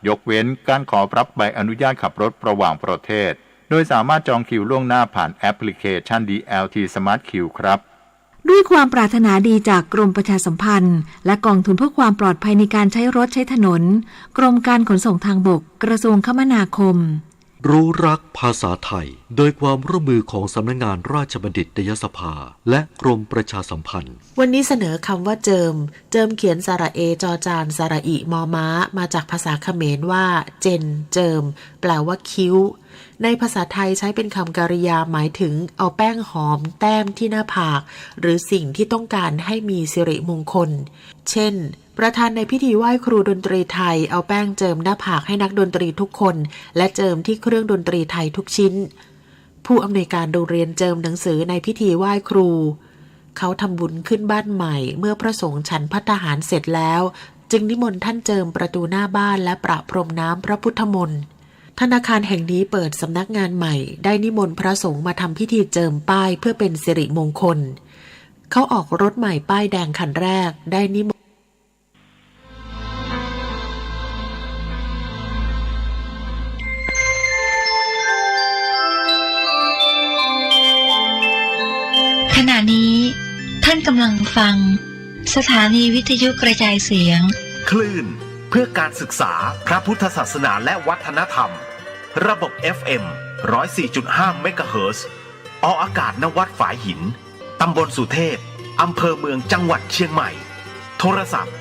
ยกเว้นการขอรับใบอนุญาตขับรถระหว่างประเทศโดยสามารถจองคิวล่วงหน้าผ่านแอปพลิเคชัน DLT Smart Queue ครับด้วยความปรารถนาดีจากกรมประชาสัมพันธ์และกองทุนเพื่อความปลอดภัยในการใช้รถใช้ถนนกรมการขนส่งทางบกกระทรวงคมนาคมรู้รักภาษาไทยโดยความร่วมมือของสำนักงานราชบัณฑิตยสภาและกรมประชาสัมพันธ์วันนี้เสนอคำว่าเจิมเขียนสระเอจอจานสระอิมอม้ามาจากภาษาเขมรว่าเจนเจิมแปลว่าคิ้วในภาษาไทยใช้เป็นคำกริยาหมายถึงเอาแป้งหอมแต้มที่หน้าผากหรือสิ่งที่ต้องการให้มีสิริมงคลเช่นประธานในพิธีไหว้ครูดนตรีไทยเอาแป้งเจิมหน้าผากให้นักดนตรีทุกคนและเจิมที่เครื่องดนตรีไทยทุกชิ้นผู้อำนวยการโรงเรียนเจิมหนังสือในพิธีไหว้ครูเขาทำบุญขึ้นบ้านใหม่เมื่อพระสงฆ์ฉันภัตตาหารเสร็จแล้วจึงนิมนต์ท่านเจิมประตูหน้าบ้านและประพรมน้ำพระพุทธมนต์ธนาคารแห่งนี้เปิดสำนักงานใหม่ได้นิมนต์พระสงฆ์มาทำพิธีเจิมป้ายเพื่อเป็นสิริมงคลเขาออกรถใหม่ป้ายแดงคันแรกได้นิมนต์ขณะนี้ท่านกำลังฟังสถานีวิทยุกระจายเสียง คลื่นเพื่อการศึกษาพระพุทธศาสนาและวัฒนธรรมระบบ FM 104.5 เมกะเฮิรตซ์ออกอากาศณวัดฝายหินตำบลสุเทพอำเภอเมืองจังหวัดเชียงใหม่โทรศัพท์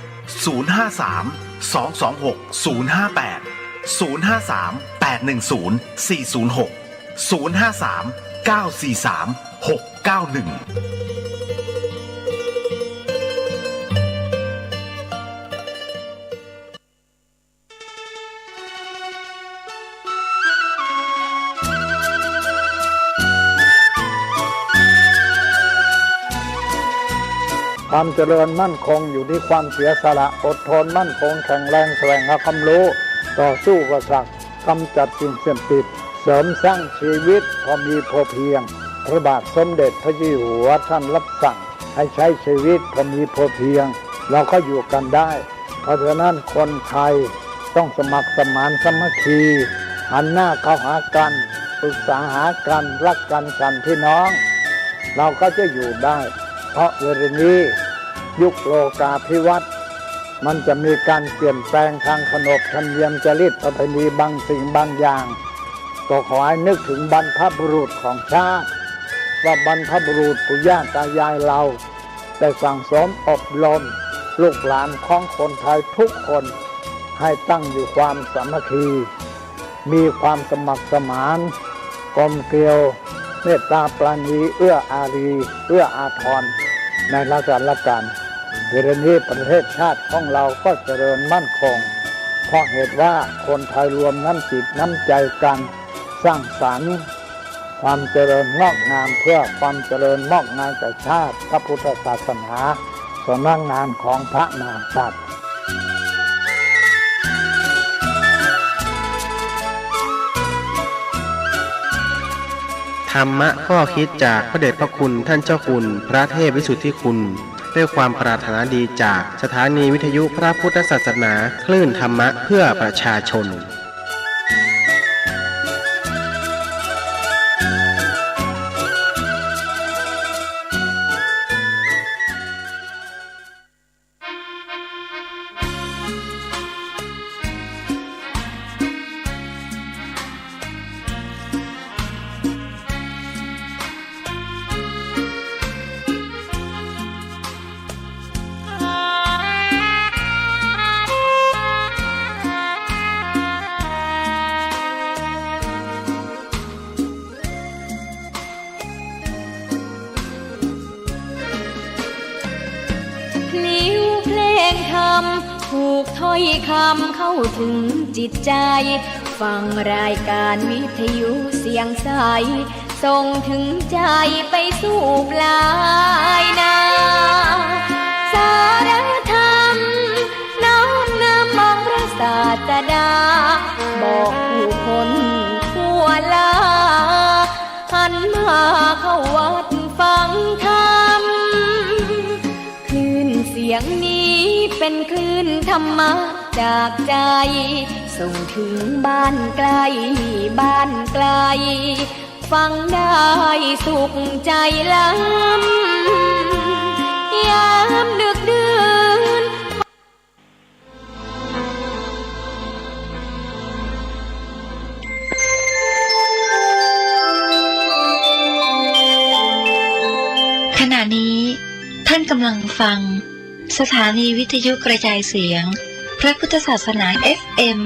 053-226-058 053-943-691ความเจริญมั่นคงอยู่ที่ความเสียสละอดทนมั่นคงแข็งแรงแสวงหาความรู้ต่อสู้กับศักดิ์กำจัดสิ่งเสพติดเสริมสร้างชีวิตพอมีพอเพียงพระบาทสมเด็จพระเจ้าอยู่หัวท่านรับสั่งให้ใช้ชีวิตพอมีพอเพียงเราก็อยู่กันได้เพราะฉะนั้นคนไทยต้องสมัครสมานสามัคคีหันหน้าเข้าหากันปรึกษาหากันรักกันฉันพี่น้องเราก็จะอยู่ได้เพราะเวลานี้ยุคโลกาภิวัตน์มันจะมีการเปลี่ยนแปลงทางขนบธรรมเนียมจริยประเพณีบางสิ่งบางอย่างก็ขอให้นึกถึงบรรพบุรุษของชาติว่าบรรพบุรุษปู่ย่าตายายเราได้สั่งสมอบรมลูกหลานของคนไทยทุกคนให้ตั้งอยู่ความสามัคคีมีความสมัครสมานกลมเกลียวเมตตาปราณีเอื้ออารีเอื้ออาทรในราชการเวลานี้ประเทศชาติของเราก็เจริญมั่นคงเพราะเหตุว่าคนไทยรวมน้ำจิตน้ำใจกันสร้างสรรค์ความเจริญงอกงามเพื่อความเจริญงอกงามแก่ชาติพระพุทธศาสนาสำนักงานของพระมหากษัตริย์ธรรมะข้อคิดจากพระเดชพระคุณท่านเจ้าคุณพระเทพวิสุทธิคุณด้วยความปรารถนาดีจากสถานีวิทยุพระพุทธศาสนาคลื่นธรรมะเพื่อประชาชนถูกถ้อยคำเข้าถึงจิตใจฟังรายการวิทยุเสียงใสส่งถึงใจไปสู่ปลายนาสารธรรมน้อมนำมองพระศาสดาบอกผู้คนทั่วลาหันมาเข้าวัดฟังธรรมคลื่นเสียงนี้เป็นคลื่นธรรมะจากใจส่งถึงบ้านไกลบ้านไกลฟังได้สุขใจล้ำยามดึกดื่นขณะนี้ท่านกำลังฟังสถานีวิทยุกระจายเสียงพระพุทธศาสนา FM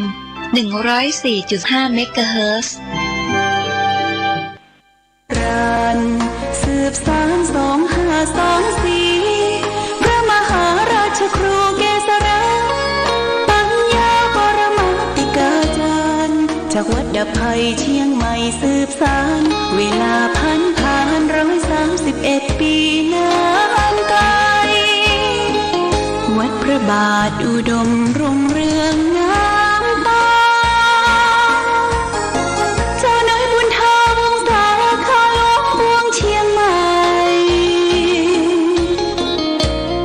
104.5 เมกะเฮิรตซ์ สืบสาน2524พระมหาราชครูเกษราปัญญาปรมาติกาจารย์จากวัดดับภัยเชียงใหม่สืบสานเวลาผ่าน131 ปีนานไกลวัดพระบาทอุดมรุ่งเรืองงามตาเจ้านายบุญธรรมสาขาหลวงพวงเชียงใหม่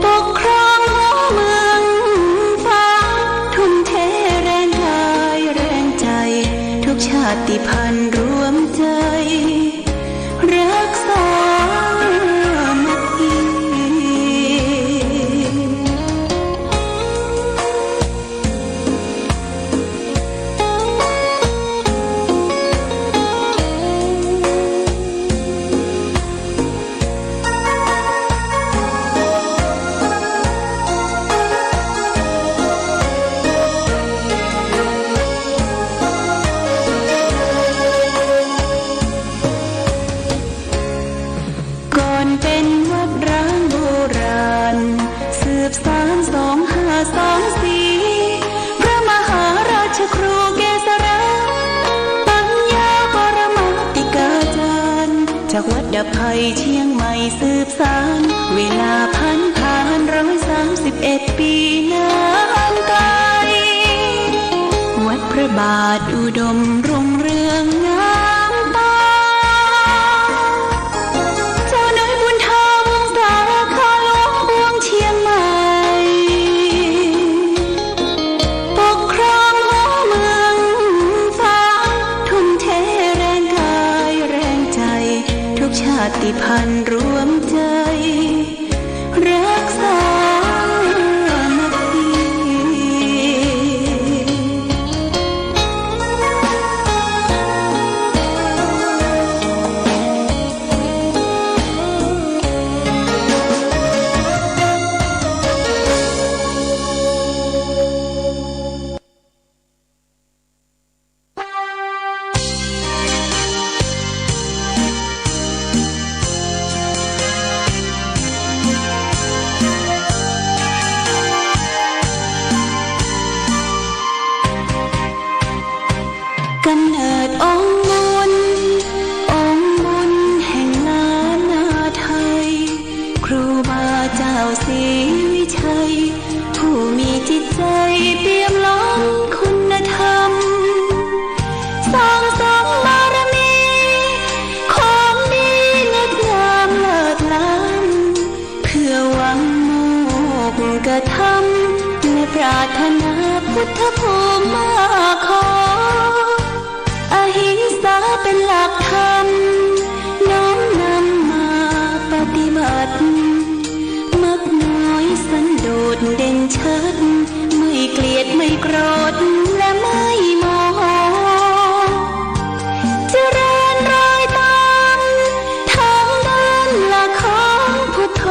ปกครองหัวเมืองฟ้าทุ่มเทแรงกายแรงใจทุกชาติพันธุ์รวมใจรักษามัคคี จากวัดดับภัยเชียงใหม่สืบสานเวลาผ่าน131 ปีนานไกลวัดพระบาทอุดมรุ่งเรืองงามตาเจ้าน้อยบุญธรรมสารคาหลวงเมืองเชียงใหม่ปกครองหัวเมืองฟ้าทุ่มเทแรงกายแรงใจทุกชาติพันธุ์รวมใจรักษาพุทธภูมิมาขออหิงสาเป็นหลักธรรมน้อมนำมาปฏิบัติมักน้อยสันโดษเด่นชัดไม่เกลียดไม่โกรธและไม่โมโหเจริญรอยตามทางเดินหลักของพุทโธ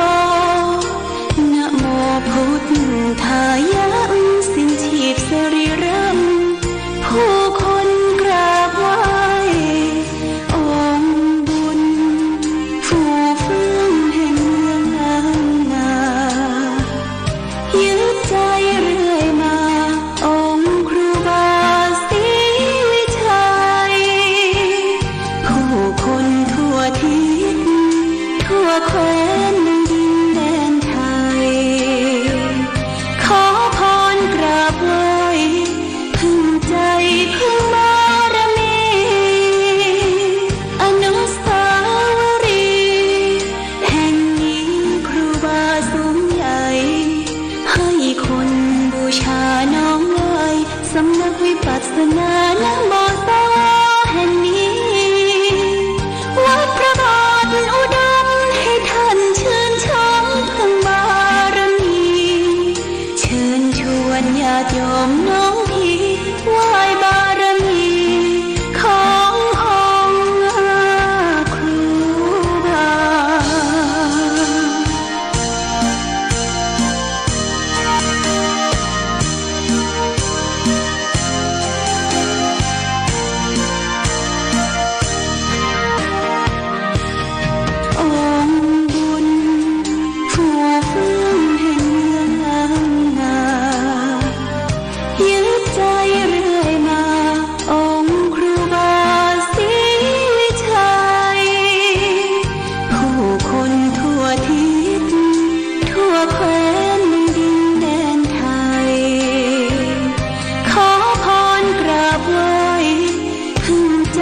นะโมพุทธายะสรีรัมผู้คนกราบไหว้องค์บุญฟูฟ่องแห่งเมืองล้านนายึดใจเรื่อยมาองค์ครูบาศรีวิชัยผู้คนทั่วทิศทั่วแคว้นดินแดนไทยขอพรกราบไหว้พึ่งใจพึ่งบารมีอนุสาวรีย์แห่งนี้ครูบาสูงใหญ่ให้คนบูชาน้อมไหว้สำนักวิปัสสนานะโมสวาแห่งนี้วัดพระบาทอุดมให้ท่านชื่นชมพึ่งบารมีเชิญชวนญาติโยมน้องพี่ไหว้บารมีขององค์ครูบาองค์บุญฟูฟ่องแห่งเมืองล้านนายึดใจเรื่อยมาองค์ครูบาศรีวิชัยผู้คนทั่วทิศทั่วแคว้นดินแดนไทยขอพรกราบไหว้พึ่งใจ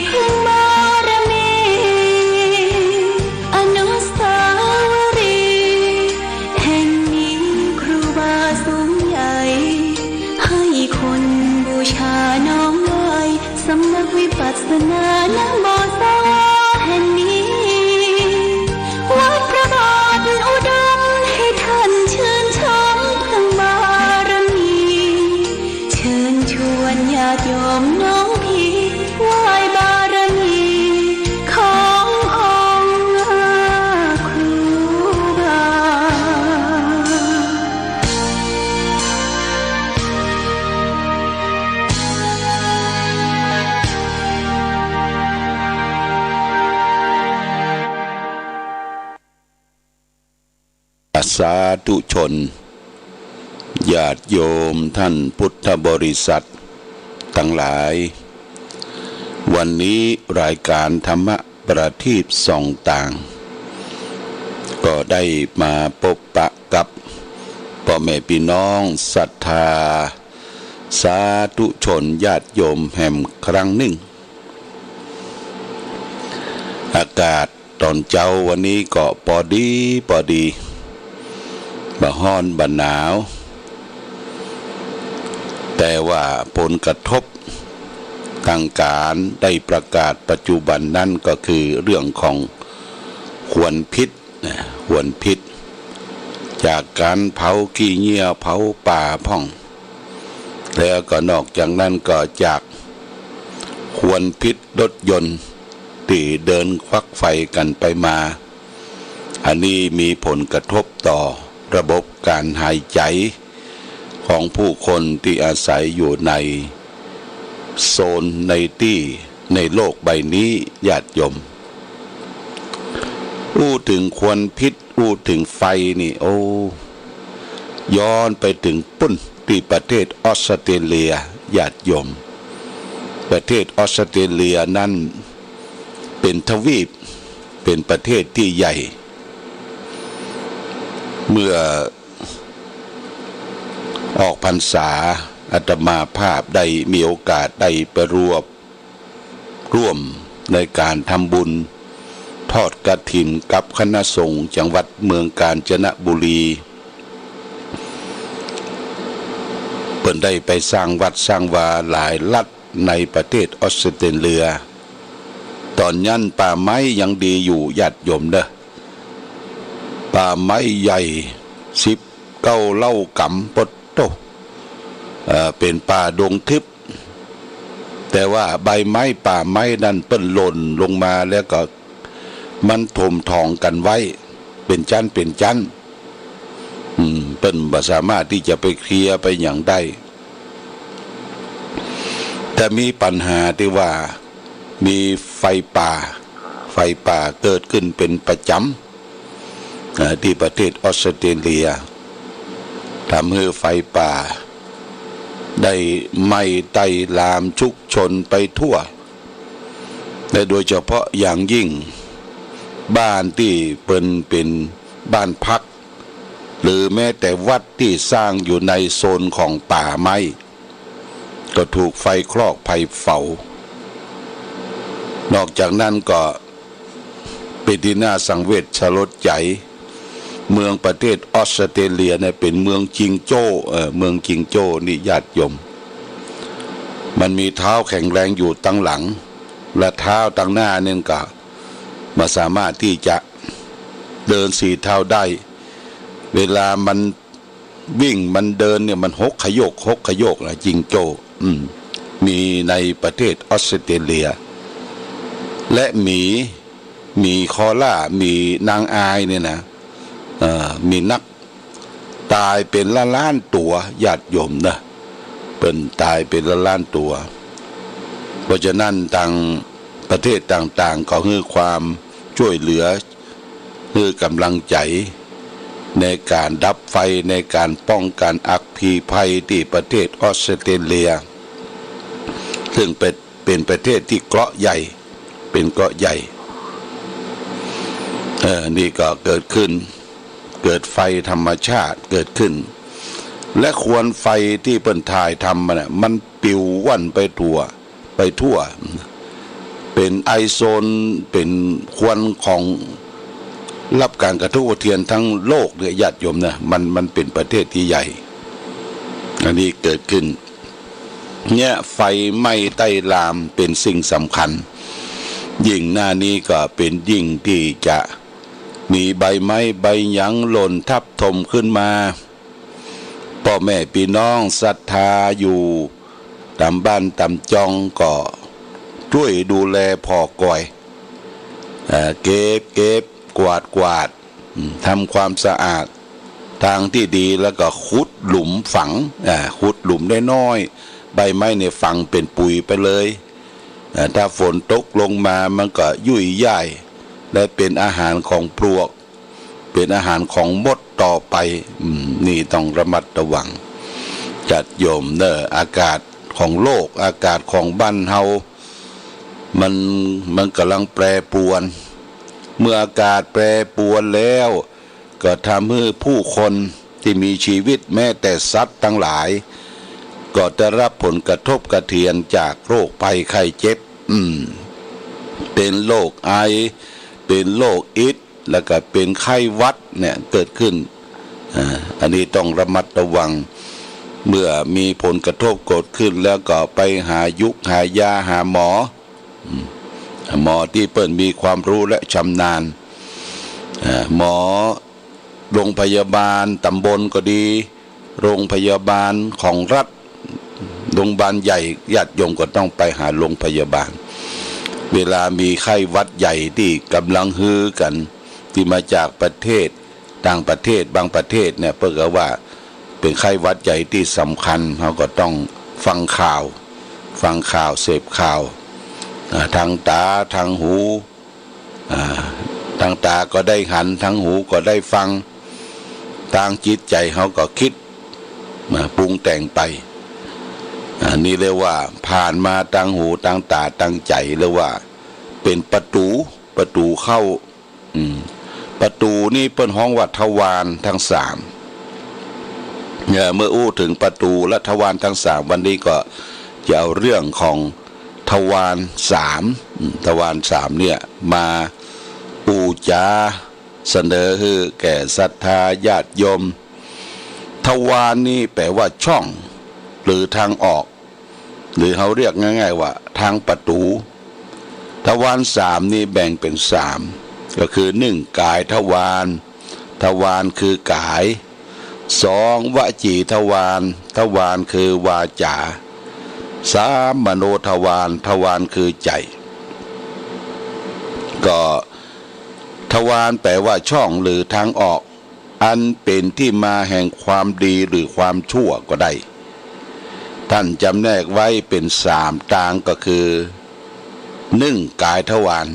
พึ่งบารมีอนุสาวรีย์แห่งนี้ครูบาสูงใหญ่ให้คนบูชาน้อมไหว้สำนักวิปัสสนานะโมสวาแห่งนี้วัดพระบาทอุดมให้ท่านชื่นชมพึ่งบารมีเชิญชวนญาติโยมน้องพี่ไหว้บารมีขององค์ครูบา สาธุชนญาติโยมท่านพุทธบริษัททั้งหลายวันนี้รายการธรรม ประทีปส่องต่าง ก็ได้มาพบปะกับพ่อแม่พี่น้องศรัทธาสาธุชนญาติโยมแห่งครั้งหนึ่งอากาศตอนเช้าวันนี้ก็พอดีบ่ฮ้อนบ่หนาวแต่ว่าผลกระทบทางการได้ประกาศปัจจุบันนั้นก็คือเรื่องของควนพิษจากการเผาขี้เหงื่อเผาป่าพ่องแล้วก็นอกจากนั้นก็จากควนพิษรถยนต์ที่เดินควักไฟกันไปมาอันนี้มีผลกระทบต่อระบบการหายใจของผู้คนที่อาศัยอยู่ในโซนในโลกใบนี้ญาติโยมอู้ถึงควนพิษอู้ถึงไฟนี่โอ้ย้อนไปถึงปุ้นที่ประเทศออสเตรเลียญาติโยมประเทศออสเตรเลียนั้นเป็นทวีปเป็นประเทศที่ใหญ่เมื่อออกพรรษาอาตมาภาพได้มีโอกาสได้ไปร่วมในการทำบุญทอดกฐินกับคณะสงฆ์จังหวัดเมืองกาญจนบุรีเพิ่นได้ไปสร้างวัดสร้างวาหลายรัฐในประเทศออสเตรเลียตอนนั้นป่าไม้ยังดีอยู่ญาติโยมเด้อป่าไม้ใหญ่19เล่ากำปดโตเป็นป่าดงทึบแต่ว่าใบไม้ป่าไม้นั้นเปิ้นหล่นลงมาแล้วก็มันถมทองกันไว้เป็นชั้นเปิ้นบ่สามารถที่จะไปเคลียร์ไปอย่างได้แต่มีปัญหาที่ว่ามีไฟป่าเกิดขึ้นเป็นประจำที่ประเทศออสเตรเลียทำให้ไฟป่าได้ไหม้ไต่ลามชุกชนไปทั่วและโดยเฉพาะอย่างยิ่งบ้านที่เป็นบ้านพักหรือแม้แต่วัดที่สร้างอยู่ในโซนของป่าไม้ก็ถูกไฟคลอกไฟเผานอกจากนั้นก็เป็นที่น่าสังเวชสลดใจเมืองประเทศออสเตรเลียเนี่ยเป็นเมืองจิงโจ้เมืองจิงโจ้นี่ญาติโยมมันมีเท้าแข็งแรงอยู่ตั้งหลังและเท้าตั้งหน้าเนี่ยก็มาสามารถที่จะเดินสี่เท้าได้เวลามันวิ่งมันเดินเนี่ยมันหกขยกนะจิงโจ้มีในประเทศออสเตรเลียและหมีคอล่ามีนางอายเนี่ยนะมีนักตายเป็นล้านตัวญาติโยมนะเป็นตายเป็นล้านตัวเพราะฉะนั้นทางประเทศต่างๆก็ให้ความช่วยเหลือให้กำลังใจในการดับไฟในการป้องกันอัคคีภัยที่ประเทศออสเตรเลียซึ่งเป็นประเทศที่เกาะใหญ่เป็นเกาะใหญ่นี่ก็เกิดไฟธรรมชาติเกิดขึ้นและควนไฟที่เปิ้นถ่ายทำมันปิวว่อนไปทั่วเป็นไอโซนเป็นควันของรับการกระทบกระเทือนทั้งโลกเนี่ยญาติโยมนะมันเป็นประเทศที่ใหญ่อันนี้เกิดขึ้นเนี่ยไฟไหม้ใต้ลามเป็นสิ่งสำคัญยิ่งหน้านี้ก็เป็นยิ่งที่จะมีใบไม้ใบหยังหล่นทับถมขึ้นมาพ่อแม่พี่น้องศรัทธาอยู่ตามบ้านตามจองก็ช่วยดูแลพอก่อยเก็บกวาดทำความสะอาดทางที่ดีแล้วก็ขุดหลุมฝังขุดหลุมได้น้อยใบไม้ในฝังเป็นปุ๋ยไปเลยถ้าฝนตกลงมามันก็ยุ่ยย่ายและเป็นอาหารของปลวกเป็นอาหารของมดต่อไปนี่ต้องระมัดระวังจัดโยมอากาศของโลกอากาศของบ้านเฮา มันกำลังแปรปรวนเมื่ออากาศแปรปรวนแล้วก็ทำให้ผู้คนที่มีชีวิตแม้แต่สัตว์ทั้งหลายก็จะรับผลกระทบกระเทือนจากโรคภัยไข้เจ็บเป็นโรคไอเป็นโรคอิดแล้วก็เป็นไข้หวัดเนี่ยเกิดขึ้นอันนี้ต้องระมัดระวังเมื่อมีผลกระทบเกิดขึ้นแล้วก็ไปหายาหาหมอที่เปิ้นมีความรู้และชำนาญหมอโรงพยาบาลตำบลก็ดีโรงพยาบาลของรัฐโรงพยาบาลใหญ่ญาติโยมก็ต้องไปหาโรงพยาบาลเวลามีไข้หวัดใหญ่ที่กำลังฮือกันที่มาจากประเทศต่างประเทศบางประเทศเนี่ยเพิ่นก็ว่าเป็นไข้หวัดใหญ่ที่สำคัญเขาก็ต้องฟังข่าวเสพข่าวทางตาทางหูทางตาก็ได้หันทางหูก็ได้ฟังทางจิตใจเขาก็คิดมาปรุงแต่งไปนี่เรียกว่าผ่านมาทางหูทางตาทางใจเรียกว่าเป็นประตูเข้าประตูนี่เป็นห้องวัดทวารทั้งสามเมื่ออู้ถึงประตูและทวารทั้งสามวันนี้ก็จะเอาเรื่องของทวารสามเนี่ยมาปูจาเสนอให้แก่ศรัทธาญาติโยมทวารนี่แปลว่าช่องหรือทางออกหรือเขาเรียกง่ายๆว่าทางประตูทวารสามนี่แบ่งเป็นสามก็คือหนึ่งกายทวารคือกายสองวจีทวารคือวาจาสามมโนทวารคือใจก็ทวารแปลว่าช่องหรือทางออกอันเป็นที่มาแห่งความดีหรือความชั่วก็ได้ท่านจำแนกไว้เป็นสามทางก็คือหนึ่งกายทวาร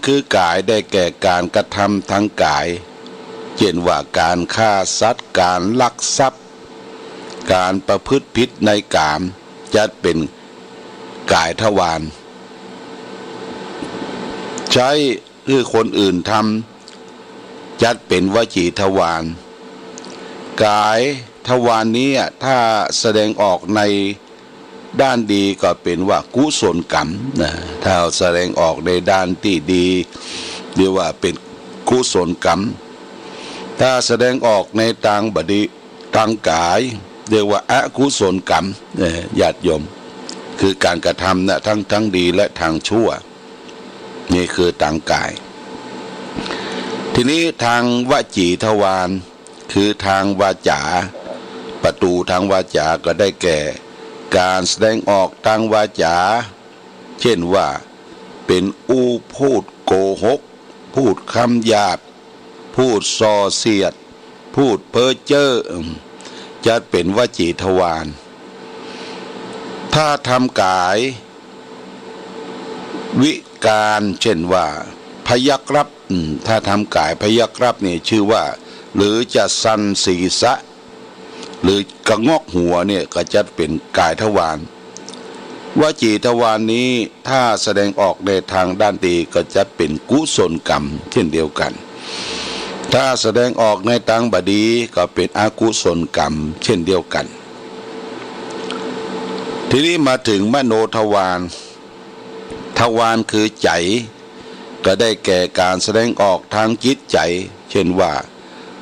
คือกายได้แก่การกระทำทางกายเช่นว่าการฆ่าสัตว์การลักทรัพย์การประพฤติผิดในกามจัดเป็นกายทวารใช้คือคนอื่นทำจัดเป็นวจีทวารกายทวารนี้ถ้าแสดงออกในด้านดีก็เป็นว่ากุศลกรรมนะถ้าแสดงออกในด้านที่ดีเรียกว่าเป็นกุศลกรรมถ้าแสดงออกในทางบดีทางกายเรียกว่าอกุศลกรรมญาติโยมคือการกระทำนะทั้งดีและทางชั่วนี่คือทางกายทีนี้ทางวจีทวารคือทางวาจาประตูทางวาจาก็ได้แก่การแสดงออกทางวาจาเช่นว่าเป็นพูดโกหกพูดคำหยาบพูดส่อเสียดพูดเพ้อเจ้อจะเป็นวจีทวารถ้าทำกายวิการเช่นว่าพยักรับถ้าทำกายพยักรับนี่ชื่อว่าหรือจะสันศีรษะหรือกระงอกหัวเนี่ยก็จะเป็นกายทวารวจีทวารนี้ถ้าแสดงออกในทางด้านดีก็จะเป็นกุศลกรรมเช่นเดียวกันถ้าแสดงออกในทางบดีก็เป็นอกุศลกรรมเช่นเดียวกันทีนี้มาถึงมโนทวารคือใจก็ได้แก่การแสดงออกทางจิตใจเช่นว่า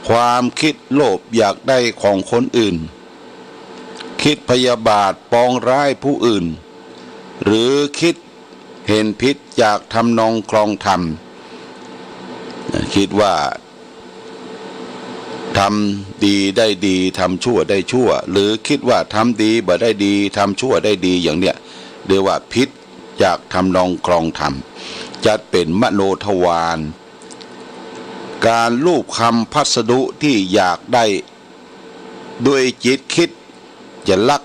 ความคิดโลภอยากได้ของคนอื่นคิดพยาบาทปองร้ายผู้อื่นหรือคิดเห็นผิดจากทำนองคลองธรรมคิดว่าทำดีได้ดีทำชั่วได้ชั่วหรือคิดว่าทำดีบ่ได้ดีทำชั่วได้ดีอย่างเนี้ยเรียกว่าผิดจากทำนองคลองธรรมจัดเป็นมโนทวารการลูบคำพัสดุที่อยากได้ด้วยจิตคิดจะลัก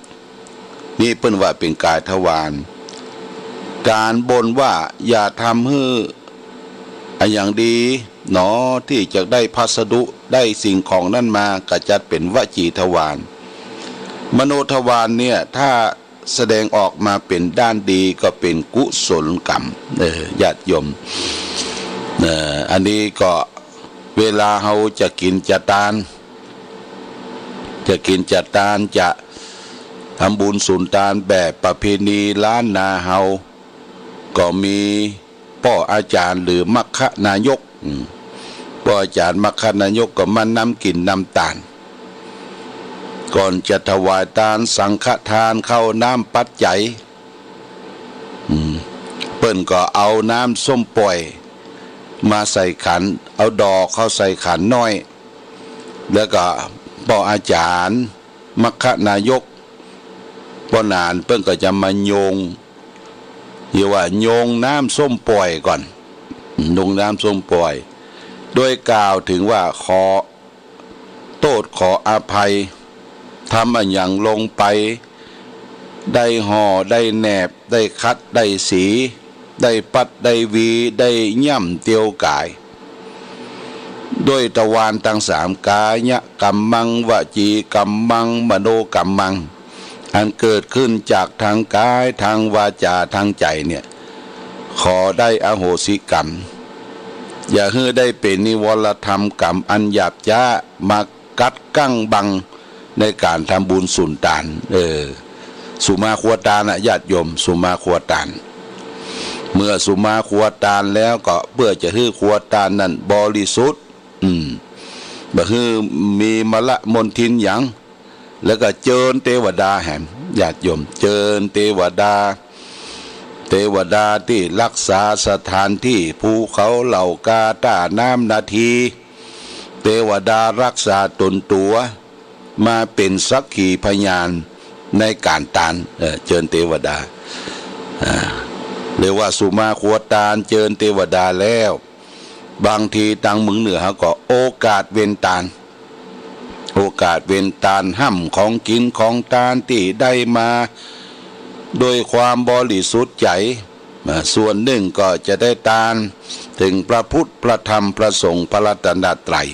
นี่เป็นว่าเป็นกายทวารการบ่นว่าอย่าทำให้อย่างดีหนอที่จะได้พัสดุได้สิ่งของนั้นมาก็จัดเป็นวจีทวารมโนทวารเนี่ยถ้า แสดงออกมาเป็นด้านดีก็เป็นกุศลกรรมญาติโยมอันนี้ก็เวลาเราจะกินจะทานจะทำบุญสุนทานแบบประเพณีล้านนาเฮาก็มีพ่ออาจารย์หรือมัคคนายกพ่ออาจารย์มัคคนายกก็มานำกินนำทานก่อนจะถวายทานสังฆทานเข้าน้ำปัจจัยเปิ้นก็เอาน้ำส้มปล่อยมาใส่ขันเอาดอกเข้าใส่ขันน้อยแล้วก็พ่ออาจารย์มัคคนายกพ่อนานเปิ้นก็จะมาโยงเรียกว่าโยงน้ำส้มปล่อยก่อนโยงน้ำส้มปล่อยโดยกล่าวถึงว่าขอโทษขออภัยทำอะไรอย่างลงไปได้ห่อได้แนบได้คัดได้สีได้ปัดได้วีได้ย่ำเตียวกายด้วยตะวานทั้งสามกายะกัมมังวจีกัมมังมโนกัมมังอันเกิดขึ้นจากทางกายทางวาจาทางใจเนี่ยขอได้อโหสิกรรมอย่าให้ได้เป็นนิวรธรรมกรรมอันหยาบช้ามากัดกั้งบังในการทำบุญสุนทานสุมาครัวตาลญาติโยมสุมาครัวตาลเมื่อสุมาครัวตาลแล้วก็เพื่อจะให้ครัวตาลนั้นบริสุทธิ์บ่ให้มีมละมนทินหยังแล้วก็เจิญเทวดาแห่งญาติโยมเจิญเทวดาที่รักษาสถานที่ภูเขาเหล่ากาตาน้ำนาทีเทวดารักษาตนตัวมาเป็นสักขีพยานในการตานเจิญเทวดาเรียกว่าสุมาครัวตาลเจิญเทวดาแล้วบางทีทางเมืองเหนือเขาก็โอกาสเว้นตาลห้ำของกินของทานที่ได้มาโดยความบริสุทธิ์ใจส่วนหนึ่งก็จะได้ทานถึงพระพุทธพระธรรมพระสงฆ์พระรัตนตรัย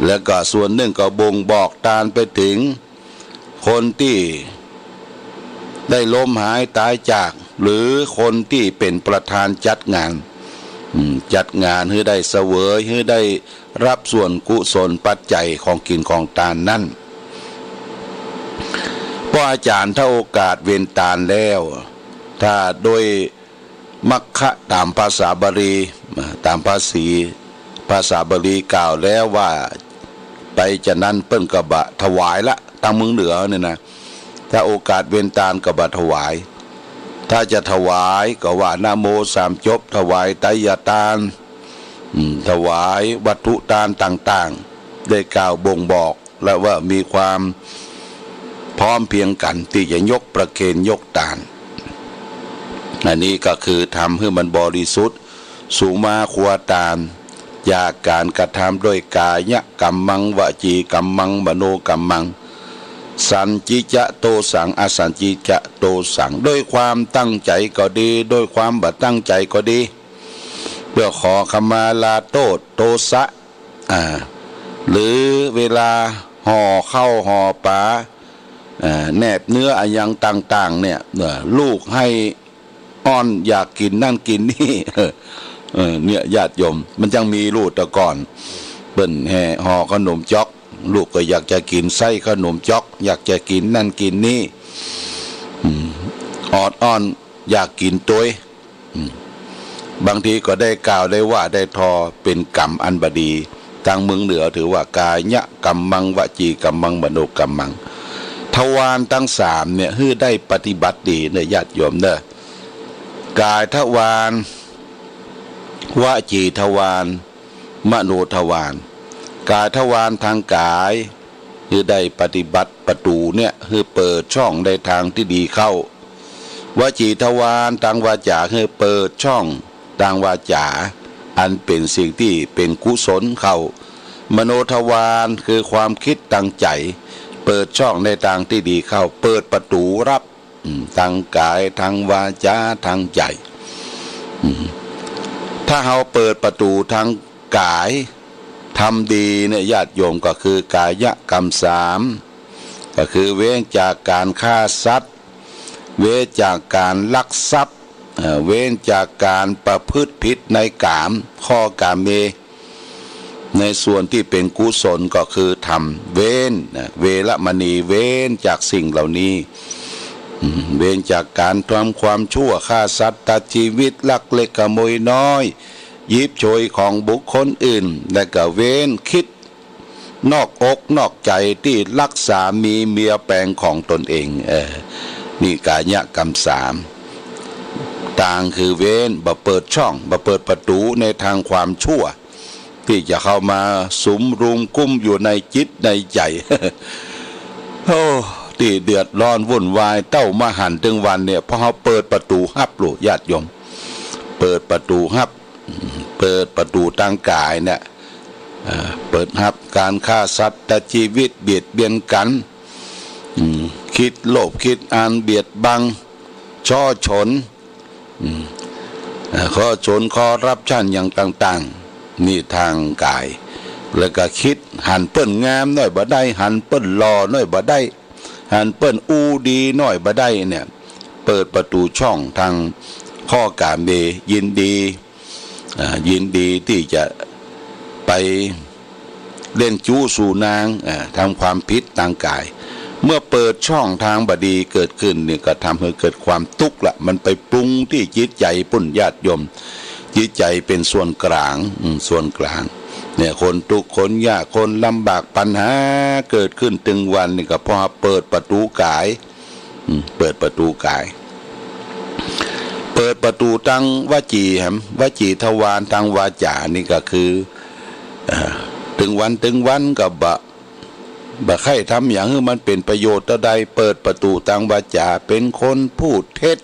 แล้วก็ส่วนหนึ่งก็บ่งบอกทานไปถึงคนที่ได้ล้มหายตายจากหรือคนที่เป็นประธานจัดงานให้ได้เสวยให้ได้รับส่วนกุศลปัจจัยของกินของทานนั้นเพราะอาจารย์ถ้าโอกาสเว้นทานแล้วถ้าโดยมัคคะตามภาษาบาลีตามภาษาบาลีกล่าวแล้วว่าไปจะนั้นเปิ้นกบะถวายละทางเมืองเหนือเนี่ยนะถ้าโอกาสเว้นทานกบะถวายถ้าจะถวายก็ว่านะโมสามจบถวายไตรยทานถวายวัตถุทานต่างๆได้กล่าวบ่งบอกและว่ามีความพร้อมเพียงกันที่จะยกประเคนยกทานอันนี้ก็คือทำให้มันบริสุทธิ์สุมาครัวตานจากการกระทำด้วยกายกัมมังวจีกัมมังมโนกัมมังสันจิจะโตสังอสันจิจะโตสังด้วยความตั้งใจก็ดีด้วยความบ่ตั้งใจก็ดีเพื่อขอขมาลาโทษโทสะหรือเวลาห่อเข้าห่อปลาแนบเนื้ออย่างต่างๆเนี่ยลูกให้อ้อนอยากกินนั่นกินนี่เนี่ยญาติโยมมันจังมีลูกแต่ก่อนเปิ้นแห่ห่อขนมจ๊อกลูกก็อยากจะกินไส้ขนมจ๊อกอยากจะกินนั่นกินนี่ออดอ้อนอยากกินตัวบางทีก็ได้กล่าวได้ว่าได้ทอเป็นกรรมอันบดีทางเมืองเหนือถือว่ากายะกัมมังวจีกัมมังมโนกัมมังทวารทั้งสามเนี่ยฮื้อได้ปฏิบัติดีเนี่ยญาติโยมเด้อกายทวารวจีทวารมโนทวารกายทวารทางกายคือได้ปฏิบัติประตูเนี่ยคือเปิดช่องได้ทางที่ดีเข้าวจีทวารทางวาจาคือเปิดช่องทางวาจาอันเป็นสิ่งที่เป็นกุศลเข้ามโนทวารคือความคิดตั้งใจเปิดช่องในทางที่ดีเข้าเปิดประตูรับทางกายทางวาจาทางใจถ้าเราเปิดประตูทางกายทำดีเนี่ยญาติโยมก็คือกายกรรม3ก็คือเว้นจากการฆ่าสัตว์ เว้นจากการลักทรัพย์เว้นจากการประพฤติผิดในกามข้อกามเมในส่วนที่เป็นกุศลก็คือทำเว้นเวรมณีเว้นจากสิ่งเหล่านี้เว้นจากการทำความชั่วฆ่าสัตว์ตัดชีวิตลักเล็กขโมยน้อยยิบโฉยของบุคคลอื่นและก็เว้นคิดนอกอกนอกใจที่รักษามีเมียแปลงของตนเองนี่กายกรรมสามต่างคือเว้นบ่เปิดช่องบ่เปิดประตูในทางความชั่วที่จะเข้ามาสุมรุมกุ้มอยู่ในจิตในใจ โอ้ที่เดือดร้อนวุ่นวายเต้ามาหันถึงวันเนี่ยพอเขาเปิดประตูฮับลูกญาติโยมเปิดประตูฮับเปิดประตูทางกายเนี่ยเปิดฮับการฆ่าสัตว์แต่ชีวิตเบียดเบียนกันคิดโลภคิดอันเบียดบังช่อฉนข้อฉนคอรับชั่นอย่างต่างๆนี่ทางกายแล้วก็คิดหันเปิ้นงามน้อยบ่ได้หันเปิ้นหล่อน้อยบ่ได้หันเปิ้นอู้ดีน้อยบ่ได้เนี่ยเปิดประตูช่องทางข้อกามเมยินดีที่จะไปเล่นจู้สู่นางทำความผิดทางกายเมื่อเปิดช่องทางบดีเกิดขึ้นเนี่ยก็ทำให้เกิดความทุกข์ละมันไปปรุงที่จิตใจปุ่นญาติโยมจิตใจเป็นส่วนกลางเนี่ยคนทุกข์คนยากคนลำบากปัญหาเกิดขึ้นถึงวันนี่ก็เพราะเปิดประตูกายเปิดประตูกายเปิดประตูทางวจีทวารทางวาจานี่ก็คือถึงวันก็บ่ใครทำอย่างให้มันเป็นประโยชน์ต่อใดเปิดประตูทางวาจาเป็นคนพูดเท็จ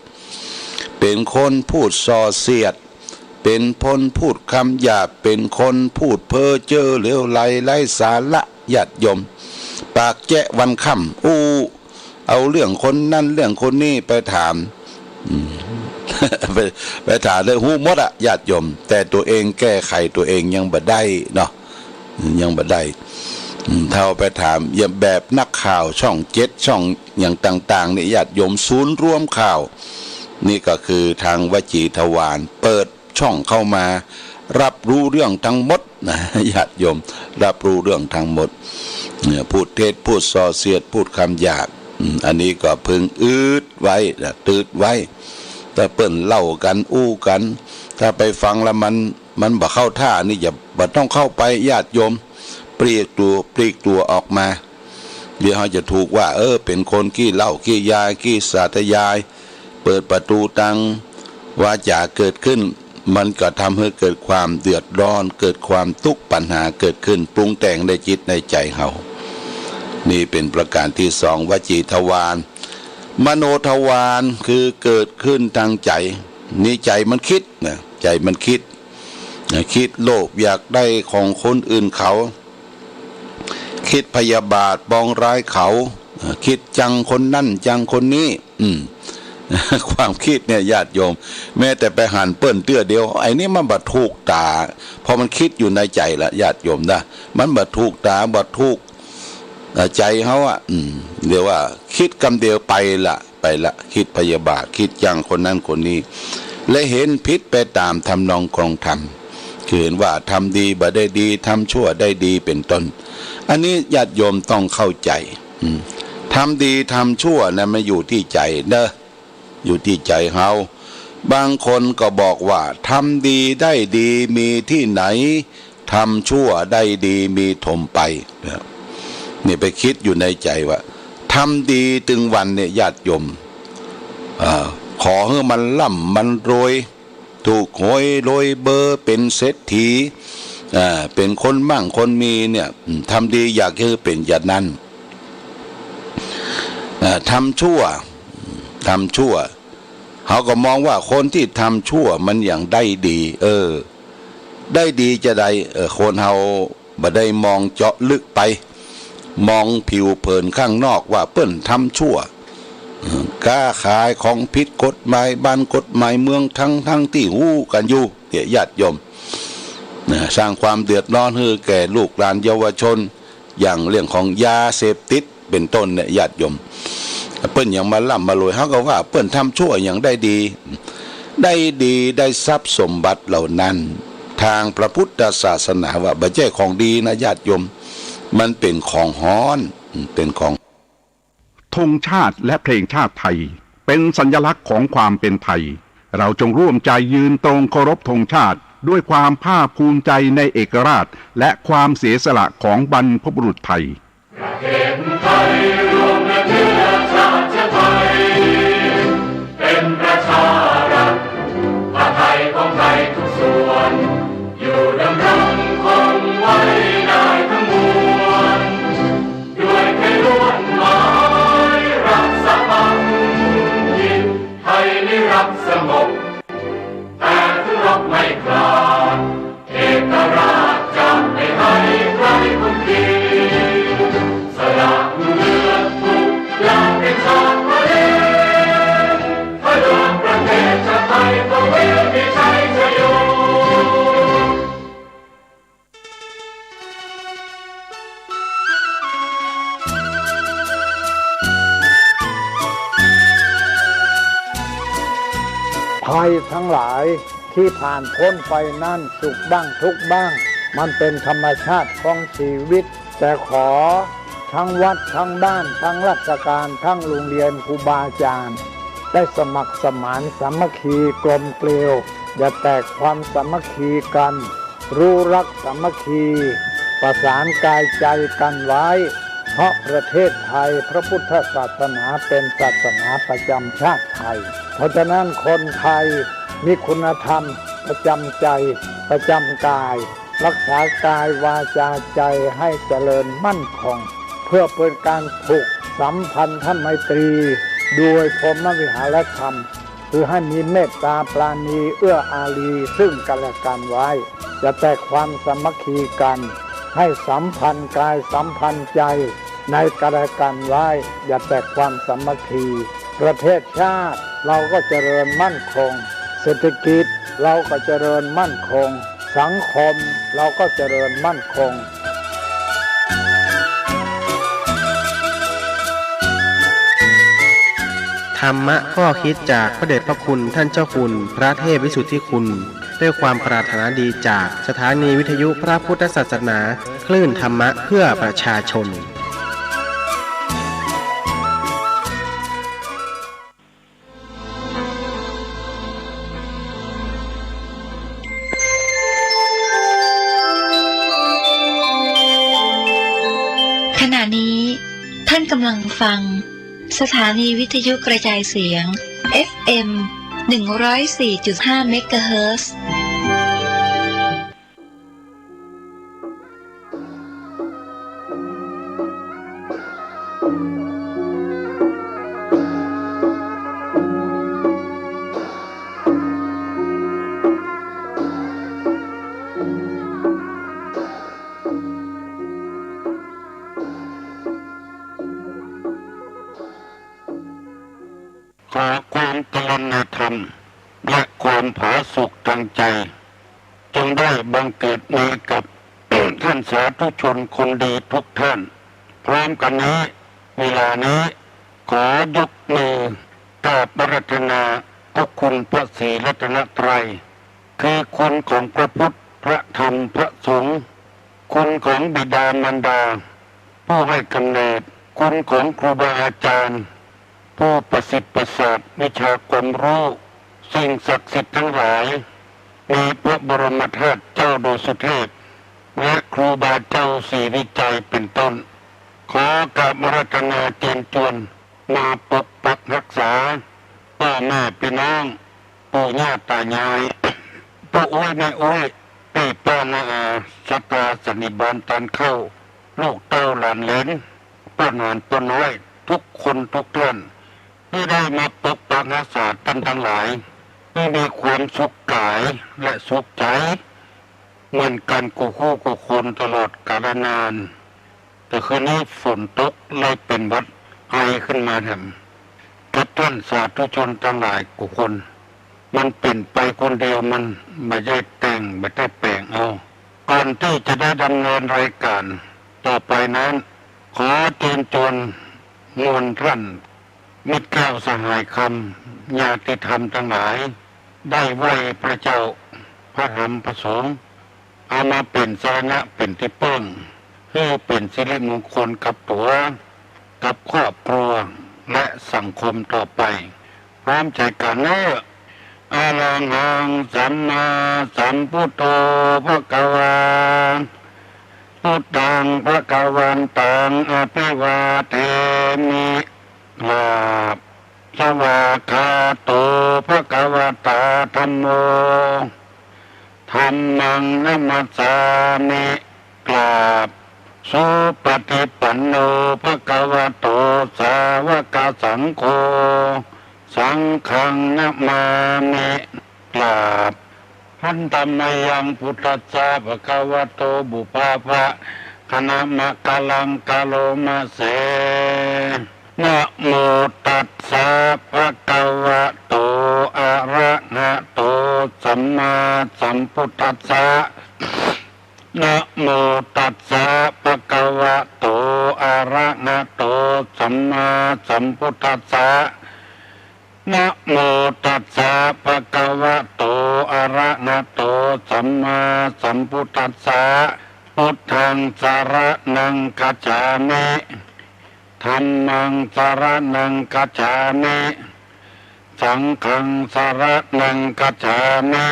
เป็นคนพูดส่อเสียดเป็นคนพูดคำหยาบเป็นคนพูดเพ้อเจ้อเหลวไหลไร้สาระญาติโยมปากแจ้วันค่ำเอาเรื่องคนนั่นเรื่องคนนี้ไปถามไปถามเลยหูหมดอะญาติโยมแต่ตัวเองแก้ไขตัวเองยังบ่ได้เนาะยังบ่ได้ถ้าไปถามอย่างแบบนักข่าวช่อง7ช่องอย่างต่างๆนี่ญาติโยมศูนย์รวมข่าวนี่ก็คือทางวจีทวารเปิดช่องเข้ามารับรู้เรื่องทั้งหมดนะญาติโยมรับรู้เรื่องทั้งหมดพูดเท็จพูดส่อเสียดพูดคำหยาบอันนี้ก็พึงไว้ตืดไว้แต่เปิ้นเล่ากันอู้กันถ้าไปฟังแล้วมันบ่เข้าท่านี่อย่าบ่ต้องเข้าไปญาติโยมปลีกตัวออกมาเดี๋ยวเขาจะถูกว่าเป็นคนขี้เหล้าขี้ยาขี้สาธยายเปิดประตูตังวาจาเกิดขึ้นมันก็ทำให้เกิดความเดือดร้อนเกิดความทุกข์ปัญหาเกิดขึ้นปรุงแต่งในจิตในใจเขานี่เป็นประการที่สองวจีทวารมโนทวารคือเกิดขึ้นทางใจนี่ใจมันคิดนะใจมันคิดโลภอยากได้ของคนอื่นเขาคิดพยาบาทปองร้ายเขาคิดจังคนนั่นจังคนนี้ความคิดเนี่ยญาติโยมแม้แต่ไปหันเปิ้นเตื้อเดียวไอ้นี่มันบ่ถูกตาพอมันคิดอยู่ในใจละญาติโยมนะมันบ่ถูกตาบ่ถูกใจเขาเดี๋ยวว่าคิดคำเดียวไปละคิดพยาบาทคิดจังคนนั้นคนนี้และเห็นผิดไปตามทำนองครองธรรมคือเห็นว่าทำดีบ่ได้ดีทำชั่วได้ดีเป็นต้นอันนี้ญาติโยมต้องเข้าใจทำดีทำชั่วนะมันอยู่ที่ใจเด้ออยู่ที่ใจเฮาบางคนก็บอกว่าทำดีได้ดีมีที่ไหนทำชั่วได้ดีมีถมไปนี่ไปคิดอยู่ในใจว่าทำดีถึงวันเนี่ยญาติโยมขอให้มันร่ำมันรวยถูกหวยรวยเบอร์เป็นเศรษฐีเป็นคนมั่งคนมีเนี่ยทำดีอยากให้เป็นอย่างนั้นทำชั่วเขาก็มองว่าคนที่ทำชั่วมันอย่างได้ดีได้ดีจะได้คนเฮาบ่ได้มองเจาะลึกไปมองผิวเผินข้างนอกว่าเปิ้นทำชั่วค้าขายของผิดกฎหมายบ้านกฎหมายเมืองทั้งที่ฮู้กันอยู่ญาติโยมสร้างความเดือดร้อนให้แก่ลูกหลานเยาวชนอย่างเรื่องของยาเสพติดเป็นต้นเนี่ยญาติโยม เปิ้นอย่างมาล่ำมาลอยเขาก็ว่าเปิ้นทำชั่วอย่างได้ดีได้ทรัพย์สมบัติเหล่านั้นทางพระพุทธศาสนาว่าบ่ใช่ของดีนะญาติโยมมันเป็นของฮ้อนเป็นของธงชาติและเพลงชาติไทยเป็นสัญลักษณ์ของความเป็นไทยเราจงร่วมใจยืนตรงเคารพธงชาติด้วยความภาคภูมิใจในเอกราชและความเสียสละของบรรพบุรุษไทยประเทศไทยรวมและเชื้อชาติไทยเป็นประชารัฐผ้าไทยของไทยทุกส่วนอยู่ดำรงคงไว้ได้ทั้งมวลด้วยแค่ล้วนหมายรักษาพันยินไทยนิรักสงบแต่ถึงรบไม่กล้าเอกราชจะไม่ให้ใครคุมขีสละเลือดทุกอย่างเป็นชาติไทยพลังประเทศชาติไทยก็เวทีชัยชโยไทยทั้งหลายที่ผ่านพ้นไปนั่นสุขบ้างทุกข์บ้างมันเป็นธรรมชาติของชีวิตแต่ขอทั้งวัดทั้งบ้านทั้งราชการทั้งโรงเรียนครูบาอาจารย์ได้สมัครสมานสามัคคีกลมเกลียวอย่าแตกความสามัคคีกันรู้รักสามัคคีประสานกายใจกันไว้เพราะประเทศไทยพระพุทธศาสนาเป็นศาสนาประจำชาติไทยเพราะฉะนั้นคนไทยมีคุณธรรมประจำใจประจำกายรักษากายวาจาใจให้เจริญมั่นคงเพื่อเป็นการผูกสัมพันธไมตรีโดยพรหมวิหารธรรมคือให้มีเมตตาปราณีเอื้ออารีซึ่งกันและกันไว้จะแตกความสามัคคีกันให้สัมพันธ์กายสัมพันธ์ใจในกันและกันไว้อย่าแตกความสามัคคีประเทศชาติเราก็เจริญมั่นคงเศรษฐกิจเราก็เจริญมั่นคงสังคมเราก็เจริญมั่นคงธรรมะข้อคิดจากพระเดชพระคุณท่านเจ้าคุณพระเทพวิสุทธิคุณด้วยความปรารถนาดีจากสถานีวิทยุพระพุทธศาสนาคลื่นธรรมะเพื่อประชาชนขณะนี้ท่านกำลังฟังสถานีวิทยุกระจายเสียง FM 104.5 เมกะเฮิรตซ์ขอความกรุณาธรรมและความผาสุกทางใจจงได้บังเกิดมีกับ ท่านสาธุชนคนดีทุกท่านพร้อมกันนี้เวลานี้ขอยกมือกราบอาราธนาพระคุณพระศรีรัตนตรัยคือคุณของพระพุทธพระธรรมพระสงฆ์คุณของบิดามารดาผู้ให้กำเนิดคุณของครูบาอาจารย์ผู้ประสิทธิ์ประสาทวิชาความรู้สิ่งศักดิ์สิทธิ์ทั้งหลายมีพระบรมธาตุเจ้าโดยสุเทพและครูบาเจ้าศรีวิจัยเป็นต้นขอกราบอาราธนาเจริญจวนมาปกปักรักษาพ่อแม่พี่น้องปู่ย่าตายายปู่อ้อยแม่อ้อยพี่ป้าน้าอาศรัทธาสนิบาลตันเข้าลูกเต้าหลานเหลนป้าหนอนป้าน้อยทุกคนทุกท่านที่ได้มาปกปักรักษาท่านทั้งหลายที่มีความสุขกายและสุขใจเหมือนกันกูคู่กูคนตลอดกาลนานแต่คืนนี้ฝนตกเลยเป็นวัดไอขึ้นมาแถมกับท่านสาธุชนทั้งหลายกูคนมันเป็นไปคนเดียวมันไม่ได้แต่งไม่ได้แปลงเอาก่อนที่จะได้ดำเนินรายการต่อไปนั้นขอเชิญชวนมวลท่าน มิตรแก้วสหายคำญาติธรรมทั้งหลายได้ไหว้พระเจ้าพระธรรมพระสงฆ์เอามาเป็นสาระเป็นที่พึ่งเพื่อเป็นสิริมงคลกับตัวกับครอบครัวและสังคมต่อไปพร้อมใจกันเนอะอะระหังสัมมาสัมพุทโธภควาพุทธังภควันตังอภิวาเทมิลาภสวากขาโตภควตาธัมโมธัมมังนัมมัสสามิกราบสุปฏิปันโนภควโตสาวกสังโฆสังฆังนะมามิกราบพันธมยังพุทธัสสะภควโตบุปาภะคณมะกะลังกะโลมะเสนะโมตัสสะภะคะวะโตอะระหะโตสัมมาสัมพุทธัสสะนะโมตัสสะภะคะวะโตอะระหะโตสัมมาสัมพุทธัสสะนะโมตัสสะภะคะวะโตอะระหะโตสัมมาสัมพุทธัสสะพุทธังสรณังคัจฉามิธัมมังสรณังคัจฉามิสังฆังสรณังคัจฉามิ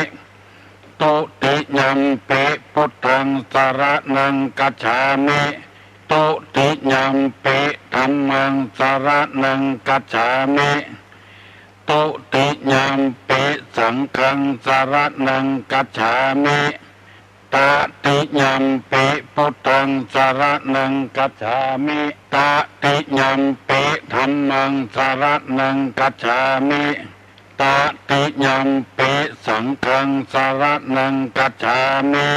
ตุติยัมปิพุทธังสรณังคัจฉามิตุติยัมปิธัมมังสรณังคัจฉามิตุติยัมปิสังฆังสรณังคัจฉามิตติยัมปิพุทธังสรณังคัจฉามิตติยัมปิธัมมังสรณังคัจฉามิตติยัมปิสังฆังสรณังคัจฉามิ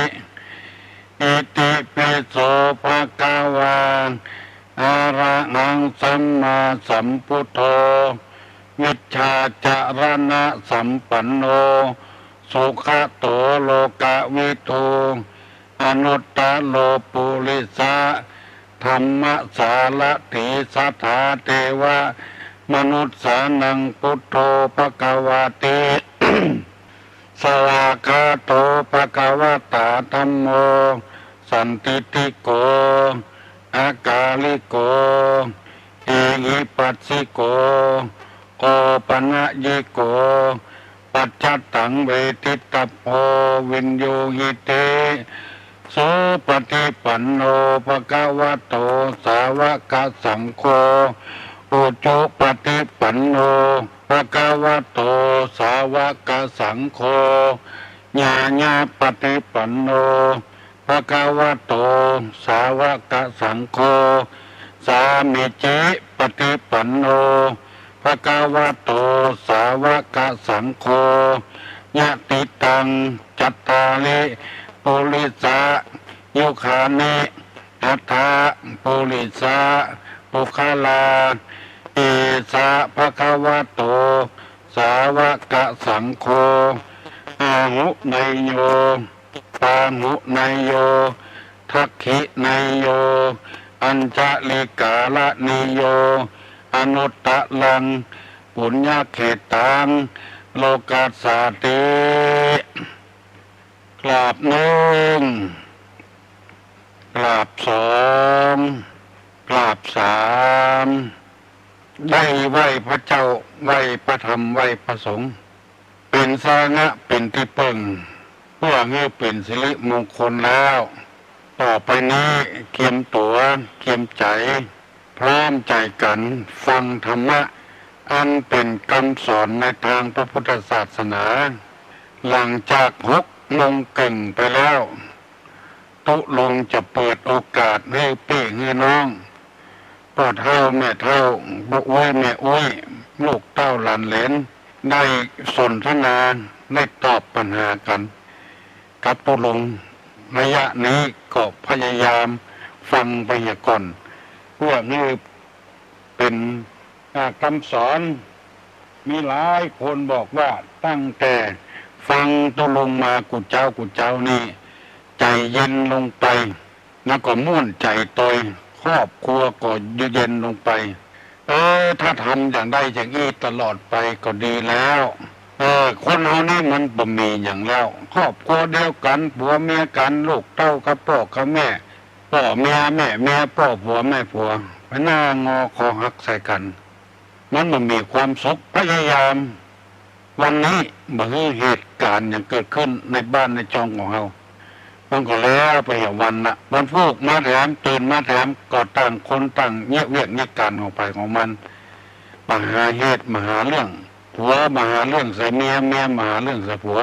อิติปิโสภะคะวะอะระหังสัมมาสัมพุทโธวิชชาจารณะสัมปันโนสุขโตโลกวิทูอนุตตโลปุริสะธรรมสารถิสัทธาเทวะมนุษย์สานังพุทโธภควาติ สวากขาโตภควตาธัมโมสันติติโกอากาลิโกเอหิปัสสิโกโอปนะยิโกปัจจัตตังเวทิตโพวินโยหิเตโสปฏิปันโนภควโตสาวกสังโฆอุจุปฏิปันโนภควโตสาวกสังโฆญาญาปฏิปันโนภควโตสาวกสังโฆสามิจิปฏิปันโนภควโตสาวกสังโฆญาติตังจัตตาลิปุริสะยุคานิอัฏฐาปุริสะปุคลาเอสะภควโตสาวกสังโฆอาหุไนโยปาหุไนโยทักขิไนโยอัญจลิกาลนิโยอนุตตะลังปุญญเขตังโลกัสสติกราบหนึ่งกราบสองกราบสามได้ไหว้พระเจ้าไหว้พระธรรมไหว้พระสงฆ์เป็นสาระเป็นที่พึ่งเพื่อให้เป็นสิริมงคลแล้วต่อไปนี้เกียมตัวเกียมใจพร้อมใจกันฟังธรรมะอันเป็นคำสอนในทางพระพุทธศาสนาหลังจาก6:00 นไปแล้วตุลงจะเปิดโอกาสให้พี่ให้น้องพ่อเฒ่าแม่เฒ่าบุ้ยแม่อุ้ยลูกเต้าหลานเหลนได้สนทนาได้ตอบปัญหากันกับตุลงระยะนี้ก็พยายามฟังไปก่อนพวกนี้เป็นคำสอนมีหลายคนบอกว่าตั้งแต่ฟังตุลงมากุเจ้านี่ใจเย็นลงไปแล้วก็ม่วนใจตอยครอบครัวก็เย็นลงไป ถ้าทำอย่างใดอย่างนี้ตลอดไปก็ดีแล้วคนเรานี่มันบ่มีอย่างแล้วครอบครัวเดียวกันผัวเมียกันลูกเต้ากับพ่อกับแม่พ่อเมียแม่เมียพ่อผัวแม่ผัวไปหน้างอคอหักใส่กันมันมีความสุขพยายามวันนี้บ่มีเหตุการณ์อย่างเกิดขึ้นในบ้านในจองของเรามันก็แล้วไปวันละวันพวกมาแถมตื่นมาแถมก็ต่างคนต่างเงียบเวียกเงียบการของไปของมันมาหาเหตุมาหาเรื่องผัวมาหาเรื่องใส่เมียเมียมาหาเรื่องใส่ผัว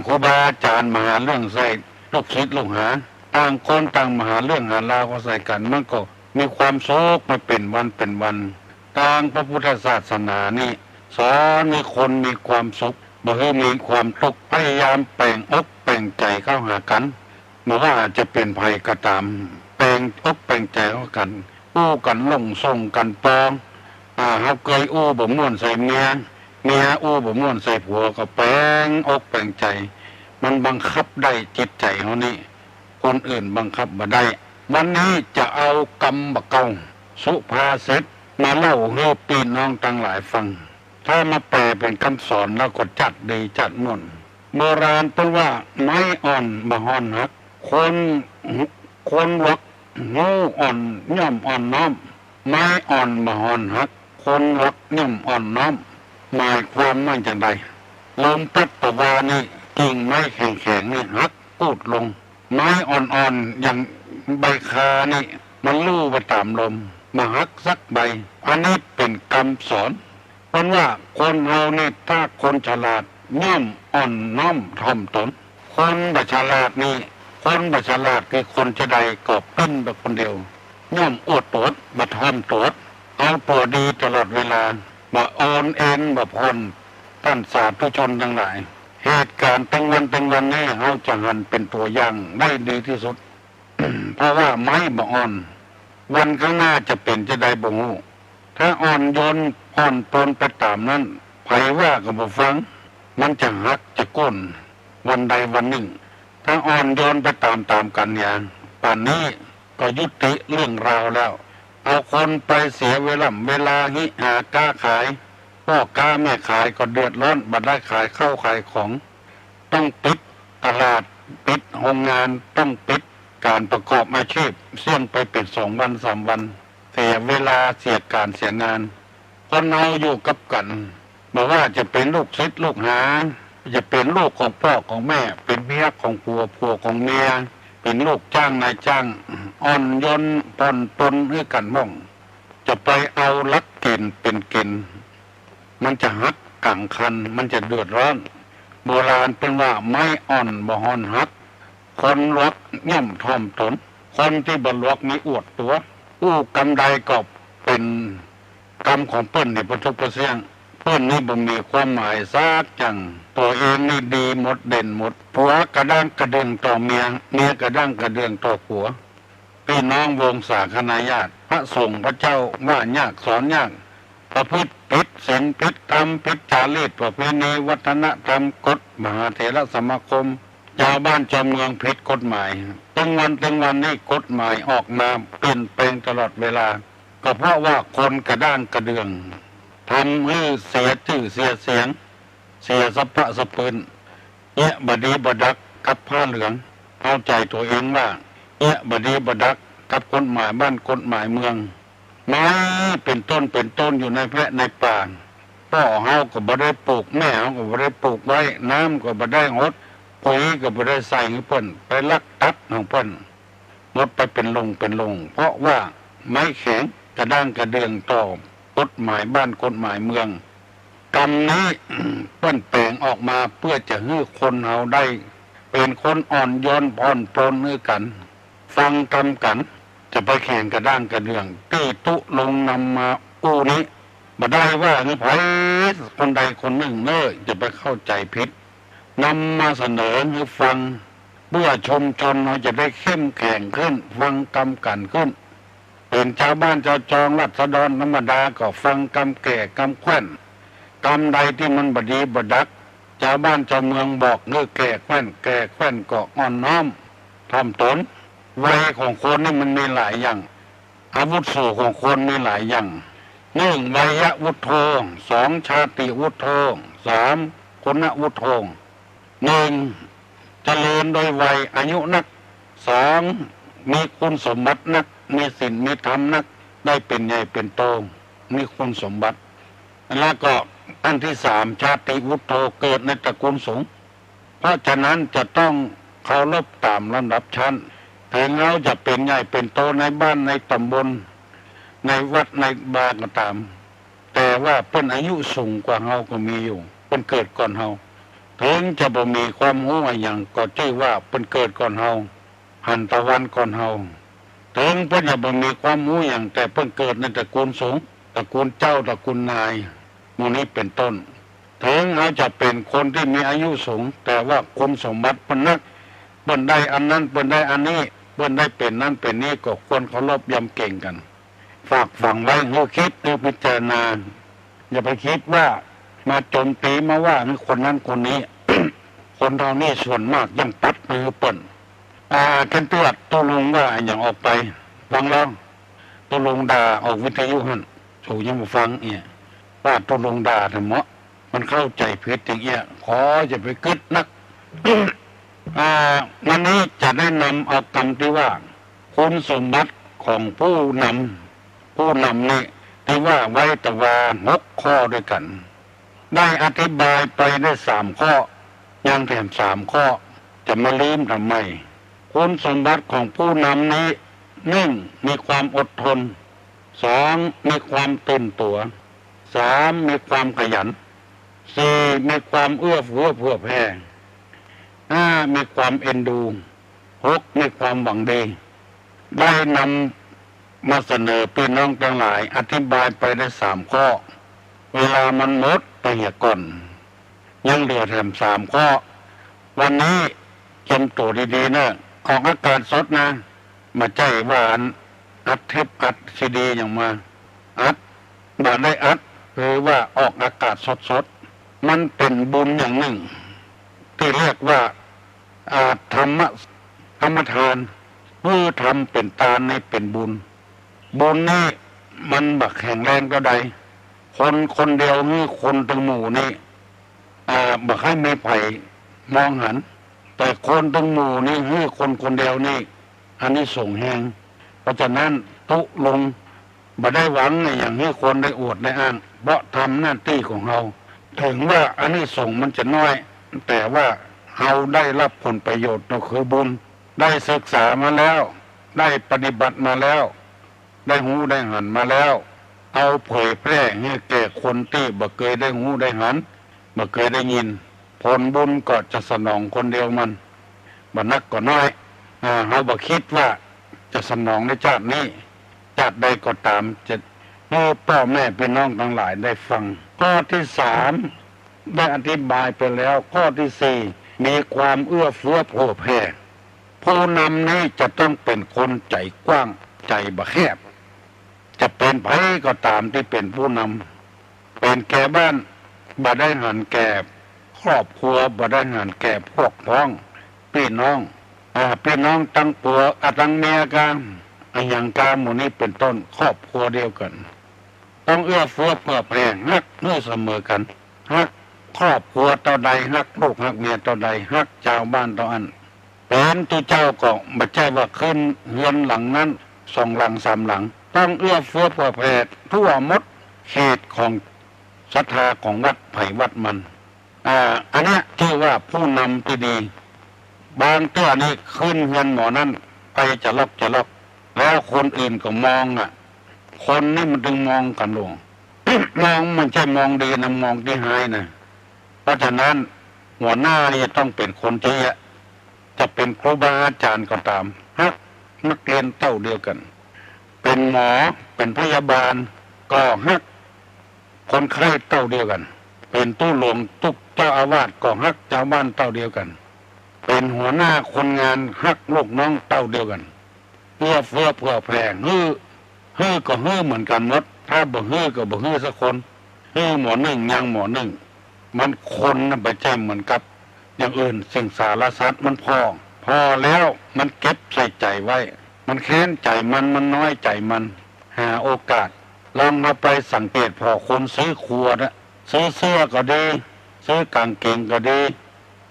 ครูบาอาจารย์มาหาเรื่องใส่ลูกศิษย์ลูกหาต่างคนต่างมาหาเรื่องหาราวก็ใส่กันมันก็มีความโศกมาเป็นวันเป็นวันทางพระพุทธศาสนานี่สอนให้คนมีความสุขบ่ให้มีความทุกข์พยายามแปลงอกแปลงใจเข้าหากันไม่ว่าจะเป็นภัยก็ตามแปลงอกแปลงใจเข้ากันอู้กันลงส่งกันปองเขาเคยอู้บ่ม่วนใส่เมียอู้บ่ม่วนใส่ผัวก็แปลงอกแปลงใจมันบังคับได้จิตใจเขานี่คนอื่นบังคับบ่ได้วันนี้จะเอากรรมบะเก่าสุภาษิตมาเล่าให้พี่น้องทั้งหลายฟังถ้ามาแปลเป็นคำสอนแล้วก็จัดดีจัดม่วนโบราณเป็นว่าไม้อ่อนบ่ฮ้อนหักคนวักงูอ่อนย่อมอ่อนน้อมไม้อ่อนบ่ฮ้อนหักคนวักย่อมอ่อนน้อมหมายความว่าอย่างไรลมพัดประวานี่กิ่งไม้แข็งๆนี่หักปูดลงไม้อ่อนๆอย่างใบคานี่มันลู่ไปตามลมมาหักสักใบอันนี้เป็นคำสอนเพราะว่าคนเราเนี่ยถ้าคนฉลาดย่อมอ่อนน้อมถ่อมตนคนบ่ฉลาดนี่คนบ่ฉลาดคือคนจะใดก็เป็นแบบคนเดียวย่อมอวดตนบ่ถ่อมตนเอาตัวดีตลอดเวลาบ่อ่อนเอ็นบ่ผ่อนท่านสาธุชนทั้งหลายเหตุการณ์ตั้งวันนี้เราจะหันเป็นตัวอย่างได้ดีที่สุด เพราะว่าไม้บ่อ่อนวันข้างหน้าจะเป็นจะได้บ่ฮู้ถ้าอ่อนโยนอ่อนตนไปตามนั้นไผว่าก็บ่ฟังมันจะหักจะก้นวันใดวันหนึ่งถ้าอ่อนโยนไปตามกันอย่างป่านนี้ก็ยุติเรื่องราวแล้วเอาคนไปเสียเวลาหิหาค้าขายพ่อค้าแม่ขายก็เดือดร้อนบัดได้ขายข้าวขายของต้องปิดตลาดปิดโรงงานต้องปิดการประกอบอาชีพเสี่ยงไปเป็น2 วัน 3 วันเสียเวลาเสียการเสียงานคนเราอยู่กับกันบอกว่าจะเป็นลูกศิษย์ลูกหาจะเป็นลูกของพ่อของแม่เป็นเมียของผัวของเมียเป็นลูกจ้างนายจ้างอ่อนโยนผ่อนปลนให้กันบ้างจะไปเอาลักเกณฑ์เป็นเกณฑ์มันจะหักกังคันมันจะเดือดร้อนโบราณเป็นว่าไม้อ่อนบ่ฮ้อนหักคนรักย่อมถ่อมตนคนที่บรรลุมีอวดตัวอู้กำใดก็เป็นกรรมของเปิ้นในพุทธประเสียงเปิ้นนี่บ่มีความหมายซากจังตัวเองนี่ดีหมดเด่นหมดผัวกระด้างกระเดืองต่อเมียกระด้างกระเดืองต่อผัวพี่น้องวงศาคณาญาติพระสงฆ์พระเจ้าว่ายากสอนยากประพฤติผิดศีลผิดธรรมผิดจารีตประเพณีวัฒนธรรมกฎมหาเถรสมาคมชาวบ้านชาวเมืองผิดกฎหมายตั้งวันนี้กฎหมายออกมาเปลี่ยนแปลงตลอดเวลาก็เพราะว่าคนกระด้างกระเดืองทำให้เสียชื่อเสียเสียงเสียสะพะสะปืนบดีบดักกับผ้าเหลืองเอาใจตัวเองว่าบดีบดักกับกฎหมายบ้านกฎหมายเมืองไม้เป็นต้นอยู่ในแพร่ในป่าพ่อเฮาก็บ่ได้ปลูกแม่เฮาก็บ่ได้ปลูกไว้น้ำก็บ่ได้หดปุ๋ยก็บ่ได้ใส่ให้เพิ่นไปลักตัดของเพิ่นหมดไปเป็นลงเพราะว่าไม้แข็งกระด้างกระเดืองต่อกฎหมายบ้านกฎหมายเมืองกรรมนี้เพิ่นแปลงออกมาเพื่อจะให้คนเฮาได้เป็นคนอ่อนโยนผ่อนปลนให้กันฟังกรรมกันจะไปแข่งกระด้างกระเดืองตีตุลงนำมาอู้นี้บ่ได้ว่าไผคนใดคนหนึ่งจะไปเข้าใจผิดนำมาเสนอให้ฟังเพื่อชมชนเราจะได้เข้มแข็งขึ้นฟังกรรมกันขึ้นเป็นชาวบ้านชาวจองราษฎรธรรมดาก็ฟังกรรมแก่กรรมแขว้นกรรมใดที่มันบดีบดักชาวบ้านชาวเมืองบอกแก่แขว้นก็อ่อนน้อมถ่อมตนวัยของคนนี่มันมีหลายอย่างอาวุโสของคนมีหลายอย่าง 1. วัยวุฒโธ 2. ชาติวุฒโธ 3. คุณวุฒโธ 1. เจริญโดยวัยอายุนัก 2. มีคุณสมบัตินักมีศีลมีธรรมนักได้เป็นใหญ่เป็นโตมีคุณสมบัติแล้วก็อันที่ 3. ชาติวุฒโธเกิดในตระกูลสงฆ์เพราะฉะนั้นจะต้องเคารพตามลำดับชั้นถึงเราจะเป็นใหญ่เป็นโตในบ้านในตำบลในวัดในบาร์ก็ตามแต่ว่าเป็นอายุสูงกว่าเฮาก็มีอยู่เป็นเกิดก่อนเฮาถึงจะบ่มีความรู้อะไรอย่างก็ชื่อว่าเป็นเกิดก่อนเฮาหันตะวันก่อนเฮาถึงเพิ่นจะบ่มีความรู้อย่างแต่เพิ่นเกิดในตระกูลสงฆ์ตระกูลเจ้าตระกูลนายหมู่นี้เป็นต้นถึงเขาจะเป็นคนที่มีอายุสูงแต่ว่าคุณสมบัติเพิ่นนักเพิ่นได้อันนั้นเพิ่นได้อันนี้เพิ่นได้เป็นนั้นเป็นนี้ก็ควรเคารพยำเก่งกันฝากฝังไว้ให้คิดให้พิจารณาอย่าไปคิดว่ามาโจมตีมาว่าคนนั้นคนนี้ คนเรานี่ส่วนมากยังตัดมือเปิ่นท่านตรวจตัวลงว่าอย่างออกไปฟังแล้วตัวลงด่าออกวิทยุหันถูกยังมาฟังเนี่ยว่าตัวลงด่าแต่เหมาะมันเข้าใจผิดอย่างเงี้ยขอจะไปกึดนัก วันนี้จะได้นำเอาคำที่ว่าคุณสมบัติของผู้นำนี่ที่ว่าไว้ตะวา6 ข้อด้วยกันได้อธิบายไปได้3 ข้อยังแถม3 ข้อจะมาลืมทำไมคุณสมบัติของผู้นำนี้ 1. มีความอดทน 2. มีความตื่นตัว 3. มีความขยัน 4. มีความเอื้อเฟื้อเผื่อแผ่ 5. มีความเอ็นดู 6. มีความหวังดีได้นำมาเสนอพี่น้องทั้งหลายอธิบายไปได้3 ข้อเวลามันหมดไปเหี่ยก่อนยังเหลือแถม3 ข้อวันนี้เก็บตัวดีๆนะออกอากาศสดนะมาใจว่าอัดเทปอัดซีดีอย่างมาอัดบาได้อัดหรือว่าออกอากาศสดๆมันเป็นบุญอย่างหนึ่งที่เรียกว่าธรรมทานเมื่อทำเป็นทานนี่เป็นบุญนี่มันบักแข็งแรงก็ได้คนเดียวนี่คนทั้งหมู่นี่บักให้ไม่ไผ่มองหันแต่คนทั้งหมู่นี่คือคนเดียวนี่อันนี้ส่งแหงเพราะฉะนั้นตุลงบ่ได้หวังอย่างนี้คนได้อวดได้อ้างเพราะทำหน้าที่ของเราถึงว่าอันนี้ส่งมันจะน้อยแต่ว่าเราได้รับผลประโยชน์ก็คือบุญได้ศึกษามาแล้วได้ปฏิบัติมาแล้วได้หูได้หันมาแล้วเอาเผยแพร่ให้แก่คนที่บ่เคยได้หูได้หันบ่เคยได้ยินผลบุญก็จะสนองคนเดียวมันบ่นักก็น้อยเราบ่คิดว่าจะสนองในชาตินี้ชาติใดก็ตามจะให้พ่อแม่พี่น้องทั้งหลายได้ฟังข้อที่ 3ได้อธิบายไปแล้วข้อที่ 4มีความเอื้อเฟื้อเผื่อแผ่ผู้นำนี้จะต้องเป็นคนใจกว้างใจบ่แคบจะเป็นไผก็ตามที่เป็นผู้นำเป็นแก่บ้านบ่ได้หันแก่ครอบครัวบ่ได้หันแก่พวกพ้องพี่น้องตั้งผัวตั้งเมียกันอย่างการหมู่นี้เป็นต้นครอบครัวเดียวกันต้องเอื้อเฟื้อเผื่อแผ่ฮักเมื่อเสมอกันฮักครอบครัวต่อใดฮักลูกฮักเมียต่อใดฮักชาวบ้านต่ออันเป็นตัวเจ้าก็ไม่ใช่ว่าขึ้นเฮือนหลังนั้น2 หลัง 3 หลังต้องเอื้อเฟื้อเผื่อแผ่ทั่วหมดเขตของศรัทธาของวัดไผ่วัดมันอันนี้ที่ว่าผู้นำที่ดีบางตัวนี่ขึ้นเฮือนหมอนั้นไปจะล็อกแล้วคนอื่นก็มองคนนี่มันถึงมองกันหลวง มองมันใช่มองดีนะมองที่หายนะเพราะฉะนั้นหัวหน้านี่ต้องเป็นคนที่จะเป็นครูบาอาจารย์ก็ตามฮักนักเรียนเต้าเดียวกันเป็นหมอเป็นพยาบาลก็ฮักคนไข้เต้าเดียวกันเป็นตู้หลวงทุกเจ้าอาวาสก็ฮักชาวบ้านเต้าเดียวกันเป็นหัวหน้าคนงานฮักลูกน้องเต้าเดียวกันเพื่อเฟื้อเผื่อแผ่ฮือก็ฮือเหมือนกันหมดถ้าบ่ฮือก็บ่ฮือสักคนฮือหมอหนึ่งยังหมอหนึ่งมันคนน่ะไปแจ้งเหมือนกับอย่างอื่นสิ่งสารสัตว์มันพอแล้วมันเก็บใส่ใจไว้มันแค้นใจมันน้อยใจมันหาโอกาส ลองมาไปสังเกตพอคนซื้อครัวนะซื้อเสื้อก็ดีซื้อกางเกงก็ดี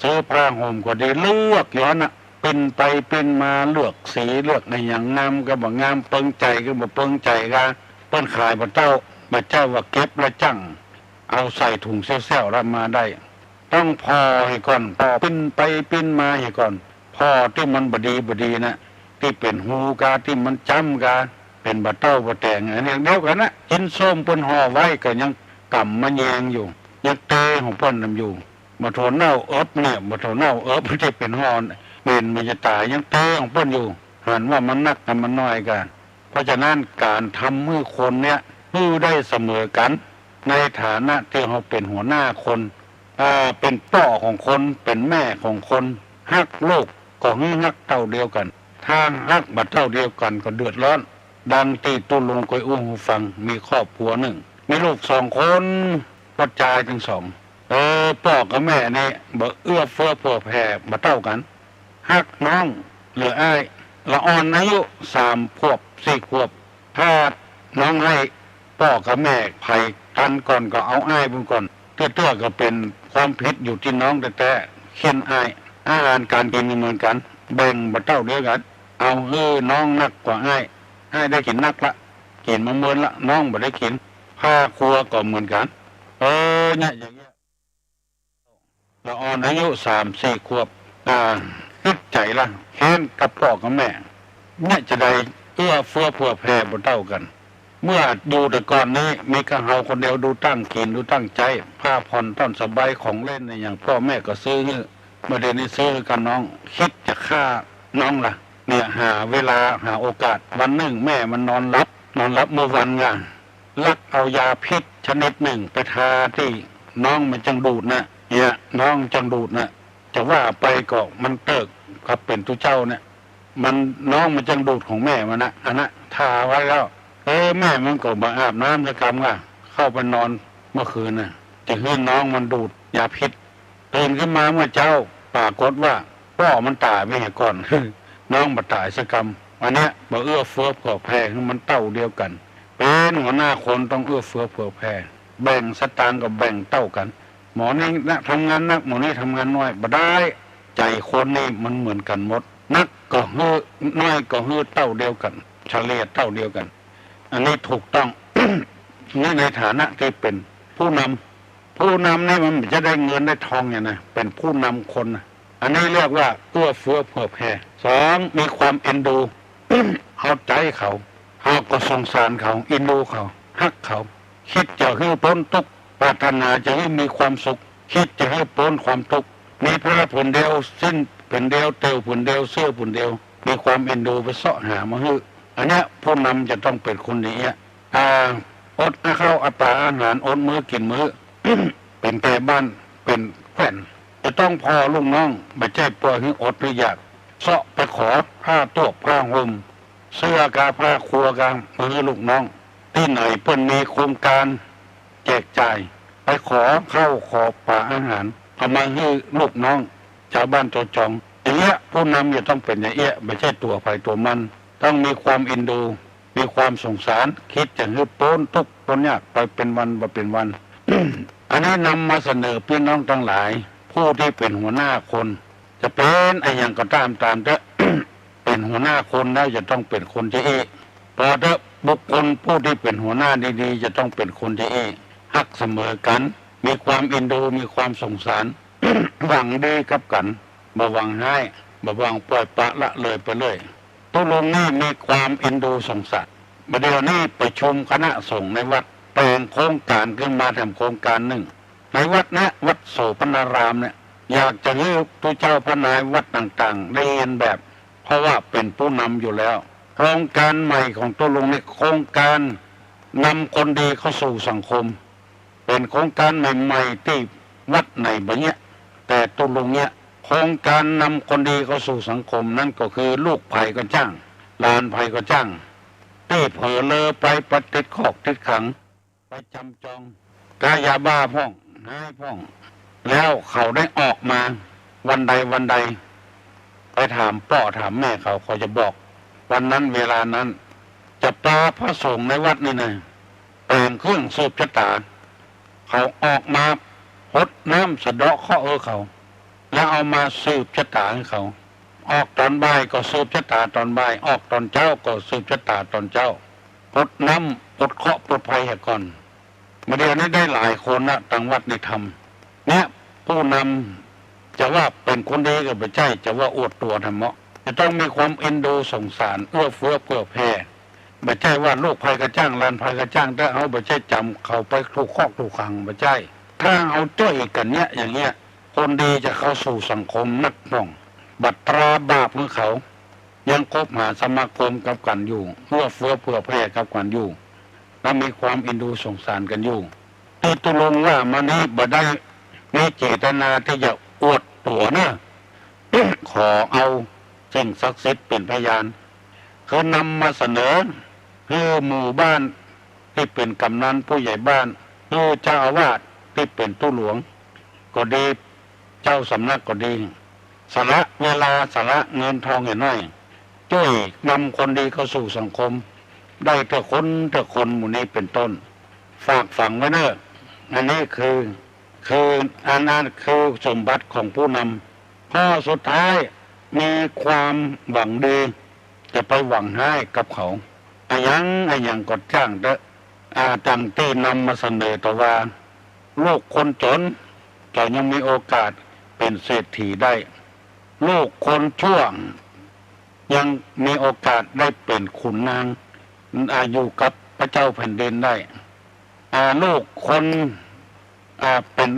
ซื้อผ้าห่มก็ดีเลือกย้อนนะเป็นไปเป็นมาเลือกสีเลือกในอย่างงามก็บอกงามเปิงใจก็บอกเปิงใจกันเปิ้นขายพระเจ้าว่าเก็บและจังเอาใส่ถุงเซี่ยวๆรับมาได้ต้องพอให้ก่อนพอปิ้นไปปิ้นมาให้ก่อนพอที่มันบดีนะที่เป็นหูกาที่มันจำกาเป็นบะเต้าบะแตงอันนี้เดียวกันนะกินส้มเปิ้นห่อไว้ก็ยังกำมันแยงอยู่ยังเตะของเปิ้นนำอยู่มาโถเน่าเอิบเนี่ยมาโถเน่าเอิบที่เป็นห่อเป็นมันจะตายยังเตะของเปิ้นอยู่หันว่ามันนักกันมันน้อยกันเพราะฉะนั้นการทำมือคนเนี่ยมือได้เสมอกันในฐานะที่เขาเป็นหัวหน้าคนเป็นพ่อของคนเป็นแม่ของคนฮักลูกก็ฮักเท่าเดียวกันถ้าฮักบัดเท่าเดียวกันก็เดือดร้อนดังที่ตุลงกอยอุ้งฟังมีครอบครัวหนึ่งมีลูก2 คนปัจจัยถึง2พ่อกับแม่นี่บ่เอื้อเฟื้อเผื่อแผ่บัดเท่ากันฮักน้องเหลืออ้ายละอ่อนอายุ3 ขวบ 4 ขวบถ้าน้องให้พ่อกับแม่ไผ่กันก่อนก็เอาอ้ายบุญก่อนเตื้อก็เป็นความผิดอยู่ที่น้องแต่เขียนอ้ายอาหารการกินเหมือนกันแบ่งบัดเท่าเดียวกันเอาน้องนักกว่าอ้ายได้กินนักละกินมาเมินละน้องบ่ได้กินผ้าครัวก็เหมือนกันเนี่ยอย่างเงี้ยละอ่อนอายุ3-4 ขวบนึกใจละแค้นกับพ่อกับแม่เนี่ยจะได้เอื้อเฟื้อเผื่อแผ่บ่เท่ากันเมื่อดูแต่ก่อนนี้มีกระเฮาคนเดียวดูตั้งกินดูตั้งใจผ้าผ่อนต้นสบายของเล่นในอย่างพ่อแม่ก็ซื้อเมื่อเดือนนี้ซื้อกันน้องคิดจะฆ่าน้องล่ะเนี่ยหาเวลาหาโอกาสวันหนึ่งแม่มันนอนรับเมื่อวันไงลักเอายาพิษชนิดหนึ่งไปทาที่น้องมันจังดูดนะเนี่ยน้องจังดูดนะจะว่าไปก็มันเติกกับเป็นตัวเจ้าเนี่ยมันน้องมันจังดูดของแม่มันนะอันนั้นทาไว้แล้วแม่มันก็มาอาบน้ำแล้วกำว่าเข้าไปนอนเมื่อคืนน่ะจะให้น้องมันดูดยาพิษตื่นขึ้นมาเมื่อเจ้าปรากฏว่าพ่อมันตายไม่เห็นก่อน น้องมาตายสักกรรมอันเนี้ยบ่เอื้อเฟื้อเผื่อแผ่มันเต้าเดียวกันเป็นหัวหน้าคนต้องเอื้อเฟื้อเผื่อแผ่แบ่งสตางค์กับแบ่งเต้ากันหมอนี่นะทำงานนักหมอนี่ทำงานน้อยบ่ได้ใจคนนี่มันเหมือนกันหมดนักก็เฮือน้อยก็เฮือเต้าเดียวกันเฉลี่ยเต้าเดียวกันอันนี้ถูกต้อง นี่ในฐานะที่เป็นผู้นำนี่มันจะได้เงินได้ทองเนี่ยนะเป็นผู้นำคนนะอันนี้เรียกว่าเอื้อเฟื้อเผื่อแผ่2มีความเอ็นดู เอาใจเขาก็สงสารเขาเอ็นดูเขาฮักเขาคิดจะให้พ้นทุกข์ปรารถนาจะให้มีความสุขคิดจะให้พ้นความทุกข์มีพระผืนเดียวสิ้นผืนเดียวเตียวผืนเดียวเสื้อผืนเดียวมีความเอ็นดูไปเสาะหามาให้อันนี้ผู้นำจะต้องเป็นคนนี้อดข้าวปลาอาหารอดมื้อกินมื้อ เป็นแต่บ้านเป็นแฟนจะต้องพอลูกน้องไม่ใช่ปล่อยให้อดหรืออยากเสาะไปขอผ้าตัวผ้าห่มเสื้อกาผ้าครัวกางมือลูกน้องที่ไหนเพิ่นมีโครงการแจกจ่ายไปขอข้าวขอปลาอาหารเอามาให้ลูกน้องชาวบ้านตัวจองอย่างเงี้ยผู้นำจะต้องเป็นอย่างเงี้ยไม่ใช่ตัวใครตัวมันต้องมีความเอ็นดูมีความสงสารคิดจะให้พ้นทุกข์พ้นยากไปเป็นวันบ่เป็นวัน อันนี้นำมาเสนอพี่น้องทั้งหลายผู้ที่เป็นหัวหน้าคนจะเป็นอะไรอย่างก็ตามเถอะ เป็นหัวหน้าคนแล้วจะต้องเป็นคนที่พอเถอะบุคคลผู้ที่เป็นหัวหน้าดีๆจะต้องเป็นคนที่ฮักเสมอกันมีความเอ็นดูมีความสงสาร หวังดีกับกันบ่หวังให้บ่หวังปล่อยปละละเลยไปเลยตัวลงนี่มีความเอ็นดูสงสารประเดี๋ยวนี้ประชุมคณะสงฆ์ในวัดแปลงโครงการขึ้นมาทำโครงการหนึ่งในวัดนะวัดโสปนารามเนี่ยอยากจะให้ตัวเจ้าพระนายวัดต่างๆได้เรียนแบบเพราะว่าเป็นผู้นำอยู่แล้วโครงการใหม่ของตัวลงในโครงการนำคนดีเข้าสู่สังคมเป็นโครงการใหม่ๆที่วัดไหนแบบเนี้ยแต่ตัวลงเนี้ยโครงการนำคนดีเข้าสู่สังคมนั่นก็คือลูกไผ่ก็จ้างหลานไผ่ก็จ้างที่เผลอเลอไปปฏิดขอกติดขังไปจำจองกายาบ้าพ่องนายพ่องแล้วเขาได้ออกมาวันใดไปถามพ่อถามแม่เขาจะบอกวันนั้นเวลานั้นจะปลาพระสงฆ์ในวัดนี่นะ ลงเครื่องสืบชะตาเขาออกมาพดน้ำสะเดาะข้อเขา แล้วเอามาสืบชะตาให้เขาออกตอนบ่ายก็สืบชะตาตอนบ่ายออกตอนเช้าก็สืบชะตาตอนเช้าพดน้ำพดเคาะพดภัยให้ก่อนมาเดี๋ยวนี้ได้หลายคนนะต่างวัดในธรรมเนี่ยผู้นำจะว่าเป็นคนดีก็ไม่ใช่จะว่าอวดตัวธรรมะจะต้องมีความเอ็นดูสงสารเอื้อเฟื้อเผื่อแผ่ไม่ใช่ว่าลูกภัยกระจ้างลานภัยกระจ้างถ้าเอาไม่ใช่จำเขาไปถูกข้อถูกขังไม่ใช่ถ้าเอาจ้อยกันเนี้ยอย่างเงี้ยคนดีจะเข้าสู่สังคมนักป้องบัตราบาปของเขายังคบหาสมาคมกับกันอยู่เพื่อเฟื้อเผื่อแผ่กับกันอยู่และมีความเอ็นดูสงสารกันอยู่ที่ตุลงว่ามันนี้บ่ได้มีเจตนาที่จะอวดตัวนะ ขอเอาสิ่งศักดิ์สิทธิ์เป็นพยานคือนำมาเสนอคือหมู่บ้านที่เป็นกำนันผู้ใหญ่บ้านคือเจ้าอาวาสที่เป็นตู้หลวงก็ดีเจ้าสำนักก็ดีสละเวลาสละเงินทองเห็นไหมช่วยนำคนดีเข้าสู่สังคมได้แต่คนหมู่นี้เป็นต้นฝากฝังไว้เนอะอันนี้คืออันนั้นคือสมบัติของผู้นำข้อสุดท้ายมีความหวังดีจะไปหวังให้กับเขาไอ้ยังก็จ้างเด้อตั้งที่นำมาเสนอต่อว่าลูกคนจนจะยังมีโอกาสเป็นเศรษฐีได้ลูกคนชั่วยังมีโอกาสได้เป็นขุนนางอยู่กับพระเจ้าแผ่นดินได้ลูกคนเป็น